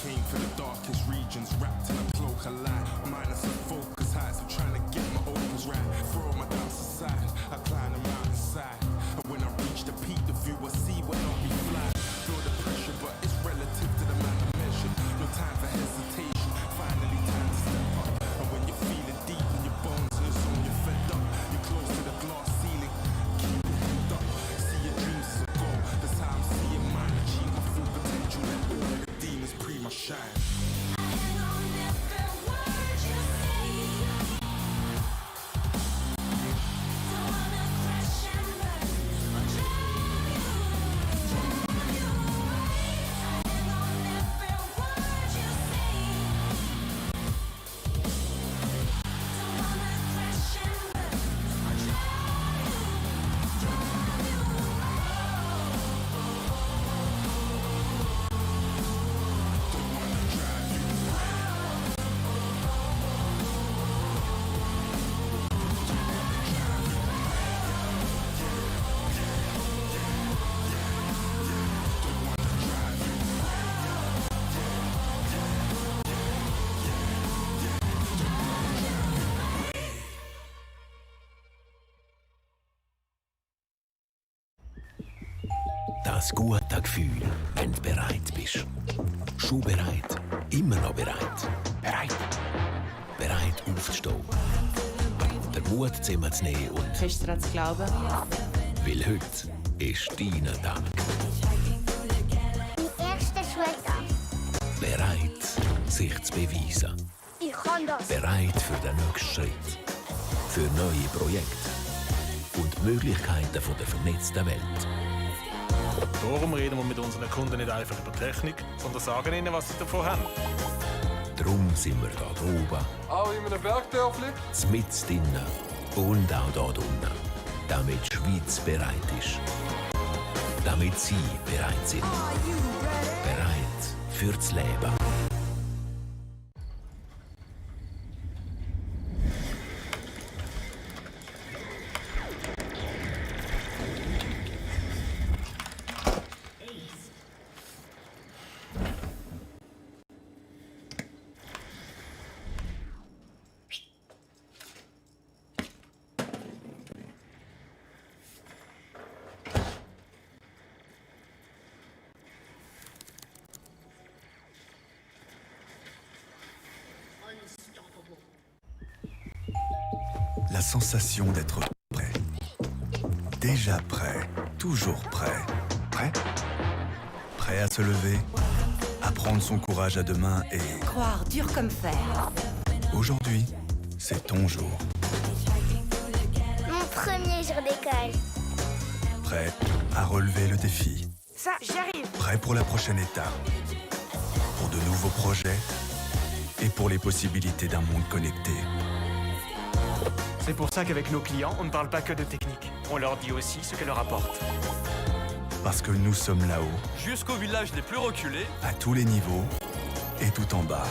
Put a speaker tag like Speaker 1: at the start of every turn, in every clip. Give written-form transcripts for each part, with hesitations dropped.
Speaker 1: came for the darkest regions, wrapped in a cloak of light. Minus the focus heights, I'm trying to get my opens right. Throw my doubts aside, I climb the mountainside. And when I reach the peak, the view I see will not be flat. Feel the pressure, but it's relative to the man I measured. No time for hesitation, finally time to step up. And when you're feeling deep in your bones and your soul, you're fed up. You're close to the glass ceiling, keep your head up. See your dreams as a goal, that's how I'm seeing mine. Achieve my full potential, let all of the demons pre my shine.
Speaker 2: Das gute Gefühl, wenn du bereit bist. Schon bereit, immer noch bereit. Bereit. Bereit aufzustehen. Der Mut zusammenzunehmen und
Speaker 3: fester zu glauben.
Speaker 2: Weil heute ist dein Tag.
Speaker 4: Mein erster Schultag.
Speaker 2: Bereit, sich zu beweisen.
Speaker 4: Ich kann das.
Speaker 2: Bereit für den nächsten Schritt. Für neue Projekte. Und die Möglichkeiten der vernetzten Welt.
Speaker 5: Darum reden wir mit unseren Kunden nicht einfach über Technik, sondern sagen ihnen, was sie davon haben.
Speaker 2: Darum sind wir da oben.
Speaker 6: Auch in einem Bergdörfli?
Speaker 2: Mitten drinnen und auch da unten. Damit die Schweiz bereit ist. Damit Sie bereit sind. Bereit fürs Leben.
Speaker 7: La sensation d'être prêt. Déjà prêt, toujours prêt. Prêt? Prêt à se lever, à prendre son courage à deux mains et...
Speaker 3: Croire dur comme fer.
Speaker 7: Aujourd'hui, c'est ton jour.
Speaker 4: Mon premier jour d'école.
Speaker 7: Prêt à relever le défi.
Speaker 3: Ça, j'arrive.
Speaker 7: Prêt pour la prochaine étape. Pour de nouveaux projets et pour les possibilités d'un monde connecté.
Speaker 8: C'est pour ça qu'avec nos clients, on ne parle pas que de technique. On leur dit aussi ce qu'elle leur apporte.
Speaker 7: Parce que nous sommes là-haut,
Speaker 6: Jusqu'au village les plus reculés.
Speaker 7: à tous les niveaux et tout en bas,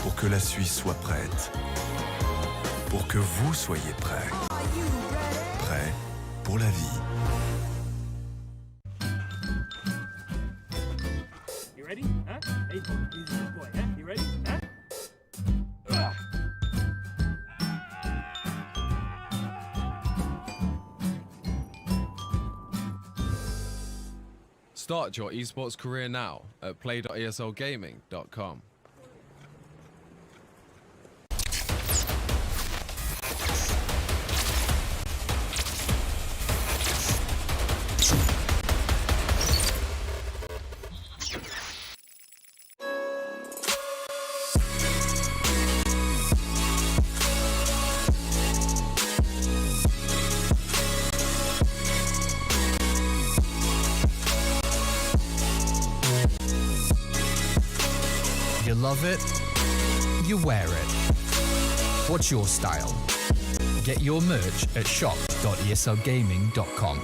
Speaker 7: pour que la Suisse soit prête. Pour que vous soyez prêts. Prêts pour la vie.
Speaker 8: You ready? Huh? Hey, he's a good boy, huh? You ready? Huh?
Speaker 9: Start your esports career now at play.eslgaming.com.
Speaker 10: You love it, you wear it. What's your style? Get your merch at shop.eslgaming.com.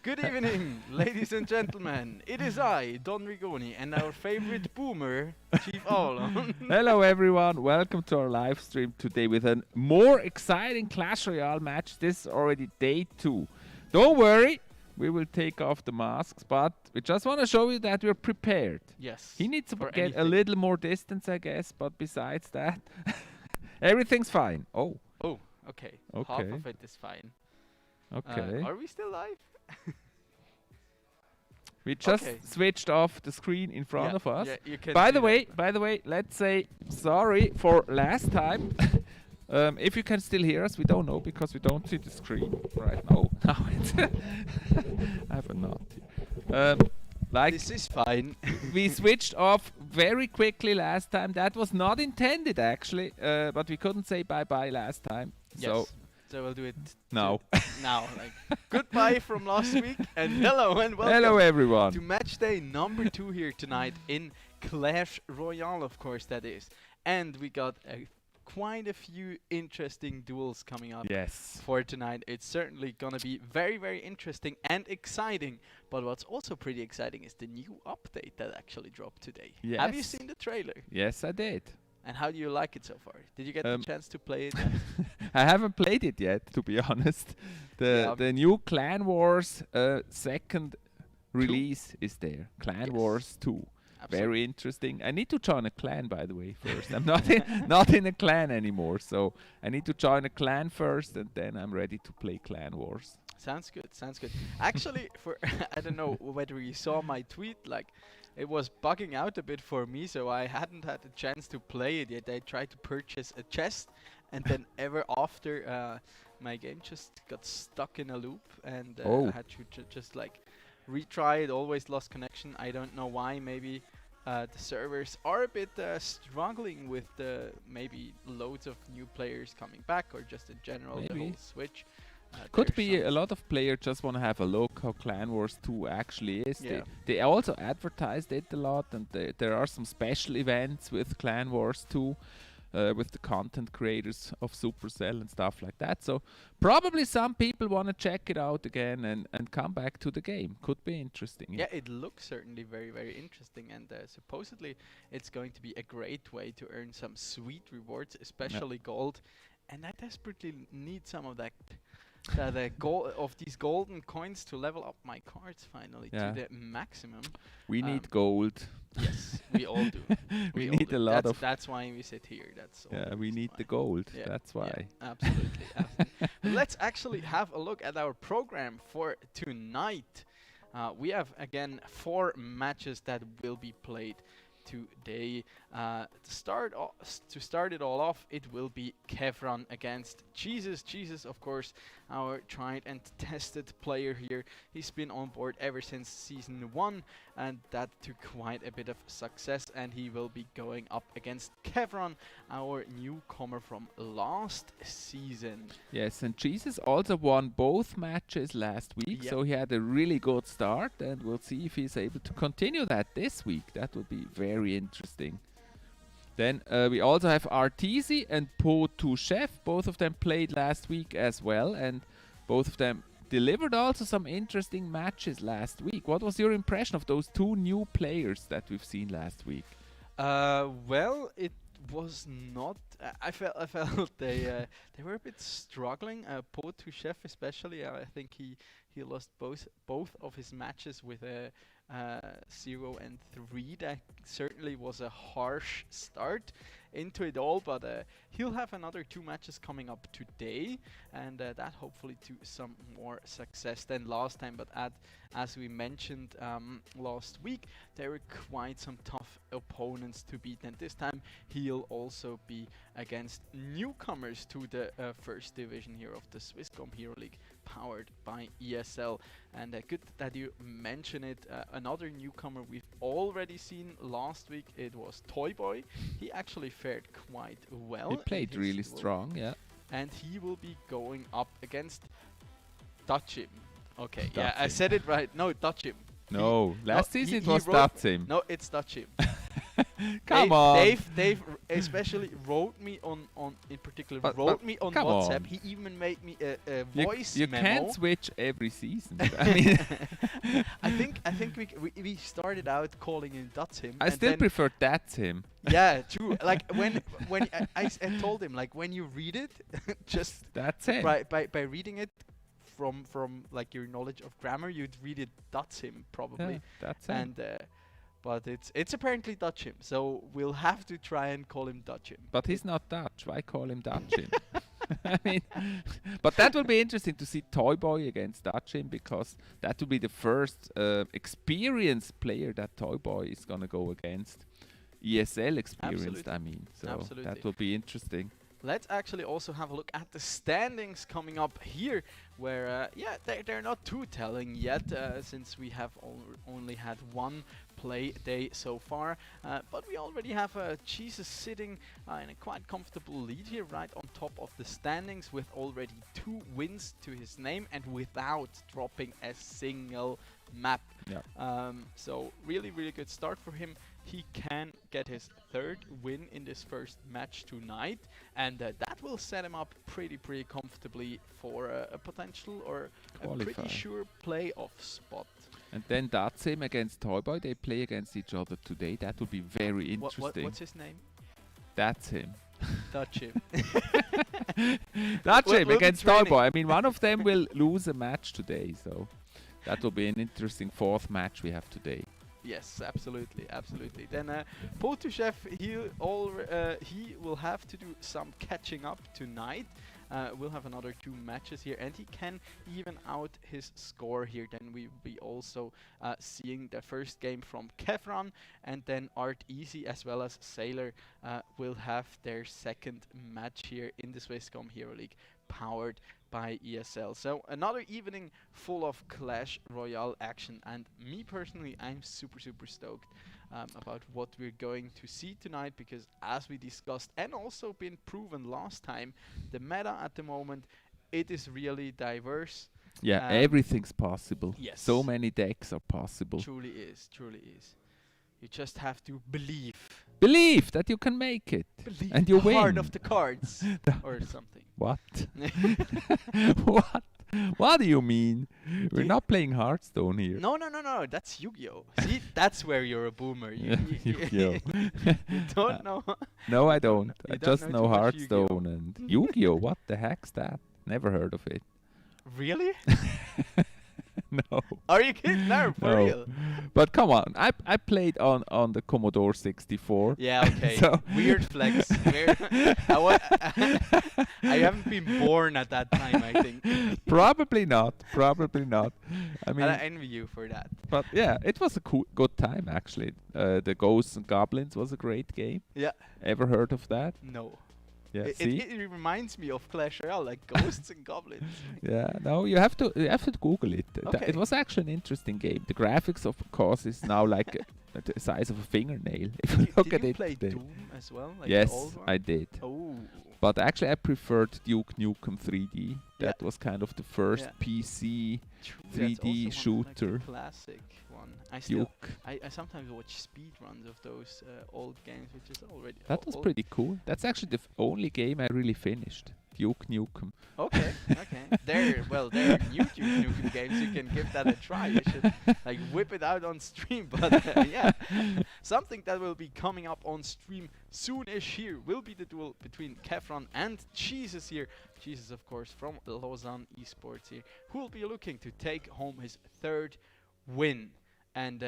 Speaker 11: Good evening, ladies and gentlemen. It is I, Don Rigoni, and our favorite boomer, Chief Avalon.
Speaker 12: Hello everyone, welcome to our live stream today with a more exciting Clash Royale match. This is already day 2. Don't worry, we will take off the masks, but we just want to show you that we're prepared.
Speaker 11: Yes.
Speaker 12: He needs to
Speaker 11: for
Speaker 12: get a
Speaker 11: anything.
Speaker 12: little more distance, I guess, but besides that, everything's fine. Oh,
Speaker 11: Oh, okay. Half
Speaker 12: Okay.
Speaker 11: of it is fine.
Speaker 12: okay.
Speaker 11: Are we still live?
Speaker 12: We just
Speaker 11: okay.
Speaker 12: switched off the screen in front
Speaker 11: Yeah,
Speaker 12: of us.
Speaker 11: yeah, you can
Speaker 12: By
Speaker 11: see
Speaker 12: the
Speaker 11: that.
Speaker 12: way, let's say sorry for last time. If you can still hear us, we don't know because we don't see the screen right now. Now it's I have a knot here. Like
Speaker 11: This is fine.
Speaker 12: we switched off very quickly last time. That was not intended actually, but we couldn't say bye-bye last time.
Speaker 11: Yes. So we'll do it
Speaker 12: Now.
Speaker 11: now. Like goodbye from last week and hello and welcome
Speaker 12: Hello everyone.
Speaker 11: to match day number 2 here tonight in Clash Royale, of course that is. And we got quite a few interesting duels coming up
Speaker 12: Yes.
Speaker 11: for tonight. It's certainly gonna be very, very interesting and exciting. But what's also pretty exciting is the new update that actually dropped today. Have you
Speaker 12: Yes.
Speaker 11: seen the trailer?
Speaker 12: Yes, I did.
Speaker 11: And how do you like it so far? Did you get the chance to play it?
Speaker 12: I haven't played it yet, to be honest.
Speaker 11: Yeah.
Speaker 12: The new Clan Wars second release is there. Clan Wars 2.
Speaker 11: Absolutely.
Speaker 12: Very interesting. I need to join a clan, by the way, first. I'm not in a clan anymore, so I need to join a clan first, and then I'm ready to play Clan Wars.
Speaker 11: Sounds good. Sounds good. Actually, for I don't know whether you saw my tweet. Like, it was bugging out a bit for me, so I hadn't had a chance to play it yet. I tried to purchase a chest, and then ever after, my game just got stuck in a loop, and I had to just like retry it. Always lost connection. I don't know why. Maybe the servers are a bit struggling with the maybe loads of new players coming back, or just in general the whole switch.
Speaker 12: Could
Speaker 11: there's
Speaker 12: be
Speaker 11: some
Speaker 12: a lot of players just want to have a look how Clan Wars 2 actually is.
Speaker 11: Yeah.
Speaker 12: They also advertised it a lot, and there are some special events with Clan Wars 2 with the content creators of Supercell and stuff like that. So probably some people want to check it out again and come back to the game. Could be interesting.
Speaker 11: Yeah, it looks certainly very, very interesting, and supposedly it's going to be a great way to earn some sweet rewards, especially gold. And I desperately need some of that. Of these golden coins to level up my cards finally to the maximum.
Speaker 12: We need gold.
Speaker 11: Yes, we all do.
Speaker 12: We
Speaker 11: all
Speaker 12: need
Speaker 11: do.
Speaker 12: a lot of.
Speaker 11: That's why we sit here. That's all.
Speaker 12: Yeah, we need
Speaker 11: why.
Speaker 12: the gold.
Speaker 11: Yeah,
Speaker 12: That's why.
Speaker 11: Yeah, absolutely. absolutely. Let's actually have a look at our program for tonight. We have again 4 matches that will be played today. To start it all off, it will be Kevron against Jesus. Jesus, of course, our tried and tested player here. He's been on board ever since season 1, and that took quite a bit of success, and he will be going up against Kevron, our newcomer from last season.
Speaker 12: Yes, and Jesus also won both matches last week, so he had a really good start, and we'll see if he's able to continue that this week. That would be very interesting. Then we also have Arteezy and Po2Chef. Both of them played last week as well, and both of them delivered also some interesting matches last week. What was your impression of those 2 new players that we've seen last week?
Speaker 11: Well, it was not. I felt they were a bit struggling. Po2Chef especially. I think he lost both of his matches with a 0 and 3. That certainly was a harsh start into it all, but he'll have another 2 matches coming up today, and that hopefully to some more success than last time. But as we mentioned last week, there were quite some tough opponents to beat, and this time he'll also be against newcomers to the first division here of the Swisscom Heroleague, powered by ESL. And good that you mention it. Another newcomer we've already seen last week, it was Toy Boy. He actually fared quite well.
Speaker 12: He played really strong, yeah.
Speaker 11: And he will be going up against Dutchim. Okay, yeah, I said it right. No, Dutchim.
Speaker 12: No, last season it was Dutchim.
Speaker 11: No, it's Dutchim.
Speaker 12: Come on.
Speaker 11: Dave especially wrote me on in particular wrote me on
Speaker 12: come
Speaker 11: WhatsApp.
Speaker 12: on.
Speaker 11: He even made me a voice
Speaker 12: You
Speaker 11: memo.
Speaker 12: can't switch every season. I mean,
Speaker 11: I think we started out calling him Datsim.
Speaker 12: I
Speaker 11: and
Speaker 12: still
Speaker 11: then
Speaker 12: prefer that's him.
Speaker 11: Yeah, true. Like when I told him, like, when you read it, just
Speaker 12: That's him.
Speaker 11: by reading it from like your knowledge of grammar, you'd read it Datsim probably.
Speaker 12: Yeah, that's him.
Speaker 11: And but it's apparently Dutchim, so we'll have to try and call him Dutchim.
Speaker 12: But he's not Dutch. Why call him Dutchim? I mean, but that will be interesting to see Toy Boy against Dutchim, because that will be the first experienced player that Toy Boy is gonna go against. ESL experienced,
Speaker 11: Absolutely.
Speaker 12: I mean. So
Speaker 11: Absolutely.
Speaker 12: that will be interesting.
Speaker 11: Let's actually also have a look at the standings coming up here, where they're not too telling yet, since we have only had one play day so far, but we already have Jesus sitting in a quite comfortable lead here, right on top of the standings, with already 2 wins to his name and without dropping a single map.
Speaker 12: Yeah.
Speaker 11: So really good start for him. He can get his 3rd win in this first match tonight, and that will set him up pretty comfortably for a potential or a pretty sure playoff spot.
Speaker 12: And then that's him against Toy Boy. They play against each other today. That will be very interesting.
Speaker 11: What's his name?
Speaker 12: That's him.
Speaker 11: Dutchim.
Speaker 12: That's him
Speaker 11: we'll
Speaker 12: against Toy Boy. I mean, one of them will lose a match today, so that will be an interesting 4th match we have today.
Speaker 11: Yes, absolutely. Then Potushev, he will have to do some catching up tonight. We'll have another 2 matches here, and he can even out his score here. Then we will be also seeing the first game from Kevran, and then Art Easy as well as Sailor will have their 2nd match here in the Swisscom Heroleague, powered by ESL. So another evening full of Clash Royale action, and me personally, I'm super stoked about what we're going to see tonight, because as we discussed and also been proven last time, the meta at the moment, it is really diverse.
Speaker 12: Yeah, everything's possible.
Speaker 11: Yes.
Speaker 12: So many decks are possible.
Speaker 11: Truly is. You just have to
Speaker 12: believe that you can make it.
Speaker 11: Believe
Speaker 12: and you win.
Speaker 11: Heart of the cards or something.
Speaker 12: What? What do you mean? We're not playing Hearthstone here.
Speaker 11: No. That's Yu-Gi-Oh. See, that's where you're a boomer. You
Speaker 12: Yu-Gi-Oh.
Speaker 11: you don't know.
Speaker 12: No, I don't. I
Speaker 11: You don't
Speaker 12: just
Speaker 11: know
Speaker 12: know
Speaker 11: too much
Speaker 12: Hearthstone and Yu-Gi-Oh. What the heck's that? Never heard of it.
Speaker 11: Really?
Speaker 12: No.
Speaker 11: Are you kidding? No, for real.
Speaker 12: But come on, I played on the Commodore 64.
Speaker 11: Yeah, okay.
Speaker 12: So
Speaker 11: Weird flex. I haven't been born at that time, I think.
Speaker 12: Probably not. I mean,
Speaker 11: But I envy you for that.
Speaker 12: But yeah, it was a good time actually. The Ghosts and Goblins was a great game.
Speaker 11: Yeah.
Speaker 12: Ever heard of that?
Speaker 11: No.
Speaker 12: Yeah,
Speaker 11: It reminds me of Clash Royale, like Ghosts and Goblins.
Speaker 12: Yeah, no, you have to Google it.
Speaker 11: Okay.
Speaker 12: It was actually an interesting game. The graphics, of course, is now like the size of a fingernail. If you look
Speaker 11: did
Speaker 12: at
Speaker 11: you
Speaker 12: it.
Speaker 11: play
Speaker 12: today.
Speaker 11: Doom as well? Like
Speaker 12: Yes,
Speaker 11: the old one?
Speaker 12: I did.
Speaker 11: Oh.
Speaker 12: But actually, I preferred Duke Nukem 3D.
Speaker 11: Yeah.
Speaker 12: That was kind of the first PC
Speaker 11: True,
Speaker 12: 3D
Speaker 11: that's also one of, like, the
Speaker 12: shooter.
Speaker 11: classic one.
Speaker 12: Duke.
Speaker 11: I sometimes watch speed runs of those old games, which is already.
Speaker 12: That was pretty cool. That's actually the only game I really finished. Duke Nukem.
Speaker 11: Okay. There are new Duke Nukem games. You can give that a try. You should like whip it out on stream. But yeah, something that will be coming up on stream soon-ish here will be the duel between Kefron and Jesus here. Jesus, of course, from Lausanne Esports here, who will be looking to take home his 3rd win. And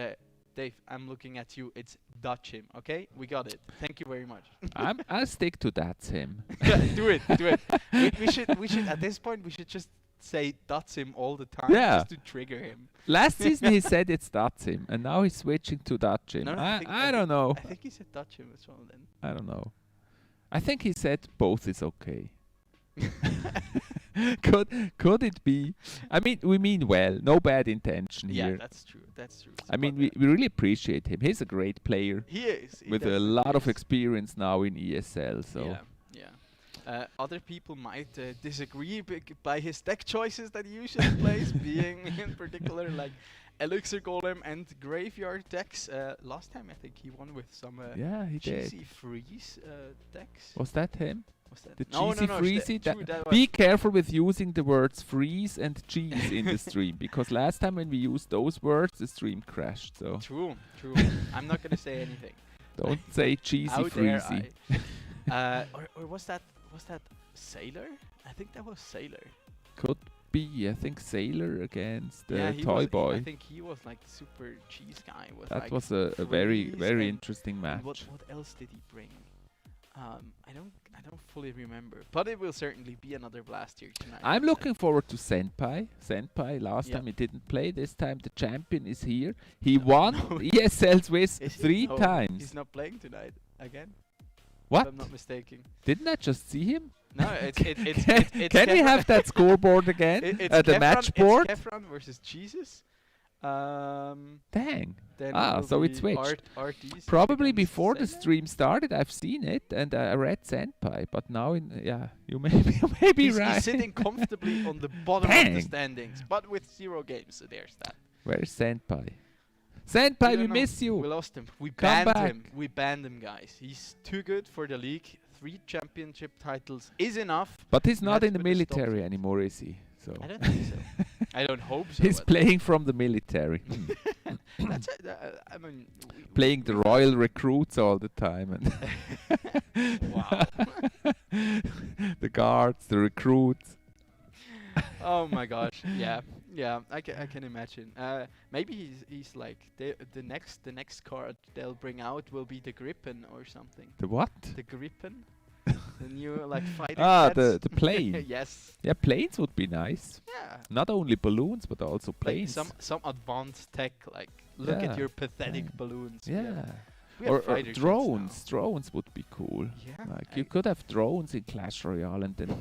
Speaker 11: Dave, I'm looking at you. It's Dutchim, okay? We got it. Thank you very much.
Speaker 12: I'll stick to that's him.
Speaker 11: Do it. We should at this point we should just say Dutchim all the time,
Speaker 12: Yeah.
Speaker 11: just to trigger him.
Speaker 12: Last season he said it's Dutchim, and now he's switching to Dutchim.
Speaker 11: No,
Speaker 12: I don't know.
Speaker 11: I think he said Dutchim as well then.
Speaker 12: I don't know. I think he said both is okay. Could it be? I mean, we mean well. No bad intention
Speaker 11: Yeah,
Speaker 12: here.
Speaker 11: that's true.
Speaker 12: I mean, we really appreciate him. He's a great player.
Speaker 11: He is. He
Speaker 12: with a lot
Speaker 11: definitely
Speaker 12: of
Speaker 11: is.
Speaker 12: experience now in ESL. So
Speaker 11: Yeah. Other people might disagree by his deck choices that he usually plays, being in particular like Elixir Golem and Graveyard decks. Last time I think he won with some
Speaker 12: Yeah, he did.
Speaker 11: cheesy freeze decks.
Speaker 12: Was that him?
Speaker 11: Was that
Speaker 12: The
Speaker 11: no,
Speaker 12: cheesy
Speaker 11: no,
Speaker 12: freezy.
Speaker 11: true, that was
Speaker 12: Be careful with using the words freeze and cheese in the stream, because last time when we used those words, the stream crashed. So
Speaker 11: true. I'm not gonna say anything.
Speaker 12: don't say cheesy
Speaker 11: How dare
Speaker 12: freezy.
Speaker 11: I? Or was that Sailor? I think that was Sailor.
Speaker 12: Could be. I think Sailor against
Speaker 11: Yeah, he
Speaker 12: Toy
Speaker 11: was,
Speaker 12: Boy.
Speaker 11: I think he was like the super cheese guy. With
Speaker 12: That
Speaker 11: like
Speaker 12: was a very
Speaker 11: freeze
Speaker 12: very
Speaker 11: and
Speaker 12: interesting match.
Speaker 11: What else did he bring? I don't fully remember, but it will certainly be another blast here tonight.
Speaker 12: I'm looking forward to Senpai. Senpai, last
Speaker 11: Yeah.
Speaker 12: time he didn't play. This time the champion is here. He won ESL Swiss
Speaker 11: Is he?
Speaker 12: 3
Speaker 11: No,
Speaker 12: times.
Speaker 11: He's not playing tonight again.
Speaker 12: What?
Speaker 11: If I'm not mistaken.
Speaker 12: Didn't I just see him?
Speaker 11: No, it's
Speaker 12: Can we have that scoreboard again?
Speaker 11: It's
Speaker 12: The match board?
Speaker 11: It's Kefran versus Jesus.
Speaker 12: Dang.
Speaker 11: Then
Speaker 12: Ah,
Speaker 11: will
Speaker 12: so it
Speaker 11: be
Speaker 12: switched.
Speaker 11: RTs
Speaker 12: Probably
Speaker 11: against
Speaker 12: before the
Speaker 11: Sega.
Speaker 12: stream started, I've seen it and I read Senpai, but now you may be
Speaker 11: He's
Speaker 12: right.
Speaker 11: sitting comfortably on the bottom of the
Speaker 12: Dang.
Speaker 11: standings, but with 0 games. So there's that.
Speaker 12: Where's Senpai? Senpai, we
Speaker 11: don't know.
Speaker 12: miss you.
Speaker 11: We lost him. We
Speaker 12: Come
Speaker 11: banned
Speaker 12: back.
Speaker 11: him. We banned him, guys. He's too good for the league. 3 championship titles is enough.
Speaker 12: But he's
Speaker 11: He
Speaker 12: not
Speaker 11: had
Speaker 12: in the
Speaker 11: to put a stop to
Speaker 12: military
Speaker 11: it.
Speaker 12: anymore, is he? So
Speaker 11: I don't think so. I don't hope so.
Speaker 12: he's
Speaker 11: but
Speaker 12: playing from the military.
Speaker 11: that's it. I mean,
Speaker 12: Playing the royal recruits all the time and
Speaker 11: Wow.
Speaker 12: the guards, the recruits.
Speaker 11: Oh my gosh. Yeah. I can imagine. Maybe he's like the next card they'll bring out will be the Gripen or something.
Speaker 12: The what?
Speaker 11: The Gripen. The new like fighter
Speaker 12: Ah,
Speaker 11: jets.
Speaker 12: the plane.
Speaker 11: Yes.
Speaker 12: Yeah, planes would be nice.
Speaker 11: Yeah.
Speaker 12: Not only balloons, but also
Speaker 11: Like
Speaker 12: planes.
Speaker 11: some advanced tech. Like look
Speaker 12: Yeah,
Speaker 11: at your pathetic
Speaker 12: yeah.
Speaker 11: balloons.
Speaker 12: Yeah.
Speaker 11: We have
Speaker 12: Or
Speaker 11: fighter jets
Speaker 12: drones.
Speaker 11: now.
Speaker 12: Drones would be cool.
Speaker 11: Yeah.
Speaker 12: Like you could have drones in Clash Royale and then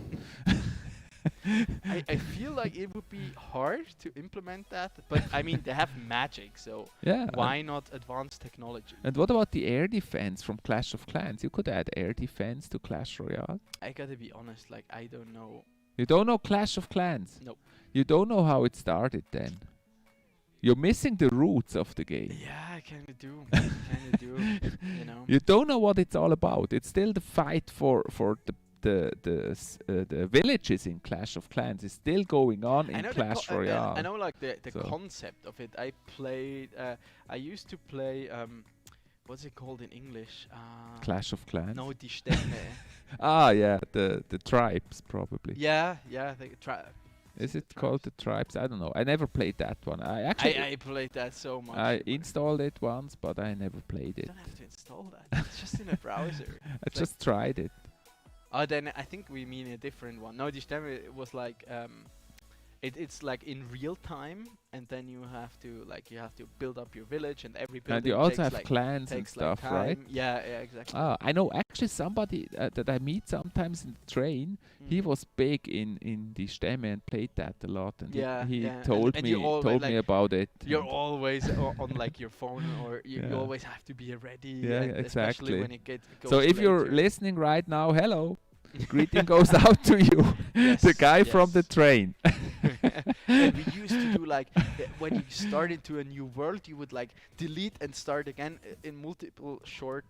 Speaker 11: I feel like it would be hard to implement that, but I mean they have magic, so
Speaker 12: yeah.
Speaker 11: why not advanced technology?
Speaker 12: And what about the air defense from Clash of Clans? You could add air defense to Clash Royale.
Speaker 11: I gotta be honest, like I don't know.
Speaker 12: You don't know Clash of Clans?
Speaker 11: Nope.
Speaker 12: You don't know how it started then? You're missing the roots of the game.
Speaker 11: Yeah, I kinda do. You know.
Speaker 12: You don't know what it's all about. It's still the fight for the villages in Clash of Clans is still going on
Speaker 11: I
Speaker 12: in
Speaker 11: know
Speaker 12: Clash Royale.
Speaker 11: I know like the
Speaker 12: So-
Speaker 11: concept of it. I played. I used to play. What's it called in English?
Speaker 12: Clash of Clans.
Speaker 11: No, die Stämme.
Speaker 12: Ah, yeah, the tribes probably.
Speaker 11: Yeah. The
Speaker 12: Is it called the tribes? I don't know. I never played that one. I actually
Speaker 11: I played that so much.
Speaker 12: I installed it once, but I never played
Speaker 11: You
Speaker 12: it.
Speaker 11: don't have to install that. It's just in a browser.
Speaker 12: I
Speaker 11: It's
Speaker 12: just tried it.
Speaker 11: Oh, then I think we mean a different one. No, die Stämme was like it's like in real time, and then you have to build up your village, and every building
Speaker 12: And you also
Speaker 11: takes
Speaker 12: have
Speaker 11: like
Speaker 12: clans and
Speaker 11: takes like
Speaker 12: stuff, right?
Speaker 11: time. Yeah, exactly.
Speaker 12: Ah, I know actually somebody that I meet sometimes in the train. He was big in the Stämme and played that a lot, and he told
Speaker 11: and
Speaker 12: me
Speaker 11: you always, like,
Speaker 12: about it.
Speaker 11: You're
Speaker 12: and
Speaker 11: always on like your phone, or you
Speaker 12: Yeah.
Speaker 11: always have to be ready.
Speaker 12: Yeah,
Speaker 11: and especially
Speaker 12: exactly.
Speaker 11: when it goes
Speaker 12: So if you're
Speaker 11: later.
Speaker 12: listening right now, hello. Greeting goes out to you,
Speaker 11: Yes,
Speaker 12: the guy from the
Speaker 11: yes.
Speaker 12: train.
Speaker 11: And we used to do like when you start into a new world, you would like delete and start again in multiple short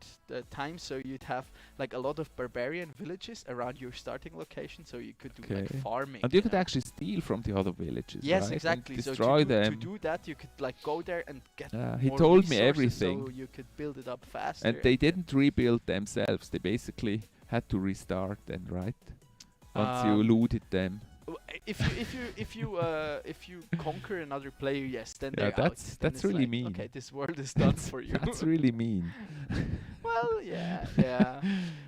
Speaker 11: times. So you'd have like a lot of barbarian villages around your starting location, so you could do like farming.
Speaker 12: And you could actually steal from the other villages.
Speaker 11: Yes,
Speaker 12: right?
Speaker 11: exactly.
Speaker 12: And
Speaker 11: So
Speaker 12: destroy
Speaker 11: to
Speaker 12: them.
Speaker 11: do that, you could like go there and get.
Speaker 12: He
Speaker 11: more
Speaker 12: told me
Speaker 11: resources,
Speaker 12: everything.
Speaker 11: So you could build it up faster.
Speaker 12: And they didn't rebuild themselves. They basically had to restart then, right? Once you looted them.
Speaker 11: If you conquer another player, yes, then
Speaker 12: Yeah,
Speaker 11: they're out. Then
Speaker 12: that's
Speaker 11: it's
Speaker 12: really
Speaker 11: like,
Speaker 12: mean.
Speaker 11: Okay, this world is done for you.
Speaker 12: That's really mean.
Speaker 11: Well, yeah.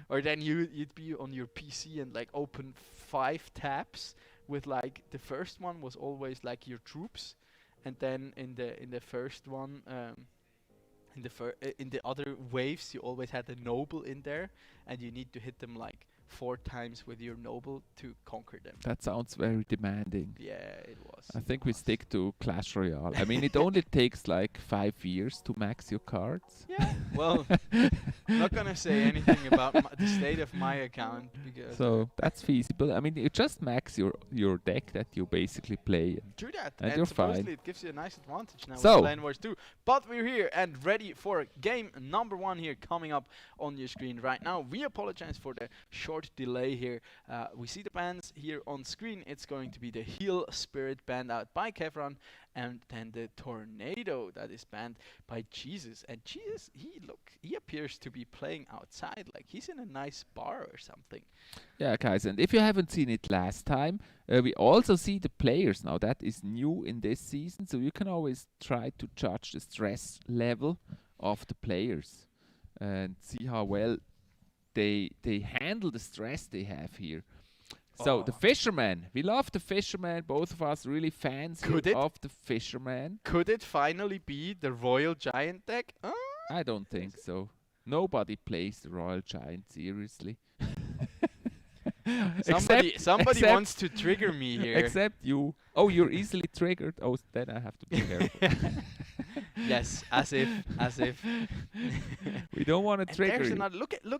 Speaker 11: Or then you'd be on your PC and like open 5 tabs with like the first one was always like your troops, and then in the first one, in the other waves you always had a noble in there, and you need to hit them like 4 times with your noble to conquer them.
Speaker 12: That sounds very demanding.
Speaker 11: Yeah, it was.
Speaker 12: I think we stick to Clash Royale. I mean, it only takes like 5 years to max your cards.
Speaker 11: Yeah, well, not gonna say anything about the state of my account because.
Speaker 12: So that's feasible. I mean, you just max your deck that you basically play.
Speaker 11: True that,
Speaker 12: and
Speaker 11: and
Speaker 12: you're
Speaker 11: supposedly
Speaker 12: fine.
Speaker 11: it gives you a nice advantage now
Speaker 12: So,
Speaker 11: with Clan Wars 2. But we're here and ready for game number 1 here coming up on your screen right now. We apologize for the short delay here. We see the bands here on screen. It's going to be the Heal Spirit banned out by Kevron, and then the Tornado that is banned by Jesus. And Jesus, he appears to be playing outside, like he's in a nice bar or something.
Speaker 12: Yeah, guys, and if you haven't seen it last time, we also see the players now. That is new in this season, so you can always try to judge the stress level of the players and see how well they handle the stress they have here. So the Fisherman, we love the Fisherman. Both of us really fans of the Fisherman.
Speaker 11: Could it finally be the Royal Giant deck?
Speaker 12: I don't think so. Nobody plays the Royal Giant seriously.
Speaker 11: Somebody wants to trigger me here.
Speaker 12: Except you. Oh, you're easily triggered. Oh, then I have to be careful.
Speaker 11: Yes, as if.
Speaker 12: We don't want to trigger
Speaker 11: There's
Speaker 12: you.
Speaker 11: another.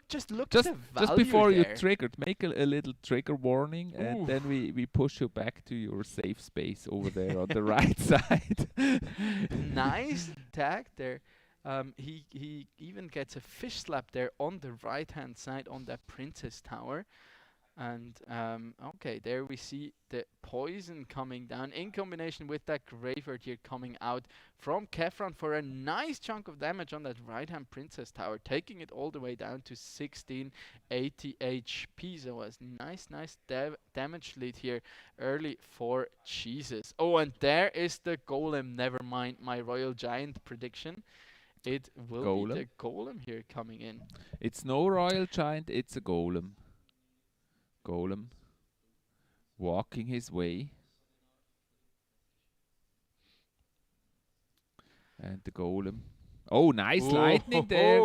Speaker 11: Just look
Speaker 12: Just
Speaker 11: at the value
Speaker 12: before
Speaker 11: there.
Speaker 12: you triggered, make a little trigger warning, and then we push you back to your safe space over there on the right side.
Speaker 11: Nice tag there. He even gets a fish slap there on the right hand side on that Princess Tower. And okay, there we see the poison coming down in combination with that Graveyard here coming out from Kefran for a nice chunk of damage on that right hand Princess Tower, taking it all the way down to 1680 HP. So a nice damage lead here early for Jesus. Oh, and there is the Golem. Never mind my Royal Giant prediction. It will be the Golem here coming in.
Speaker 12: It's no Royal Giant, it's a Golem. Golem walking his way, and the Golem. Oh, nice lightning there,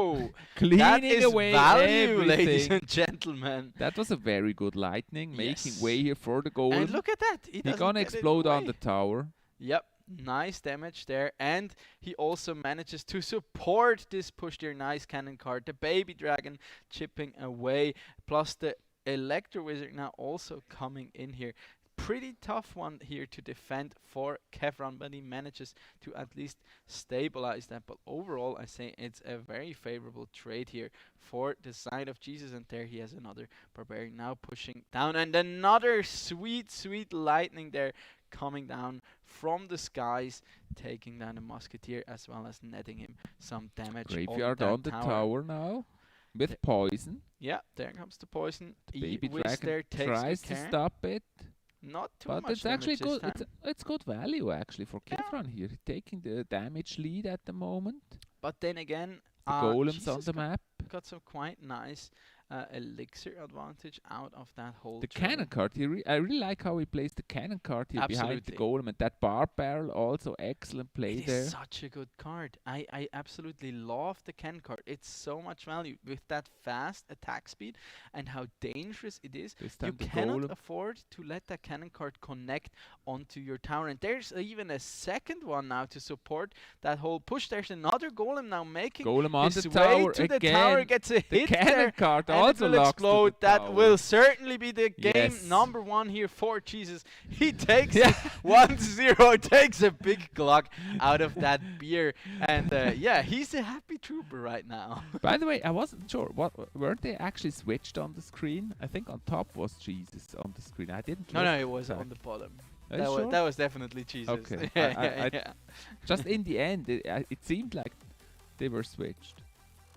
Speaker 12: cleaning
Speaker 11: that is
Speaker 12: away
Speaker 11: value,
Speaker 12: everything.
Speaker 11: ladies and gentlemen.
Speaker 12: That was a very good lightning, making way here for the Golem.
Speaker 11: And look at that,
Speaker 12: He's gonna explode on the tower.
Speaker 11: Yep. Nice damage there, and he also manages to support this push there. Nice cannon card, the baby dragon chipping away, plus the Electro Wizard now also coming in here. Pretty tough one here to defend for Kevron, but he manages to at least stabilize that. But overall, I say it's a very favorable trade here for the side of Jesus. And there he has another Barbarian now pushing down, and another sweet lightning there coming down from the skies, taking down the Musketeer as well as netting him some damage.
Speaker 12: Graveyard on the tower now. With poison.
Speaker 11: Yeah, there comes the poison.
Speaker 12: The baby dragon tries to stop it.
Speaker 11: Not too
Speaker 12: but
Speaker 11: much. But
Speaker 12: it's actually good. It's good value actually for Kefran here, taking the damage lead at the moment.
Speaker 11: But then again,
Speaker 12: the golems on the map
Speaker 11: got some quite nice elixir advantage out of that whole.
Speaker 12: The cannon card. I really like how he plays the cannon card here behind the golem, and that bar barrel also excellent play there.
Speaker 11: It is such a good card. I absolutely love the cannon card. It's so much value with that fast attack speed and how dangerous it is. You cannot afford to let that cannon card connect onto your tower. And there's even a second one now to support that whole push. There's another golem now making his way to the tower. Gets a hit
Speaker 12: cannon card also
Speaker 11: will explode. That will certainly be the game number 1 here for Jesus. He takes it 1-0, takes a big glug out of that beer, and yeah, he's a happy trooper right now.
Speaker 12: By the way, I wasn't sure. Weren't they actually switched on the screen? I think on top was Jesus on the screen. I didn't.
Speaker 11: No, it was on the bottom. That was definitely Jesus.
Speaker 12: Okay. Just in the end, it seemed like they were switched.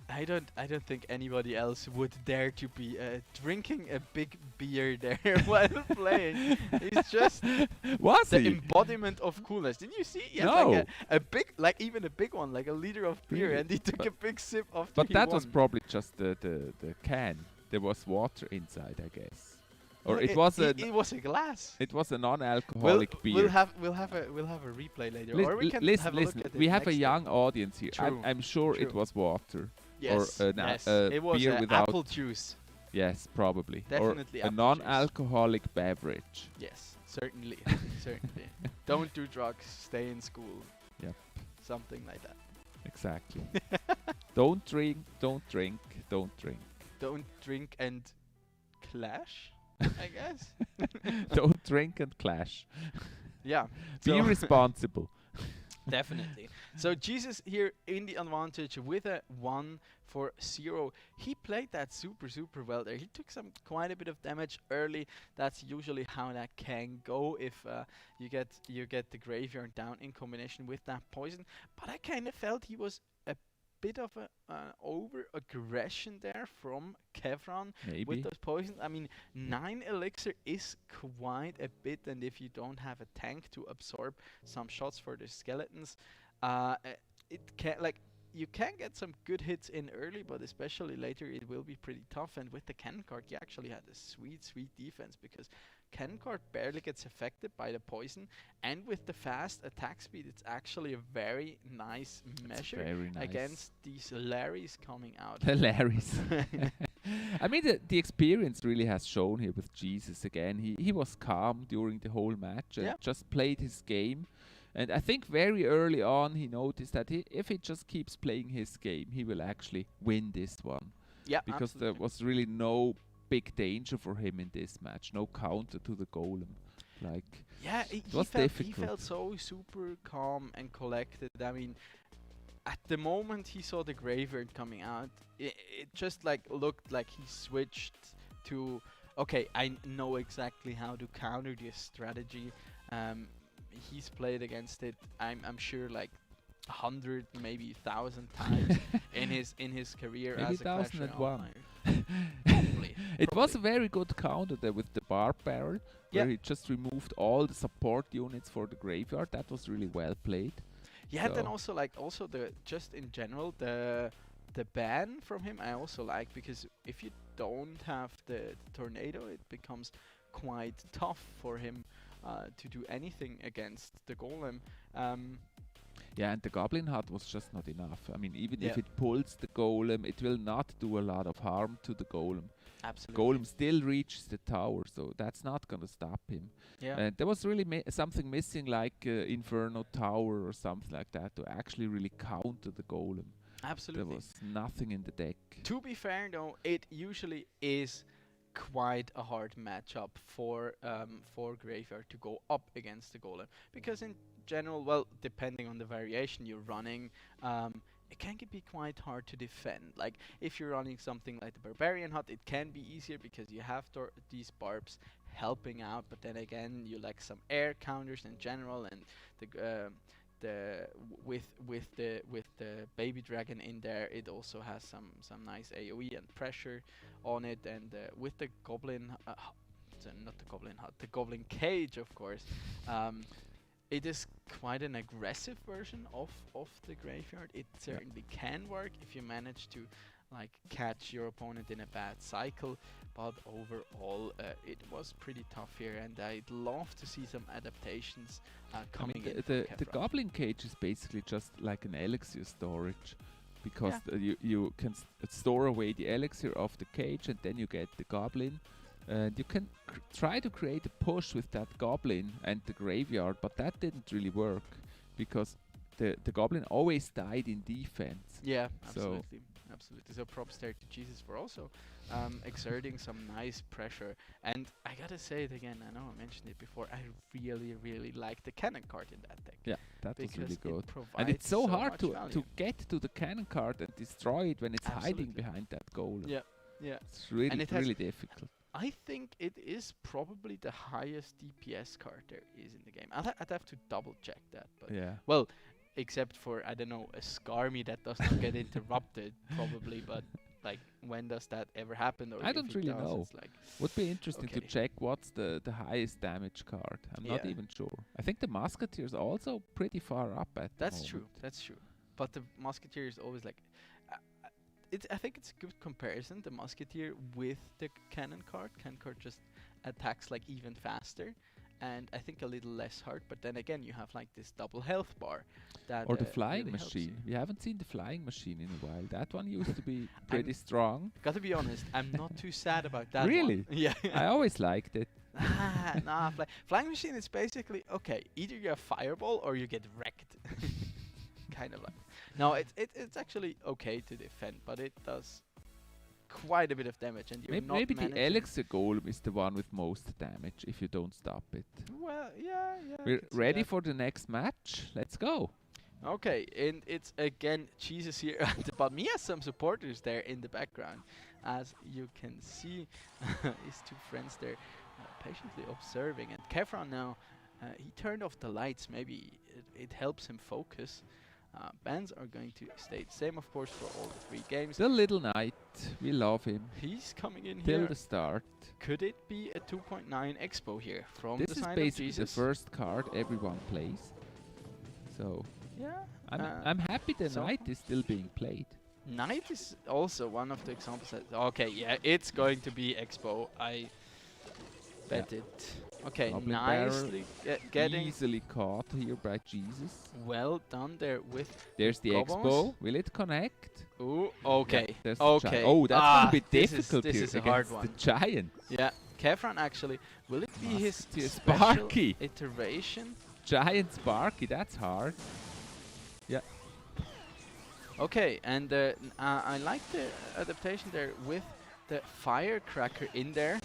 Speaker 11: I don't think anybody else would dare to be drinking a big beer there while playing. He's just the embodiment of coolness. Didn't you see? He had like a big, like even a big one, like a liter of beer, and he took a big sip after
Speaker 12: But
Speaker 11: he
Speaker 12: that
Speaker 11: won.
Speaker 12: was probably just the can. There was water inside, I guess. Or it was a
Speaker 11: glass.
Speaker 12: It was a non-alcoholic beer.
Speaker 11: We'll have a replay later, or we can have a look at it.
Speaker 12: We have a young audience here. I'm sure it was water.
Speaker 11: Yes,
Speaker 12: or
Speaker 11: it was
Speaker 12: beer without
Speaker 11: apple juice.
Speaker 12: Yes, probably.
Speaker 11: Definitely
Speaker 12: or a
Speaker 11: apple juice.
Speaker 12: non-alcoholic beverage.
Speaker 11: Yes, certainly, certainly. Don't do drugs. Stay in school.
Speaker 12: Yep.
Speaker 11: Something like that.
Speaker 12: Exactly. Don't drink. Don't drink. Don't drink.
Speaker 11: Don't drink and clash, I guess.
Speaker 12: Don't drink and clash.
Speaker 11: Yeah.
Speaker 12: Be
Speaker 11: so-
Speaker 12: responsible.
Speaker 11: Definitely. So Jesus here in the advantage with a 1-0. He played that super well there. He took quite a bit of damage early. That's usually how that can go if you get the graveyard down in combination with that poison. But I kind of felt he was a bit of an over aggression there from Kevron with those poisons. I mean, 9 elixir is quite a bit, and if you don't have a tank to absorb some shots for the skeletons, it can you can get some good hits in early, but especially later it will be pretty tough. And with the cannon card, you actually had a sweet defense, because cannon card barely gets affected by the poison, and with the fast attack speed, it's actually a very nice measure against these Larrys coming out.
Speaker 12: The Larrys. I mean, the experience really has shown here with Jesus again. He was calm during the whole match and just played his game. And I think very early on he noticed that if he just keeps playing his game, he will actually win this one.
Speaker 11: Yeah,
Speaker 12: because
Speaker 11: absolutely.
Speaker 12: there was really no big danger for him in this match. No counter to the golem. It was difficult.
Speaker 11: He felt so super calm and collected. I mean, at the moment he saw the graveyard coming out, it just looked like he switched to, okay, I know exactly how to counter this strategy. He's played against it, I'm sure, 100, maybe 1,000 times in his career
Speaker 12: maybe
Speaker 11: as a Clash
Speaker 12: 1,001.
Speaker 11: Probably.
Speaker 12: It was a very good counter there with the barb barrel, where he just removed all the support units for the graveyard. That was really well played.
Speaker 11: Yeah, then also the just in general the ban from him I also like, because if you don't have the tornado, it becomes quite tough for him to do anything against the golem.
Speaker 12: Yeah, and the Goblin Hut was just not enough. I mean, even if it pulls the golem, it will not do a lot of harm to the golem.
Speaker 11: Absolutely.
Speaker 12: Golem still reaches the tower, so that's not going to stop him.
Speaker 11: Yeah.
Speaker 12: And there was really something missing, like Inferno Tower or something like that, to actually really counter the golem.
Speaker 11: Absolutely.
Speaker 12: There was nothing in the deck.
Speaker 11: To be fair, though, it usually is quite a hard matchup for Graveyard to go up against the golem, because in general, well, depending on the variation you're running, it can be quite hard to defend. Like if you're running something like the Barbarian Hut, it can be easier because you have these barbs helping out, but then again you like some air counters in general, and with the baby dragon in there, it also has some nice AoE and pressure on it. And with the goblin not the goblin hut, the goblin cage, of course, it is quite an aggressive version of the graveyard. It certainly can work if you manage to catch your opponent in a bad cycle, but overall it was pretty tough here, and I'd love to see some adaptations coming in.
Speaker 12: The goblin cage is basically just like an elixir storage, because you can store away the elixir of the cage, and then you get the goblin. And you can try to create a push with that goblin and the graveyard, but that didn't really work, because the goblin always died in defense.
Speaker 11: Yeah, absolutely. Absolutely. So props there to Jesus for also exerting some nice pressure. And I gotta say it again, I know I mentioned it before, I really like the cannon card in that deck.
Speaker 12: Yeah, that was really good.
Speaker 11: And
Speaker 12: it's so hard to get to the cannon card and destroy it when it's hiding behind that golem.
Speaker 11: Yeah, yeah.
Speaker 12: It's really difficult.
Speaker 11: I think it is probably the highest DPS card there is in the game. I'd have to double check that. But well, except for, I don't know, a Skarmy that does not get interrupted, probably. But when does that ever happen? Or
Speaker 12: I don't really know. Would be interesting to check what's the highest damage card. I'm not even sure. I think the Musketeer is also pretty far up at
Speaker 11: That's
Speaker 12: the
Speaker 11: true.
Speaker 12: moment.
Speaker 11: That's true. But the Musketeer is always I think it's a good comparison, the Musketeer with the cannon card. Cannon card just attacks even faster, and I think a little less hurt. But then again, you have like this double health bar. That
Speaker 12: Or the flying
Speaker 11: really helps
Speaker 12: machine.
Speaker 11: you.
Speaker 12: We haven't seen the flying machine in a while. That one used to be pretty strong.
Speaker 11: Gotta be honest, I'm not too sad about that.
Speaker 12: Really?
Speaker 11: One. Yeah.
Speaker 12: I always liked it.
Speaker 11: Nah, flying machine is basically okay. Either you have fireball or you get wrecked. Kind of like. No, it's actually okay to defend, but it does quite a bit of damage, and you're not
Speaker 12: Maybe the
Speaker 11: managing-
Speaker 12: elixir golem is the one with most damage if you don't stop it.
Speaker 11: Well, yeah. I
Speaker 12: We're
Speaker 11: could see
Speaker 12: ready
Speaker 11: that.
Speaker 12: for the next match. Let's go.
Speaker 11: Okay, and it's again Jesus here at the bottom. He has some supporters there in the background, as you can see. His two friends there patiently observing. And Kefron now, he turned off the lights. Maybe it helps him focus. Bands are going to stay the same, of course, for all the 3 games.
Speaker 12: The little knight, we love him.
Speaker 11: He's coming in
Speaker 12: Till
Speaker 11: here.
Speaker 12: the start.
Speaker 11: Could it be a 2.9 expo here from
Speaker 12: This
Speaker 11: the
Speaker 12: is
Speaker 11: side of
Speaker 12: basically the
Speaker 11: Jesus?
Speaker 12: first card everyone plays. So
Speaker 11: Yeah.
Speaker 12: I'm happy the
Speaker 11: so
Speaker 12: knight is still being played.
Speaker 11: Knight is also one of the examples that, okay, yeah, it's going to be expo. I bet it. Okay,
Speaker 12: Goblin
Speaker 11: nicely getting
Speaker 12: easily caught here by Jesus.
Speaker 11: well done there with
Speaker 12: There's the
Speaker 11: Goblins.
Speaker 12: expo. Will it connect?
Speaker 11: Ooh, okay.
Speaker 12: Yeah, there's the
Speaker 11: Okay.
Speaker 12: giant. Oh, that's gonna be
Speaker 11: this
Speaker 12: difficult
Speaker 11: is
Speaker 12: here
Speaker 11: a hard
Speaker 12: against
Speaker 11: one.
Speaker 12: the giant.
Speaker 11: Yeah, Kefran actually. Will it be his
Speaker 12: Musketeer
Speaker 11: special
Speaker 12: Sparky.
Speaker 11: iteration?
Speaker 12: Giant Sparky, that's hard. Yeah.
Speaker 11: Okay, and I like the adaptation there with the firecracker in there.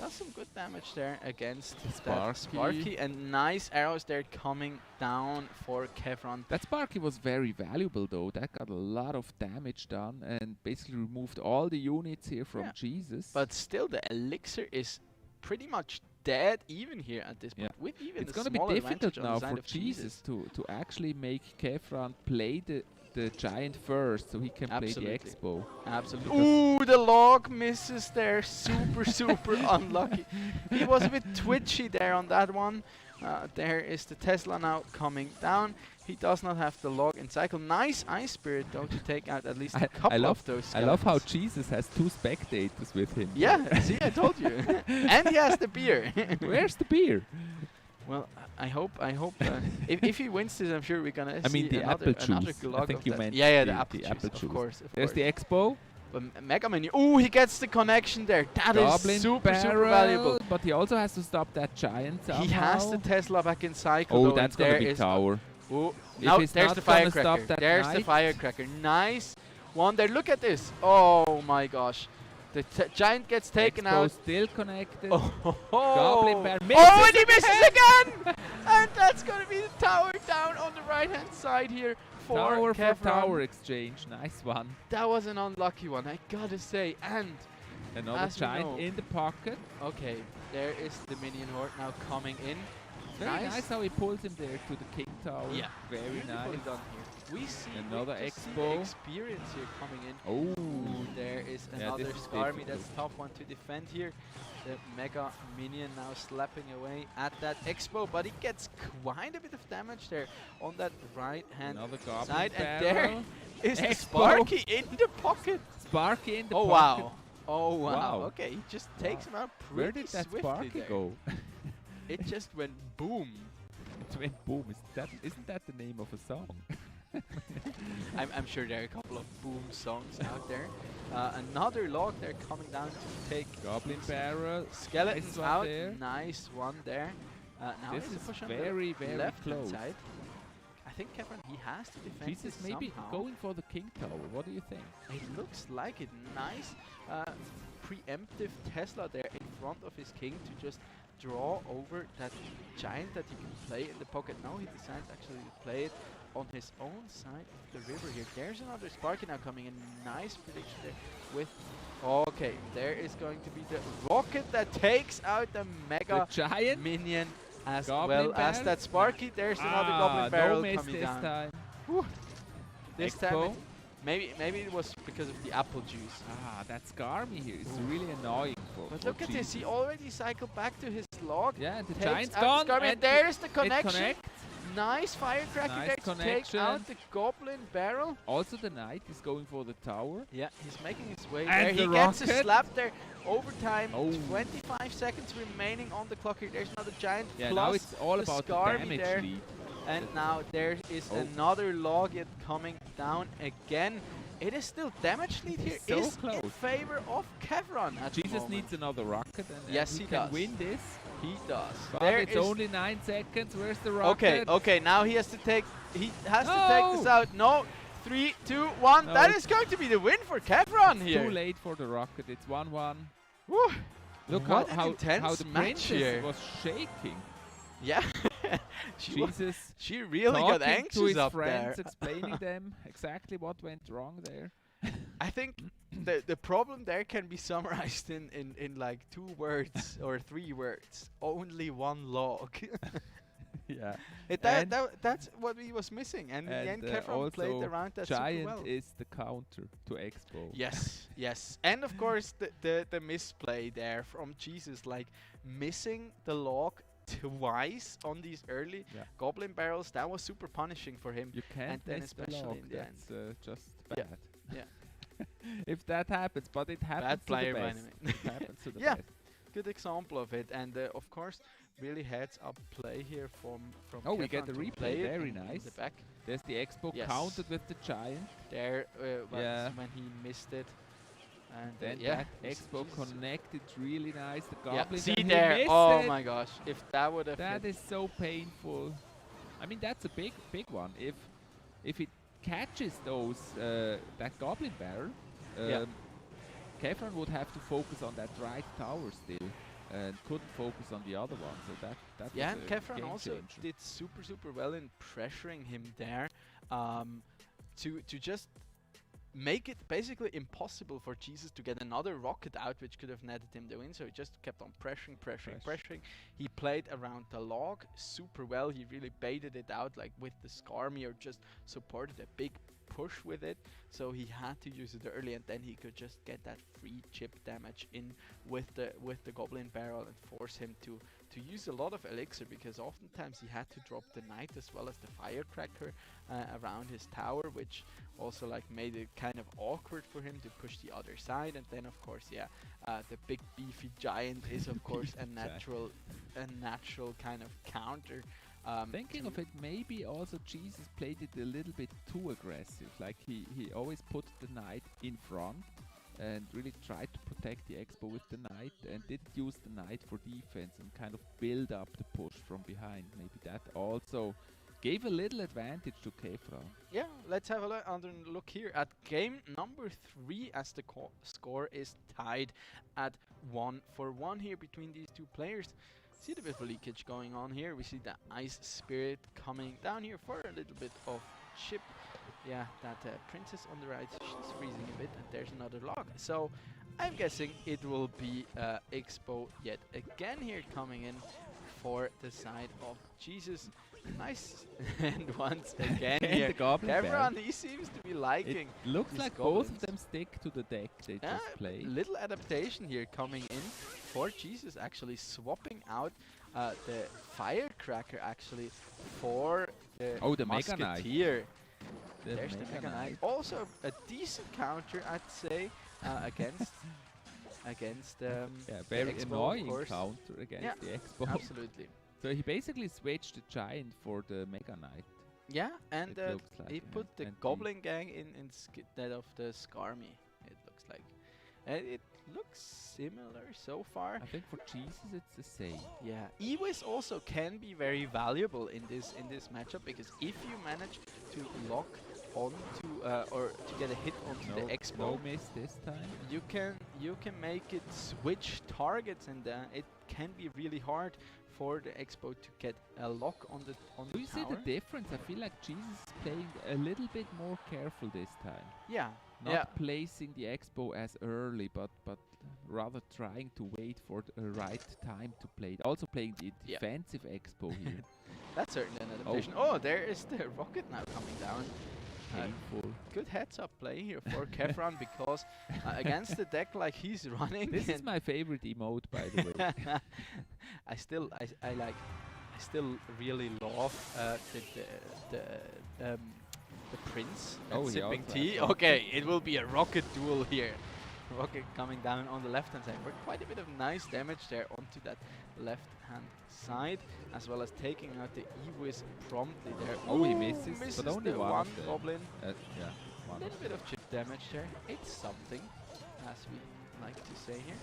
Speaker 11: Does some good damage there against that Sparky, and nice arrows there coming down for Kefron.
Speaker 12: That Sparky was very valuable though. That got a lot of damage done and basically removed all the units here from Jesus.
Speaker 11: But still, the elixir is pretty much dead even here at this point. With even
Speaker 12: it's
Speaker 11: the
Speaker 12: gonna be
Speaker 11: small
Speaker 12: difficult
Speaker 11: advantage on the
Speaker 12: now
Speaker 11: side
Speaker 12: for
Speaker 11: of
Speaker 12: Jesus to actually make Kefran play the giant first so he can play the expo.
Speaker 11: Absolutely. Ooh, the log misses there. Super unlucky. He was a bit twitchy there on that one. There is the Tesla now coming down. He does not have the log in cycle. Nice Ice Spirit though to take out at least a couple of those
Speaker 12: I love how
Speaker 11: skeletons.
Speaker 12: Jesus has 2 spectators with him.
Speaker 11: Yeah, see, I told you. And he has the beer.
Speaker 12: Where's the beer?
Speaker 11: Well, I hope if he wins this, I'm sure we're gonna
Speaker 12: I
Speaker 11: see
Speaker 12: mean the
Speaker 11: another
Speaker 12: apple juice.
Speaker 11: glog
Speaker 12: I think
Speaker 11: of
Speaker 12: you
Speaker 11: that.
Speaker 12: meant
Speaker 11: Yeah,
Speaker 12: the
Speaker 11: apple juice, of course.
Speaker 12: There's the expo.
Speaker 11: But Mega Man, ooh, he gets the connection there. That is
Speaker 12: Goblin
Speaker 11: super
Speaker 12: barrel,
Speaker 11: valuable.
Speaker 12: But he also has to stop that giant somehow.
Speaker 11: He has the Tesla back in cycle.
Speaker 12: Oh,
Speaker 11: though,
Speaker 12: that's
Speaker 11: and
Speaker 12: gonna
Speaker 11: there
Speaker 12: be
Speaker 11: is
Speaker 12: tower.
Speaker 11: Ooh,
Speaker 12: If
Speaker 11: now
Speaker 12: it's
Speaker 11: there's
Speaker 12: not
Speaker 11: the
Speaker 12: gonna stop
Speaker 11: firecracker.
Speaker 12: that
Speaker 11: There's the
Speaker 12: knight.
Speaker 11: firecracker. Nice one there. Look at this. Oh my gosh. The giant gets taken
Speaker 12: Expo
Speaker 11: out.
Speaker 12: still connected.
Speaker 11: Oh,
Speaker 12: Goblin bear
Speaker 11: oh, and he misses again! And that's going to be the tower down on the right-hand side here for
Speaker 12: Tower for
Speaker 11: Kefron.
Speaker 12: tower exchange. Nice one.
Speaker 11: That was an unlucky one, I gotta say. And
Speaker 12: Another
Speaker 11: as we
Speaker 12: giant
Speaker 11: know-
Speaker 12: in the pocket.
Speaker 11: Okay, there is the minion horde now coming in.
Speaker 12: Very nice how he pulls him there to the king tower.
Speaker 11: Yeah,
Speaker 12: Very
Speaker 11: beautifully
Speaker 12: nice.
Speaker 11: done here. We see
Speaker 12: Another
Speaker 11: we just see
Speaker 12: expo.
Speaker 11: the experience here coming in.
Speaker 12: Oh,
Speaker 11: Ooh, there is
Speaker 12: Yeah,
Speaker 11: another
Speaker 12: this is
Speaker 11: Skarmy.
Speaker 12: difficult.
Speaker 11: That's tough one to defend here. The Mega Minion now slapping away at that expo, but he gets quite a bit of damage there on that right hand
Speaker 12: Another goblin
Speaker 11: side. And
Speaker 12: barrel.
Speaker 11: there is the
Speaker 12: Expo.
Speaker 11: Sparky in the pocket.
Speaker 12: Sparky in the
Speaker 11: Oh
Speaker 12: pocket.
Speaker 11: wow! Oh wow!
Speaker 12: Wow.
Speaker 11: Okay, he just takes him out pretty
Speaker 12: Where did that
Speaker 11: swiftly
Speaker 12: Sparky
Speaker 11: there.
Speaker 12: go?
Speaker 11: It just went boom.
Speaker 12: It went boom. Isn't that the name of a song?
Speaker 11: I'm sure there are a couple of boom songs out there. Another log there coming down to take
Speaker 12: Goblin barrel.
Speaker 11: skeletons
Speaker 12: Nice one
Speaker 11: out.
Speaker 12: there.
Speaker 11: Nice one there. Now
Speaker 12: This
Speaker 11: there's a
Speaker 12: is
Speaker 11: push on
Speaker 12: very,
Speaker 11: the
Speaker 12: very
Speaker 11: left hand
Speaker 12: close.
Speaker 11: side. I think Kevin, he has to defend
Speaker 12: Jesus
Speaker 11: this
Speaker 12: maybe
Speaker 11: somehow.
Speaker 12: going for the king tower. What do you think?
Speaker 11: It looks like it. Nice preemptive Tesla there in front of his king to just draw over that giant that he can play in the pocket. Now he decides actually to play it on his own side of the river here. There's another Sparky now coming in. Nice prediction there with... Okay, there is going to be the rocket that takes out the Mega
Speaker 12: giant
Speaker 11: Minion as
Speaker 12: Goblin
Speaker 11: well as
Speaker 12: barrel?
Speaker 11: that Sparky. There's another
Speaker 12: Ah,
Speaker 11: Goblin Barrel
Speaker 12: no miss
Speaker 11: coming
Speaker 12: this
Speaker 11: down.
Speaker 12: time.
Speaker 11: Whew. This time
Speaker 12: Expo.
Speaker 11: maybe it was because of the apple juice.
Speaker 12: Ah, that Skarmy here is really annoying for
Speaker 11: But
Speaker 12: for
Speaker 11: look at this,
Speaker 12: Jesus.
Speaker 11: he already cycled back to his log.
Speaker 12: Yeah, the
Speaker 11: takes
Speaker 12: giant's
Speaker 11: out
Speaker 12: gone.
Speaker 11: the Skarmy, and there's the
Speaker 12: it
Speaker 11: connection.
Speaker 12: connects.
Speaker 11: Nice firecracker
Speaker 12: Nice
Speaker 11: there to take
Speaker 12: connection.
Speaker 11: out the Goblin Barrel.
Speaker 12: Also the knight is going for the tower.
Speaker 11: Yeah, he's making his way
Speaker 12: And
Speaker 11: there. He
Speaker 12: the
Speaker 11: gets a
Speaker 12: rocket.
Speaker 11: slap there. overtime.
Speaker 12: Oh.
Speaker 11: 25 seconds remaining on the clock here. There's another giant.
Speaker 12: Yeah,
Speaker 11: plus
Speaker 12: now it's all
Speaker 11: the
Speaker 12: about the
Speaker 11: Scarmy
Speaker 12: damage
Speaker 11: there.
Speaker 12: lead.
Speaker 11: And now there is
Speaker 12: Oh.
Speaker 11: another log yet coming down again. It is still damage lead here.
Speaker 12: So
Speaker 11: Is
Speaker 12: close.
Speaker 11: in favor of Kevron at the
Speaker 12: Jesus
Speaker 11: moment.
Speaker 12: needs another rocket, and
Speaker 11: Yes,
Speaker 12: he
Speaker 11: he
Speaker 12: can
Speaker 11: does.
Speaker 12: win this.
Speaker 11: He does.
Speaker 12: But
Speaker 11: There
Speaker 12: it's
Speaker 11: is-
Speaker 12: only 9 seconds. Where's the rocket?
Speaker 11: Okay. Now he has to take. He has to take this out. No. 3, 2, 1.
Speaker 12: No,
Speaker 11: That
Speaker 12: it's
Speaker 11: is going to be the win for Kevron here.
Speaker 12: Too late for the rocket. It's 1-1.
Speaker 11: Woo.
Speaker 12: Look
Speaker 11: What
Speaker 12: how
Speaker 11: an intense
Speaker 12: the
Speaker 11: match
Speaker 12: princess
Speaker 11: here.
Speaker 12: was shaking.
Speaker 11: Yeah. she was-
Speaker 12: Jesus.
Speaker 11: She really got
Speaker 12: talking
Speaker 11: anxious
Speaker 12: to his
Speaker 11: up
Speaker 12: friends,
Speaker 11: there.
Speaker 12: explaining them exactly what went wrong there.
Speaker 11: I think the problem there can be summarized in like 2 words or 3 words. Only one log.
Speaker 12: Yeah.
Speaker 11: That's what he was missing, and in the end, Kevron played around that super
Speaker 12: Giant
Speaker 11: well.
Speaker 12: is the counter to Expo.
Speaker 11: Yes, and of course the misplay there from Jesus, like missing the log twice on these early goblin barrels. That was super punishing for him.
Speaker 12: You can't
Speaker 11: and then
Speaker 12: miss the
Speaker 11: especially
Speaker 12: log.
Speaker 11: in the end.
Speaker 12: That's just
Speaker 11: Yeah.
Speaker 12: bad.
Speaker 11: Yeah.
Speaker 12: If that happens, but it happens
Speaker 11: Bad
Speaker 12: to
Speaker 11: player
Speaker 12: the
Speaker 11: by
Speaker 12: best.
Speaker 11: the way.
Speaker 12: It happens to the
Speaker 11: Yeah.
Speaker 12: best.
Speaker 11: Good example of it, and of course, really heads up play here from.
Speaker 12: Oh, we get
Speaker 11: Kevron
Speaker 12: the
Speaker 11: to
Speaker 12: replay.
Speaker 11: play it
Speaker 12: Very
Speaker 11: in
Speaker 12: nice.
Speaker 11: the back.
Speaker 12: There's the Expo
Speaker 11: Yes.
Speaker 12: counted with the giant.
Speaker 11: There,
Speaker 12: Yeah.
Speaker 11: when he missed it, and
Speaker 12: Then
Speaker 11: yeah,
Speaker 12: that Expo connected really nice. The
Speaker 11: Yeah,
Speaker 12: goblin.
Speaker 11: see
Speaker 12: and he
Speaker 11: there.
Speaker 12: missed
Speaker 11: Oh
Speaker 12: it.
Speaker 11: my gosh! If that would have
Speaker 12: That
Speaker 11: hit.
Speaker 12: is so painful. I mean, that's a big one. If it catches those that goblin barrel,
Speaker 11: Yeah.
Speaker 12: Kevron would have to focus on that right tower still, and couldn't focus on the other one. So that
Speaker 11: Yeah,
Speaker 12: was
Speaker 11: and
Speaker 12: a
Speaker 11: Kevron
Speaker 12: game
Speaker 11: also
Speaker 12: changer.
Speaker 11: did super well in pressuring him there, to just make it basically impossible for Jesus to get another rocket out, which could have netted him the win. So he just kept on pressuring. He played around the log super well. He really baited it out, like with the Skarmy, or just supported a big push with it. So he had to use it early, and then he could just get that free chip damage in with the goblin barrel and force him to use a lot of elixir, because oftentimes he had to drop the knight as well as the firecracker around his tower, which also like made it kind of awkward for him to push the other side. And then of course, the big beefy giant is of course a natural kind of counter.
Speaker 12: Thinking of it, maybe also Jesus played it a little bit too aggressive. Like he always put the knight in front and really tried to protect the Expo with the knight, and didn't use the knight for defense and kind of build up the push from behind. Maybe that also gave a little advantage to Kefra.
Speaker 11: Yeah, let's have a look here at game number 3, as the score is tied at 1-1 here between these two players. See the bit of leakage going on here. We see the Ice Spirit coming down here for a little bit of chip. Yeah, that princess on the right, she's freezing a bit, and there's another log. So I'm guessing it will be Expo yet again here coming in for the side of Jesus. Nice. And once again
Speaker 12: And
Speaker 11: here,
Speaker 12: the goblin
Speaker 11: Kevron,
Speaker 12: bear.
Speaker 11: he seems to be liking.
Speaker 12: It looks
Speaker 11: these
Speaker 12: like both of
Speaker 11: goblins.
Speaker 12: them stick to the deck they just played.
Speaker 11: Little adaptation here coming in for Jesus, actually swapping out the firecracker actually for the
Speaker 12: Mega Knight.
Speaker 11: musketeer.
Speaker 12: The
Speaker 11: There's the
Speaker 12: Mega
Speaker 11: Mega Knight.
Speaker 12: Knight.
Speaker 11: Also a decent counter, I'd say, against
Speaker 12: Yeah,
Speaker 11: the
Speaker 12: very
Speaker 11: Expo, of
Speaker 12: annoying
Speaker 11: course.
Speaker 12: counter against
Speaker 11: Yeah,
Speaker 12: the Expo.
Speaker 11: absolutely.
Speaker 12: So he basically switched the giant for the Mega Knight.
Speaker 11: Yeah, and
Speaker 12: It looks like,
Speaker 11: he
Speaker 12: yeah,
Speaker 11: put the
Speaker 12: and
Speaker 11: Goblin Gang instead of the Skarmy, it looks like. And it looks similar so far.
Speaker 12: I think for Jesus it's the same.
Speaker 11: Yeah, Ewis also can be very valuable in this matchup, because if you manage to lock onto or to get a hit onto the Expo,
Speaker 12: No miss this time.
Speaker 11: you can make it switch targets, and it can be really hard for the Expo to get a lock on the
Speaker 12: Do you see the difference? I feel like Jesus is playing a little bit more careful this time.
Speaker 11: Yeah.
Speaker 12: Not placing the Expo as early, but rather trying to wait for the right time to play it. Also playing the defensive Expo here.
Speaker 11: That's certainly an adaptation. Oh, there is the rocket now coming down.
Speaker 12: Painful.
Speaker 11: Good heads-up play here for Kefron, because against the deck like he's running.
Speaker 12: This is my favorite emote, by the way.
Speaker 11: I still really love the prince
Speaker 12: Oh, he
Speaker 11: sipping
Speaker 12: also
Speaker 11: tea.
Speaker 12: has
Speaker 11: Okay, it will be a rocket duel here. rocket coming down on the left hand side for quite a bit of nice damage there onto that left hand side, as well as taking out the E-Wiz promptly there.
Speaker 12: Oh, he misses, but only
Speaker 11: the
Speaker 12: one
Speaker 11: one
Speaker 12: of them.
Speaker 11: goblin.
Speaker 12: Yeah,
Speaker 11: A
Speaker 12: one.
Speaker 11: little bit of chip damage there. It's something, as we like to say here.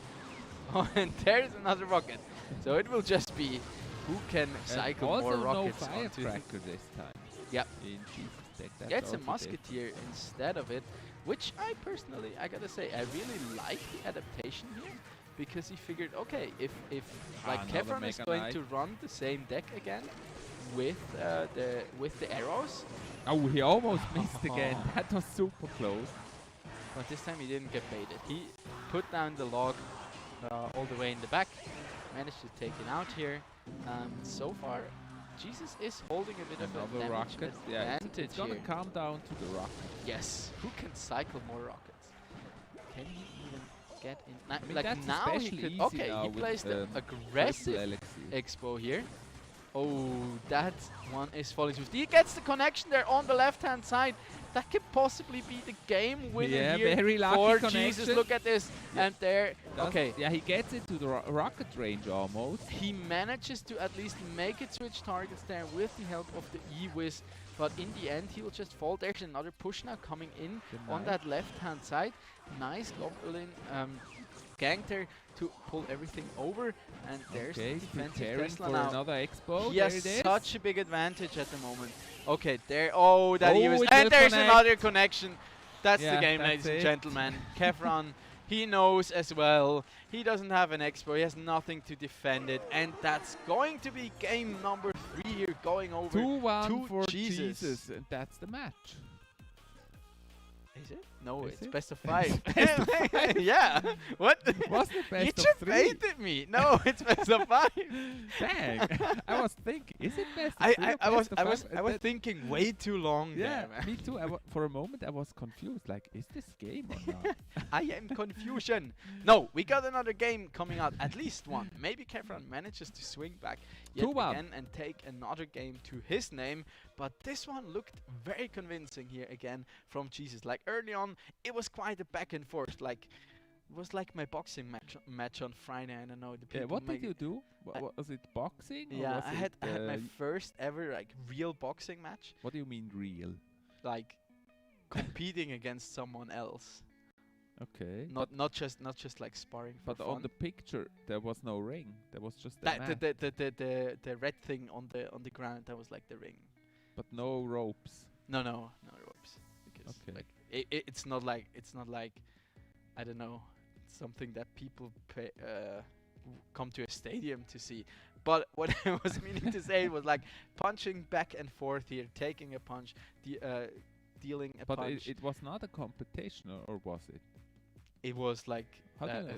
Speaker 11: Oh, and there's another rocket. So it will just be who can cycle
Speaker 12: also
Speaker 11: more rockets
Speaker 12: no
Speaker 11: onto
Speaker 12: firecracker this time.
Speaker 11: Yep.
Speaker 12: In Jesus deck. That's
Speaker 11: Gets a
Speaker 12: also
Speaker 11: musketeer instead of it, which I personally, I gotta say, I really like the adaptation here, because he figured, okay, if like
Speaker 12: another
Speaker 11: Kevron is
Speaker 12: Mega
Speaker 11: going
Speaker 12: Knight.
Speaker 11: to run the same deck again with the arrows,
Speaker 12: Oh, he almost missed again. That was super close.
Speaker 11: but this time he didn't get baited. He put down the log all the way in the back, managed to take it out here. So far, Jesus is holding a bit of
Speaker 12: Another
Speaker 11: a damage
Speaker 12: rocket. Yeah,
Speaker 11: advantage
Speaker 12: it's gonna
Speaker 11: here.
Speaker 12: come down to the rocket.
Speaker 11: Yes, who can cycle more rockets? Can he even get in?
Speaker 12: I mean,
Speaker 11: like
Speaker 12: that's
Speaker 11: now he
Speaker 12: especially
Speaker 11: could.
Speaker 12: easy
Speaker 11: Okay,
Speaker 12: now
Speaker 11: he
Speaker 12: with,
Speaker 11: plays the
Speaker 12: triple
Speaker 11: aggressive
Speaker 12: elixir.
Speaker 11: expo here. Oh, that one is falling through. He gets the connection there on the left-hand side. That could possibly be the game winner
Speaker 12: Yeah,
Speaker 11: here
Speaker 12: very lucky
Speaker 11: for
Speaker 12: connection.
Speaker 11: Jesus. Look at this, and there. Okay,
Speaker 12: Yeah, he gets it to the rocket range almost.
Speaker 11: he manages to at least make it switch targets there with the help of the E-Wiz, but in the end he will just fall. There's another push now coming in on that left-hand side. Nice Goblin gang there to pull everything over, and there's the defensive
Speaker 12: preparing
Speaker 11: Tesla
Speaker 12: for
Speaker 11: now.
Speaker 12: another expo.
Speaker 11: He
Speaker 12: There
Speaker 11: has
Speaker 12: it is.
Speaker 11: such a big advantage at the moment. Okay, there. Oh, that
Speaker 12: Oh,
Speaker 11: E-Wiz,
Speaker 12: it
Speaker 11: and
Speaker 12: will
Speaker 11: there's
Speaker 12: connect.
Speaker 11: another connection. That's
Speaker 12: Yeah,
Speaker 11: the game,
Speaker 12: that's
Speaker 11: ladies and
Speaker 12: it.
Speaker 11: gentlemen. Kevron, he knows as well. He doesn't have an expo. He has nothing to defend it. And that's going to be game number 3 here, going over
Speaker 12: 2-1
Speaker 11: to
Speaker 12: for
Speaker 11: Jesus.
Speaker 12: Jesus, and that's the match.
Speaker 11: Is it? No,
Speaker 12: Is
Speaker 11: it's
Speaker 12: it?
Speaker 11: best of 5.
Speaker 12: Best of 5.
Speaker 11: Yeah. What?
Speaker 12: Was it best
Speaker 11: you
Speaker 12: of
Speaker 11: just
Speaker 12: 3?
Speaker 11: baited me. No, it's best of 5.
Speaker 12: Dang! I was thinking, is it best of
Speaker 11: I
Speaker 12: 3 or
Speaker 11: I was
Speaker 12: best of
Speaker 11: I was
Speaker 12: 5?
Speaker 11: I
Speaker 12: And
Speaker 11: was
Speaker 12: then-
Speaker 11: thinking way too long
Speaker 12: Yeah,
Speaker 11: there, man.
Speaker 12: me too. For a moment I was confused. Like, is this game or not?
Speaker 11: I am confusion. No, we got another game coming out, at least one. Maybe Kevron manages to swing back yet
Speaker 12: 2-1.
Speaker 11: again and take another game to his name. But this one looked very convincing here again from Jesus. Like early on, it was quite a back and forth. Like it was like my boxing match on Friday. I don't know. The people
Speaker 12: What
Speaker 11: make
Speaker 12: did you do? Was it boxing? Or
Speaker 11: Yeah,
Speaker 12: was
Speaker 11: I
Speaker 12: it,
Speaker 11: had my first ever like real boxing match.
Speaker 12: What do you mean real?
Speaker 11: Like competing against someone else.
Speaker 12: Okay.
Speaker 11: Not just like sparring for
Speaker 12: But
Speaker 11: fun.
Speaker 12: on the picture there was no ring. There was just a
Speaker 11: That
Speaker 12: mat,
Speaker 11: the red thing on the ground, that was like the ring.
Speaker 12: but no ropes.
Speaker 11: No ropes. Because
Speaker 12: Okay.
Speaker 11: like it's not like I don't know, something that people pay, come to a stadium to see. But what I was meaning to say was like punching back and forth here, taking a punch, dealing a
Speaker 12: But
Speaker 11: punch.
Speaker 12: it was not a competition, or was it?
Speaker 11: It was like
Speaker 12: How do you know?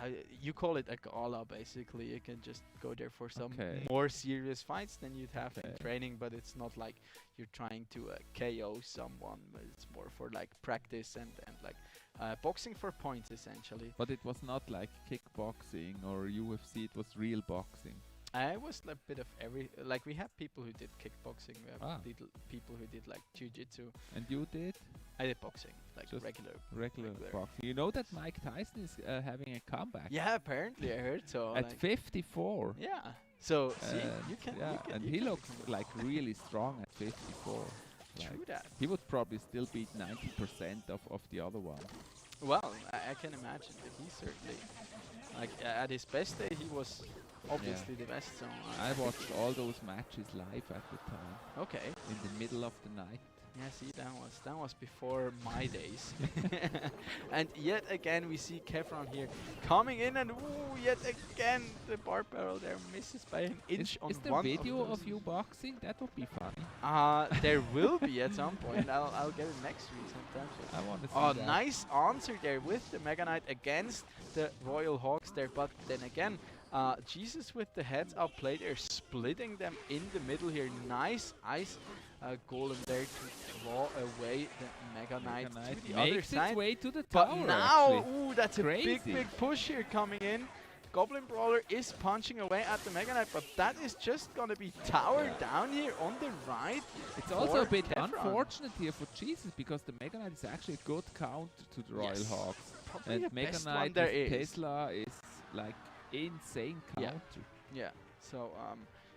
Speaker 11: how you call it a gala, basically. You can just go there for some
Speaker 12: Okay.
Speaker 11: more serious fights than you'd have in
Speaker 12: Okay.
Speaker 11: training, but it's not like you're trying to KO someone. But it's more for like practice and like boxing for points, essentially.
Speaker 12: But it was not like kickboxing or UFC. It was real boxing.
Speaker 11: I was a bit of every. Like we have people who did kickboxing. We have people who did like jiu-jitsu.
Speaker 12: And you did
Speaker 11: I did boxing, like
Speaker 12: Just
Speaker 11: regular.
Speaker 12: boxing. You know that Mike Tyson is having a comeback.
Speaker 11: Yeah, apparently I heard so.
Speaker 12: At
Speaker 11: like
Speaker 12: 54.
Speaker 11: yeah. So see,
Speaker 12: And
Speaker 11: you can.
Speaker 12: yeah,
Speaker 11: you can
Speaker 12: and
Speaker 11: you
Speaker 12: he
Speaker 11: can
Speaker 12: looks like really strong at 54.
Speaker 11: True
Speaker 12: Like,
Speaker 11: that.
Speaker 12: he would probably still beat 90% of the other one.
Speaker 11: Well, I can imagine that he certainly, like at his best day, he was obviously the best. So
Speaker 12: I watched all those matches live at the time.
Speaker 11: okay.
Speaker 12: In the middle of the night.
Speaker 11: Yeah, see, that was before my days. And yet again, we see Kevron here coming in, and ooh, yet again the bar barrel there misses by an inch on
Speaker 12: Is there
Speaker 11: one
Speaker 12: video
Speaker 11: of,
Speaker 12: of
Speaker 11: those.
Speaker 12: you boxing? That would be fun.
Speaker 11: There will be at some point. I'll get it next week sometime. So.
Speaker 12: I want to see
Speaker 11: Oh,
Speaker 12: that.
Speaker 11: nice answer there with the Mega Knight against the Royal Hawks there. But then again, Jesus with the heads up play, they're splitting them in the middle here. Nice ice golem there to draw away the Mega Knight to the other
Speaker 12: makes
Speaker 11: side.
Speaker 12: its way to the
Speaker 11: But
Speaker 12: tower.
Speaker 11: now,
Speaker 12: actually.
Speaker 11: ooh, that's a
Speaker 12: Crazy.
Speaker 11: big push here coming in. Goblin Brawler is punching away at the Mega Knight, but that is just gonna be towered down here on the right.
Speaker 12: It's also a
Speaker 11: for
Speaker 12: bit
Speaker 11: Kevron.
Speaker 12: unfortunate here for Jesus, because the Mega Knight is actually a good counter to the Royal
Speaker 11: Yes.
Speaker 12: Hawks.
Speaker 11: probably
Speaker 12: And
Speaker 11: the
Speaker 12: Mega
Speaker 11: best one
Speaker 12: Knight
Speaker 11: there
Speaker 12: with
Speaker 11: is.
Speaker 12: Tesla is like insane
Speaker 11: Yeah.
Speaker 12: counter.
Speaker 11: Yeah. So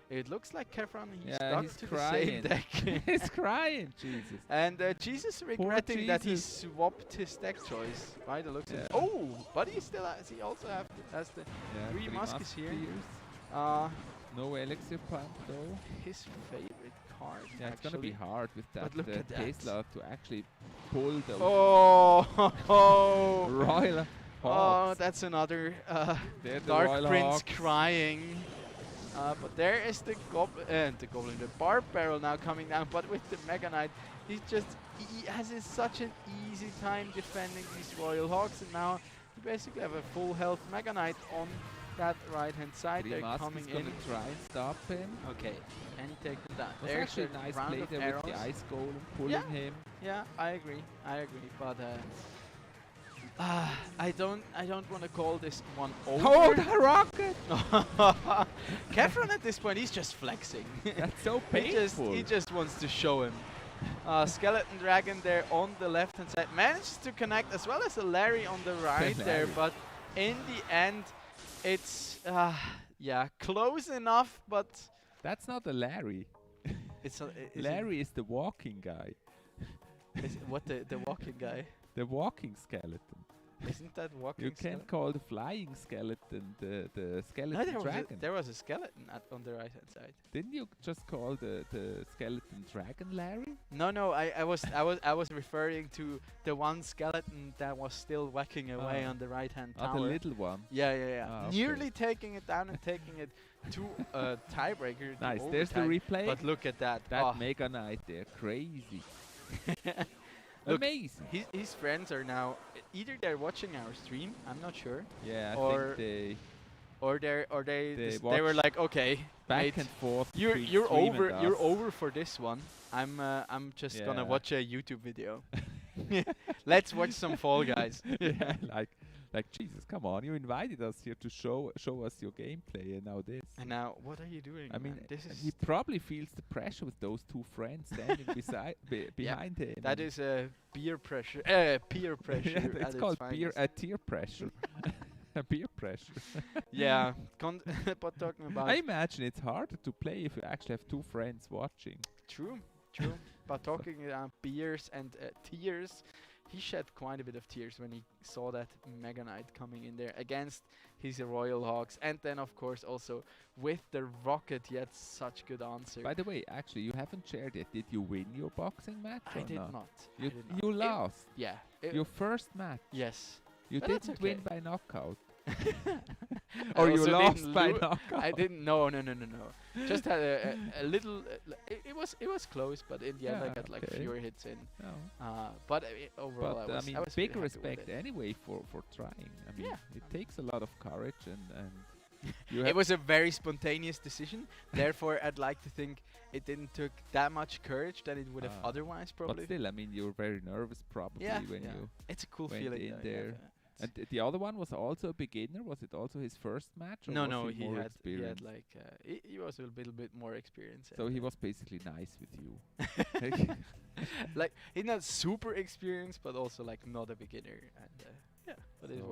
Speaker 11: it looks like Kefron he's
Speaker 12: Yeah,
Speaker 11: stuck
Speaker 12: he's
Speaker 11: to the same
Speaker 12: crying.
Speaker 11: deck.
Speaker 12: He's crying, Jesus.
Speaker 11: And Jesus regretting that he
Speaker 12: Jesus.
Speaker 11: swapped his deck choice by the looks of it.
Speaker 12: Yeah.
Speaker 11: Oh, but he still has. He also has the
Speaker 12: Yeah,
Speaker 11: three muskets here.
Speaker 12: Musketeers. No elixir pump though.
Speaker 11: His favorite card.
Speaker 12: Yeah, it's gonna be
Speaker 11: actually.
Speaker 12: hard with that
Speaker 11: But look at that.
Speaker 12: Tesla to actually pull those
Speaker 11: Oh,
Speaker 12: Royal
Speaker 11: oh,
Speaker 12: Hawks.
Speaker 11: that's another
Speaker 12: They're the
Speaker 11: Dark
Speaker 12: Royal
Speaker 11: Prince
Speaker 12: Hawks.
Speaker 11: crying. But there is the the Barb Barrel now coming down. But with the Mega Knight, he has such an easy time defending these Royal Hawks, and now you basically have a full health Mega Knight on that right hand side. They're coming in.
Speaker 12: Gonna try and stop him.
Speaker 11: Okay, and he take them down.
Speaker 12: There's actually a nice play there with the Ice Golem pulling him.
Speaker 11: Yeah, I agree. But I don't want to call this one over.
Speaker 12: Oh, the rocket!
Speaker 11: Kefron at this point, he's just flexing.
Speaker 12: That's so painful.
Speaker 11: He just wants to show him. Skeleton Dragon there on the left hand side manages to connect, as well as a Larry on the right there. But in the end, it's yeah, close enough. But
Speaker 12: that's not a Larry. Larry is the walking guy.
Speaker 11: What the walking guy?
Speaker 12: The walking skeleton.
Speaker 11: Isn't that walking?
Speaker 12: You can't call the flying skeleton the skeleton dragon.
Speaker 11: There was a skeleton on the right hand side.
Speaker 12: Didn't you just call the skeleton dragon Larry?
Speaker 11: No, I was referring to the one skeleton that was still whacking away on the right hand tower.
Speaker 12: The little one.
Speaker 11: Yeah.
Speaker 12: Okay.
Speaker 11: Nearly taking it down and taking it to a tiebreaker.
Speaker 12: Nice. There's the replay.
Speaker 11: But look at that.
Speaker 12: That Mega Knight there, crazy.
Speaker 11: Look,
Speaker 12: amazing.
Speaker 11: His friends are now either they're watching our stream. I'm not sure.
Speaker 12: Yeah, I think they.
Speaker 11: Or they were like, okay,
Speaker 12: back
Speaker 11: mate,
Speaker 12: and forth.
Speaker 11: You're over for this one. I'm just gonna watch a YouTube video. Let's watch some Fall Guys.
Speaker 12: Yeah, like Jesus, come on! You invited us here to show us your gameplay, and now this.
Speaker 11: And now, what are you doing?
Speaker 12: I mean,
Speaker 11: this is
Speaker 12: he probably feels the pressure with those two friends standing behind him.
Speaker 11: That is peer pressure. Peer pressure.
Speaker 12: Yeah, it's called peer pressure. Peer pressure.
Speaker 11: Yeah, but talking about.
Speaker 12: I imagine it's harder to play if you actually have two friends watching.
Speaker 11: True. But talking about peers and tears, he shed quite a bit of tears when he saw that Mega Knight coming in there against his Royal Hawks, and then of course also with the rocket. He had such good answer.
Speaker 12: By the way, actually, you haven't shared it. Did you win your boxing match?
Speaker 11: I did not.
Speaker 12: You lost.
Speaker 11: Yeah.
Speaker 12: Your first match.
Speaker 11: Yes.
Speaker 12: You
Speaker 11: But
Speaker 12: didn't
Speaker 11: that's
Speaker 12: win
Speaker 11: okay.
Speaker 12: by knockout.
Speaker 11: Or
Speaker 12: you lost by knockout.
Speaker 11: I didn't. No. Just had a little. It was close, but in the end I got like fewer hits in.
Speaker 12: No.
Speaker 11: But overall,
Speaker 12: but
Speaker 11: I was
Speaker 12: big
Speaker 11: really happy with
Speaker 12: respect
Speaker 11: it.
Speaker 12: anyway for trying. I mean, it takes a lot of courage and.
Speaker 11: It was a very spontaneous decision. Therefore, I'd like to think it didn't took that much courage that it would have otherwise probably.
Speaker 12: But still, I mean, you were very nervous probably when you.
Speaker 11: It's a cool
Speaker 12: went
Speaker 11: feeling
Speaker 12: in
Speaker 11: though,
Speaker 12: there. And the other one was also a beginner. Was it also his first match? Or
Speaker 11: No,
Speaker 12: was
Speaker 11: he
Speaker 12: more
Speaker 11: had
Speaker 12: experienced?
Speaker 11: like he was a little bit more experienced.
Speaker 12: So he was basically nice with you.
Speaker 11: Like he's not super experienced, but also like not a beginner. And but it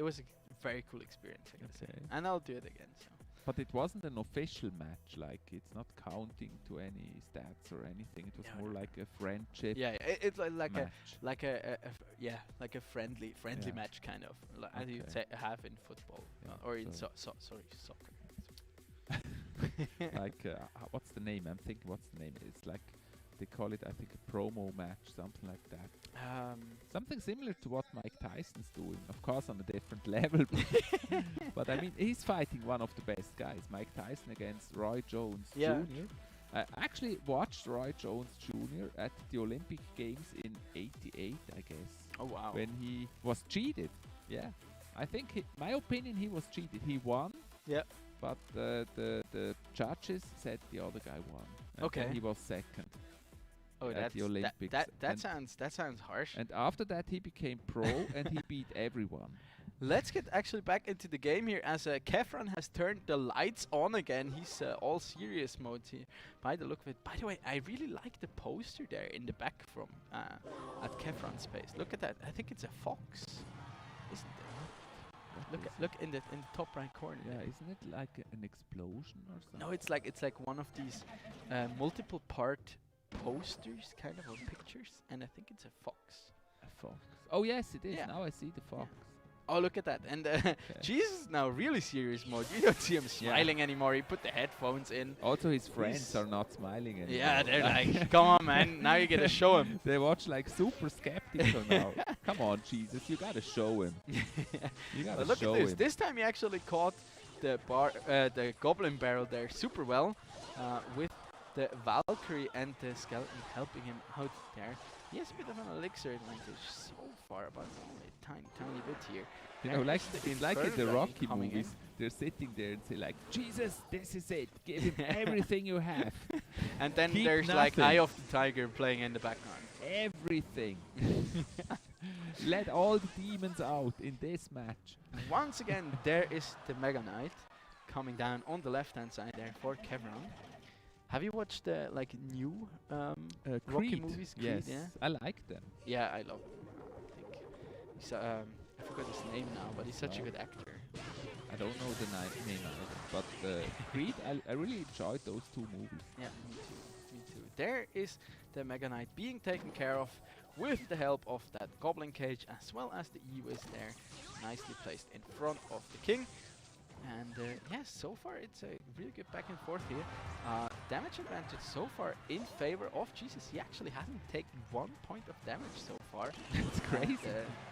Speaker 11: was a very cool experience, I gotta say. And I'll do it again. So.
Speaker 12: But it wasn't an official match. Like it's not counting to any stats or anything. It was more like a friendship.
Speaker 11: Yeah, it's like
Speaker 12: match.
Speaker 11: a friendly match kind of, like as you have in football or in sorry, soccer.
Speaker 12: Like what's the name? I'm thinking what's the name? It's like they call it, I think, a promo match, something like that. Something similar to what Mike Tyson's doing, of course on a different level. But I mean, he's fighting one of the best guys, Mike Tyson against Roy Jones Jr. I actually watched Roy Jones Jr. at the Olympic Games in '88, I guess.
Speaker 11: Oh wow!
Speaker 12: When he was cheated. Yeah, I think, my opinion, he was cheated. He won.
Speaker 11: Yeah.
Speaker 12: But the judges said the other guy won. And he was second.
Speaker 11: Oh,
Speaker 12: at the Olympics.
Speaker 11: That sounds harsh.
Speaker 12: And after that, he became pro and he beat everyone.
Speaker 11: Let's get actually back into the game here, as Kefron has turned the lights on again. He's all serious mode here, by the look of it. By the way, I really like the poster there in the back from at Kefron's space. Look at that. I think it's a fox. isn't there? Look in the top right corner.
Speaker 12: Yeah,
Speaker 11: there.
Speaker 12: isn't it like an explosion or something?
Speaker 11: No, it's like one of these multiple part posters, kind of, or pictures, and I think it's a fox.
Speaker 12: A fox. Oh yes, it is.
Speaker 11: Yeah.
Speaker 12: Now I see the fox.
Speaker 11: Oh, look at that. And Jesus is now really serious mode. You don't see him smiling anymore. He put the headphones in.
Speaker 12: Also, his friends are not smiling anymore.
Speaker 11: Yeah, they're like, come on, man. Now you gotta show him.
Speaker 12: They watch like super skeptical now. Come on, Jesus. You gotta show him. You gotta
Speaker 11: Look
Speaker 12: show
Speaker 11: at this.
Speaker 12: him.
Speaker 11: This time he actually caught the goblin barrel there super well with the Valkyrie and the skeleton helping him out there. He has a bit of an elixir advantage so far, but only a tiny bit here.
Speaker 12: You know, like in the Rocky
Speaker 11: coming
Speaker 12: movies, they're sitting there and say like, Jesus, this is it. Give him everything you have.
Speaker 11: And then
Speaker 12: Keep
Speaker 11: there's like
Speaker 12: nothing.
Speaker 11: Eye of the Tiger playing in the background.
Speaker 12: Everything. Let all the demons out in this match.
Speaker 11: Once again, there is the Mega Knight coming down on the left-hand side there for Kevron. Have you watched the new Rocky
Speaker 12: Creed.
Speaker 11: movies? Creed,
Speaker 12: Yes,
Speaker 11: yeah?
Speaker 12: I like them.
Speaker 11: Yeah, I love him. I think he's, I forgot his name now, but he's such a good actor.
Speaker 12: I don't know the name either, but Creed, I really enjoyed those two movies.
Speaker 11: Yeah, me too. Me too. There is the Mega Knight being taken care of with the help of that Goblin Cage, as well as the E-Wiz there, nicely placed in front of the King. And yes, so far it's a really good back and forth here. Damage advantage so far in favor of Jesus. He actually hasn't taken 1 point of damage so far.
Speaker 12: That's crazy.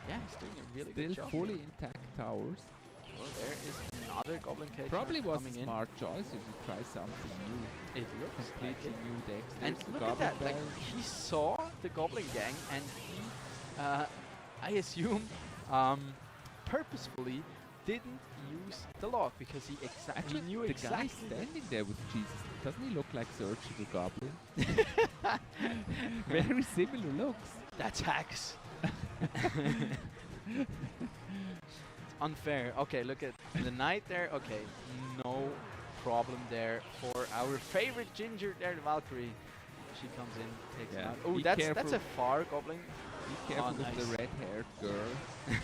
Speaker 11: Yeah, he's doing a really
Speaker 12: Still
Speaker 11: good job.
Speaker 12: fully intact towers.
Speaker 11: Well, there is another Goblin Cage.
Speaker 12: Probably was
Speaker 11: coming
Speaker 12: a smart choice if you try something new.
Speaker 11: It looks
Speaker 12: Completely
Speaker 11: like it.
Speaker 12: new decks.
Speaker 11: And
Speaker 12: There's the
Speaker 11: look at
Speaker 12: Goblin
Speaker 11: that, like
Speaker 12: Bell.
Speaker 11: he saw the Goblin Gang and he, I assume, purposefully didn't use the lock because he knew
Speaker 12: the
Speaker 11: exactly.
Speaker 12: guy standing there with Jesus, doesn't he look like Surgical Goblin? Very similar looks.
Speaker 11: That's hacks. It's unfair. Okay, look at the knight there. Okay, no problem there for our favorite Ginger there, the Valkyrie. She comes in, takes him out. Oh,
Speaker 12: Be
Speaker 11: that's
Speaker 12: careful.
Speaker 11: a far Goblin.
Speaker 12: Be careful with the
Speaker 11: nice.
Speaker 12: red-haired girl.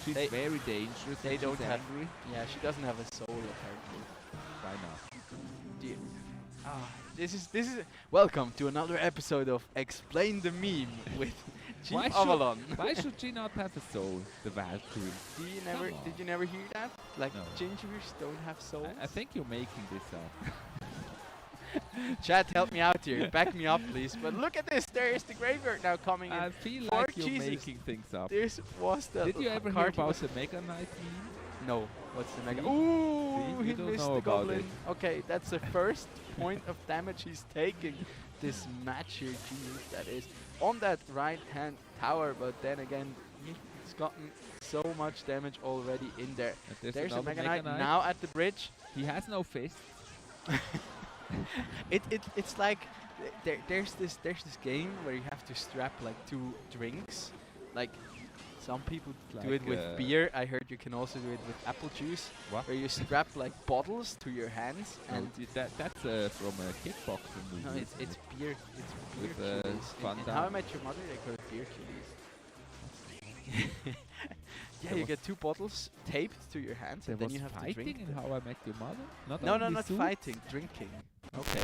Speaker 12: She's very dangerous.
Speaker 11: They
Speaker 12: when
Speaker 11: don't
Speaker 12: she's
Speaker 11: have.
Speaker 12: angry.
Speaker 11: Yeah, she doesn't have a soul apparently.
Speaker 12: Why not?
Speaker 11: Dear. This is welcome to another episode of Explain the Meme with Chief Avalon.
Speaker 12: Why should she not have a soul, the Valkyrie?
Speaker 11: Did you never hear that? Like
Speaker 12: No.
Speaker 11: gingers don't have souls?
Speaker 12: I think you're making this up.
Speaker 11: Chat, help me out here. Back me up, please. But look at this. There is the graveyard now coming in.
Speaker 12: I feel
Speaker 11: For
Speaker 12: like you're
Speaker 11: Jesus.
Speaker 12: making things up.
Speaker 11: This was the.
Speaker 12: Did you ever hear
Speaker 11: card
Speaker 12: about
Speaker 11: was-
Speaker 12: the Mega Knight meme?
Speaker 11: No. What's the mega?
Speaker 12: See?
Speaker 11: Ooh,
Speaker 12: See?
Speaker 11: he
Speaker 12: You don't
Speaker 11: missed
Speaker 12: know
Speaker 11: the
Speaker 12: about
Speaker 11: goblin.
Speaker 12: it.
Speaker 11: Okay, that's the first point of damage he's taking this match here. Genius, that is on that right-hand tower. But then again, he's gotten so much damage already in there.
Speaker 12: And
Speaker 11: There's a
Speaker 12: another
Speaker 11: Mega Knight
Speaker 12: Knight.
Speaker 11: now at the bridge.
Speaker 12: He has no fists.
Speaker 11: It's like there's this game where you have to strap like 2 drinks. Like some people do it
Speaker 12: Like,
Speaker 11: with beer. I heard you can also do it with apple juice.
Speaker 12: What?
Speaker 11: Where you strap like bottles to your hands and
Speaker 12: That's from a kickboxing movie.
Speaker 11: no, it's beer. It's beer
Speaker 12: With,
Speaker 11: cuties.
Speaker 12: Van
Speaker 11: In How I
Speaker 12: Damme.
Speaker 11: Met Your Mother, they call it beer cuties. Yeah,
Speaker 12: There
Speaker 11: you
Speaker 12: was
Speaker 11: get 2 bottles taped to your hands,
Speaker 12: There
Speaker 11: and then
Speaker 12: was
Speaker 11: you have to
Speaker 12: fighting
Speaker 11: drink.
Speaker 12: in
Speaker 11: them.
Speaker 12: How I Met Your Mother?
Speaker 11: No,
Speaker 12: only
Speaker 11: not
Speaker 12: soup?
Speaker 11: fighting, drinking.
Speaker 12: Okay,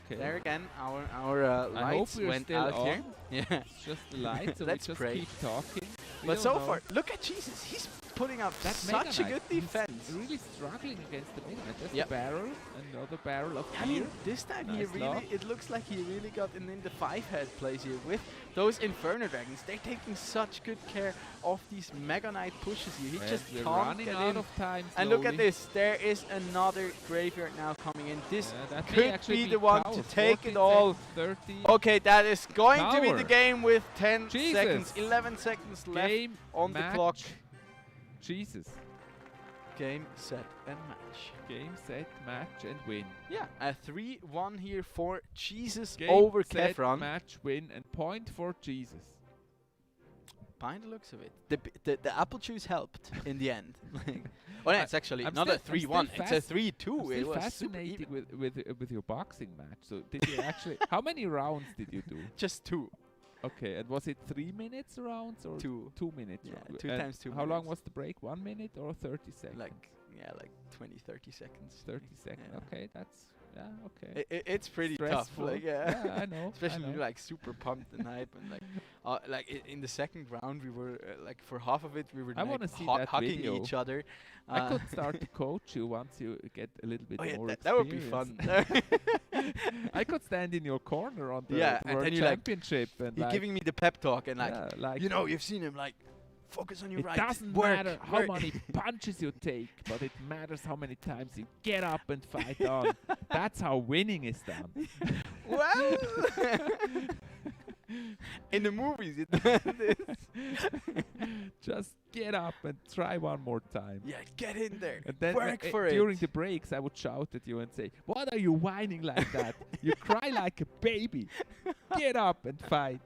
Speaker 12: okay.
Speaker 11: There again, our
Speaker 12: I hope
Speaker 11: lights
Speaker 12: we're
Speaker 11: went
Speaker 12: still
Speaker 11: out
Speaker 12: on.
Speaker 11: here. Yeah.
Speaker 12: It's just the light, so
Speaker 11: Let's
Speaker 12: we just
Speaker 11: pray.
Speaker 12: keep talking. We
Speaker 11: But
Speaker 12: don't
Speaker 11: so
Speaker 12: know.
Speaker 11: far, look at Jesus. He's putting up
Speaker 12: That
Speaker 11: such
Speaker 12: Mega
Speaker 11: a good
Speaker 12: Knight, he's
Speaker 11: defense.
Speaker 12: really struggling against the Mega Knight. There's
Speaker 11: Yep.
Speaker 12: the barrel, another barrel of
Speaker 11: I mean,
Speaker 12: beer.
Speaker 11: this time he
Speaker 12: Nice
Speaker 11: really,
Speaker 12: lock.
Speaker 11: it looks like he really got in the 5-head plays here with those Inferno Dragons. They're taking such good care of these Mega Knight pushes here. He
Speaker 12: And
Speaker 11: just
Speaker 12: we're
Speaker 11: can't
Speaker 12: running
Speaker 11: get
Speaker 12: out
Speaker 11: in.
Speaker 12: of time
Speaker 11: And look at
Speaker 12: slowly.
Speaker 11: this, there is another graveyard now coming in. This
Speaker 12: That may
Speaker 11: could
Speaker 12: actually
Speaker 11: be the one
Speaker 12: power.
Speaker 11: to take
Speaker 12: 14
Speaker 11: it all.
Speaker 12: seconds, 30.
Speaker 11: Okay, that is going to be the
Speaker 12: Tower.
Speaker 11: game with 10
Speaker 12: Jesus.
Speaker 11: seconds, 11 seconds left
Speaker 12: Game,
Speaker 11: on the
Speaker 12: match.
Speaker 11: clock.
Speaker 12: Jesus.
Speaker 11: Game, set, and match.
Speaker 12: Game, set, match, and win.
Speaker 11: Yeah, a 3-1 here for Jesus
Speaker 12: Game,
Speaker 11: over
Speaker 12: set,
Speaker 11: Kefron.
Speaker 12: match, win, and point for Jesus.
Speaker 11: By the looks of it, the apple juice helped in the end. Well, it's actually
Speaker 12: I'm
Speaker 11: not
Speaker 12: still-
Speaker 11: a 3-1;
Speaker 12: I'm
Speaker 11: it's
Speaker 12: still
Speaker 11: a 3-2.
Speaker 12: I'm
Speaker 11: It
Speaker 12: still
Speaker 11: was super
Speaker 12: fascinated
Speaker 11: even.
Speaker 12: with your boxing match. So did you actually? How many rounds did you do?
Speaker 11: Just 2.
Speaker 12: Okay, and was it 3 minutes rounds or 2 minutes?
Speaker 11: Yeah,
Speaker 12: round?
Speaker 11: 2
Speaker 12: And
Speaker 11: times 2
Speaker 12: How long
Speaker 11: minutes.
Speaker 12: was the break? 1 minute or 30 seconds?
Speaker 11: Like 20, 30 seconds.
Speaker 12: 30 seconds.
Speaker 11: Yeah.
Speaker 12: Okay, that's okay.
Speaker 11: It's pretty tough.
Speaker 12: Stressful.
Speaker 11: Like
Speaker 12: Yeah, I know.
Speaker 11: Especially
Speaker 12: I know.
Speaker 11: like super pumped and hype and like in the second round we were like for half of it we were
Speaker 12: I
Speaker 11: like
Speaker 12: wanna see that
Speaker 11: hugging
Speaker 12: video.
Speaker 11: each other.
Speaker 12: I could start to coach you once you get a little bit
Speaker 11: Oh yeah,
Speaker 12: more
Speaker 11: that would be fun.
Speaker 12: I could stand in your corner on the
Speaker 11: Yeah, and
Speaker 12: World
Speaker 11: then you like
Speaker 12: Championship and
Speaker 11: You're
Speaker 12: like,
Speaker 11: giving me the pep talk and like,
Speaker 12: yeah, like
Speaker 11: you know, you've seen him like focus on your
Speaker 12: it
Speaker 11: right.
Speaker 12: doesn't
Speaker 11: work,
Speaker 12: matter how
Speaker 11: work.
Speaker 12: many punches you take, but it matters how many times you get up and fight on. That's how winning is done.
Speaker 11: Well, in the movies it is.
Speaker 12: Just get up and try one more time.
Speaker 11: Yeah, get in there.
Speaker 12: And then
Speaker 11: work for it.
Speaker 12: during the breaks, I would shout at you and say, "What are you whining like that? You cry like a baby. Get up and fight.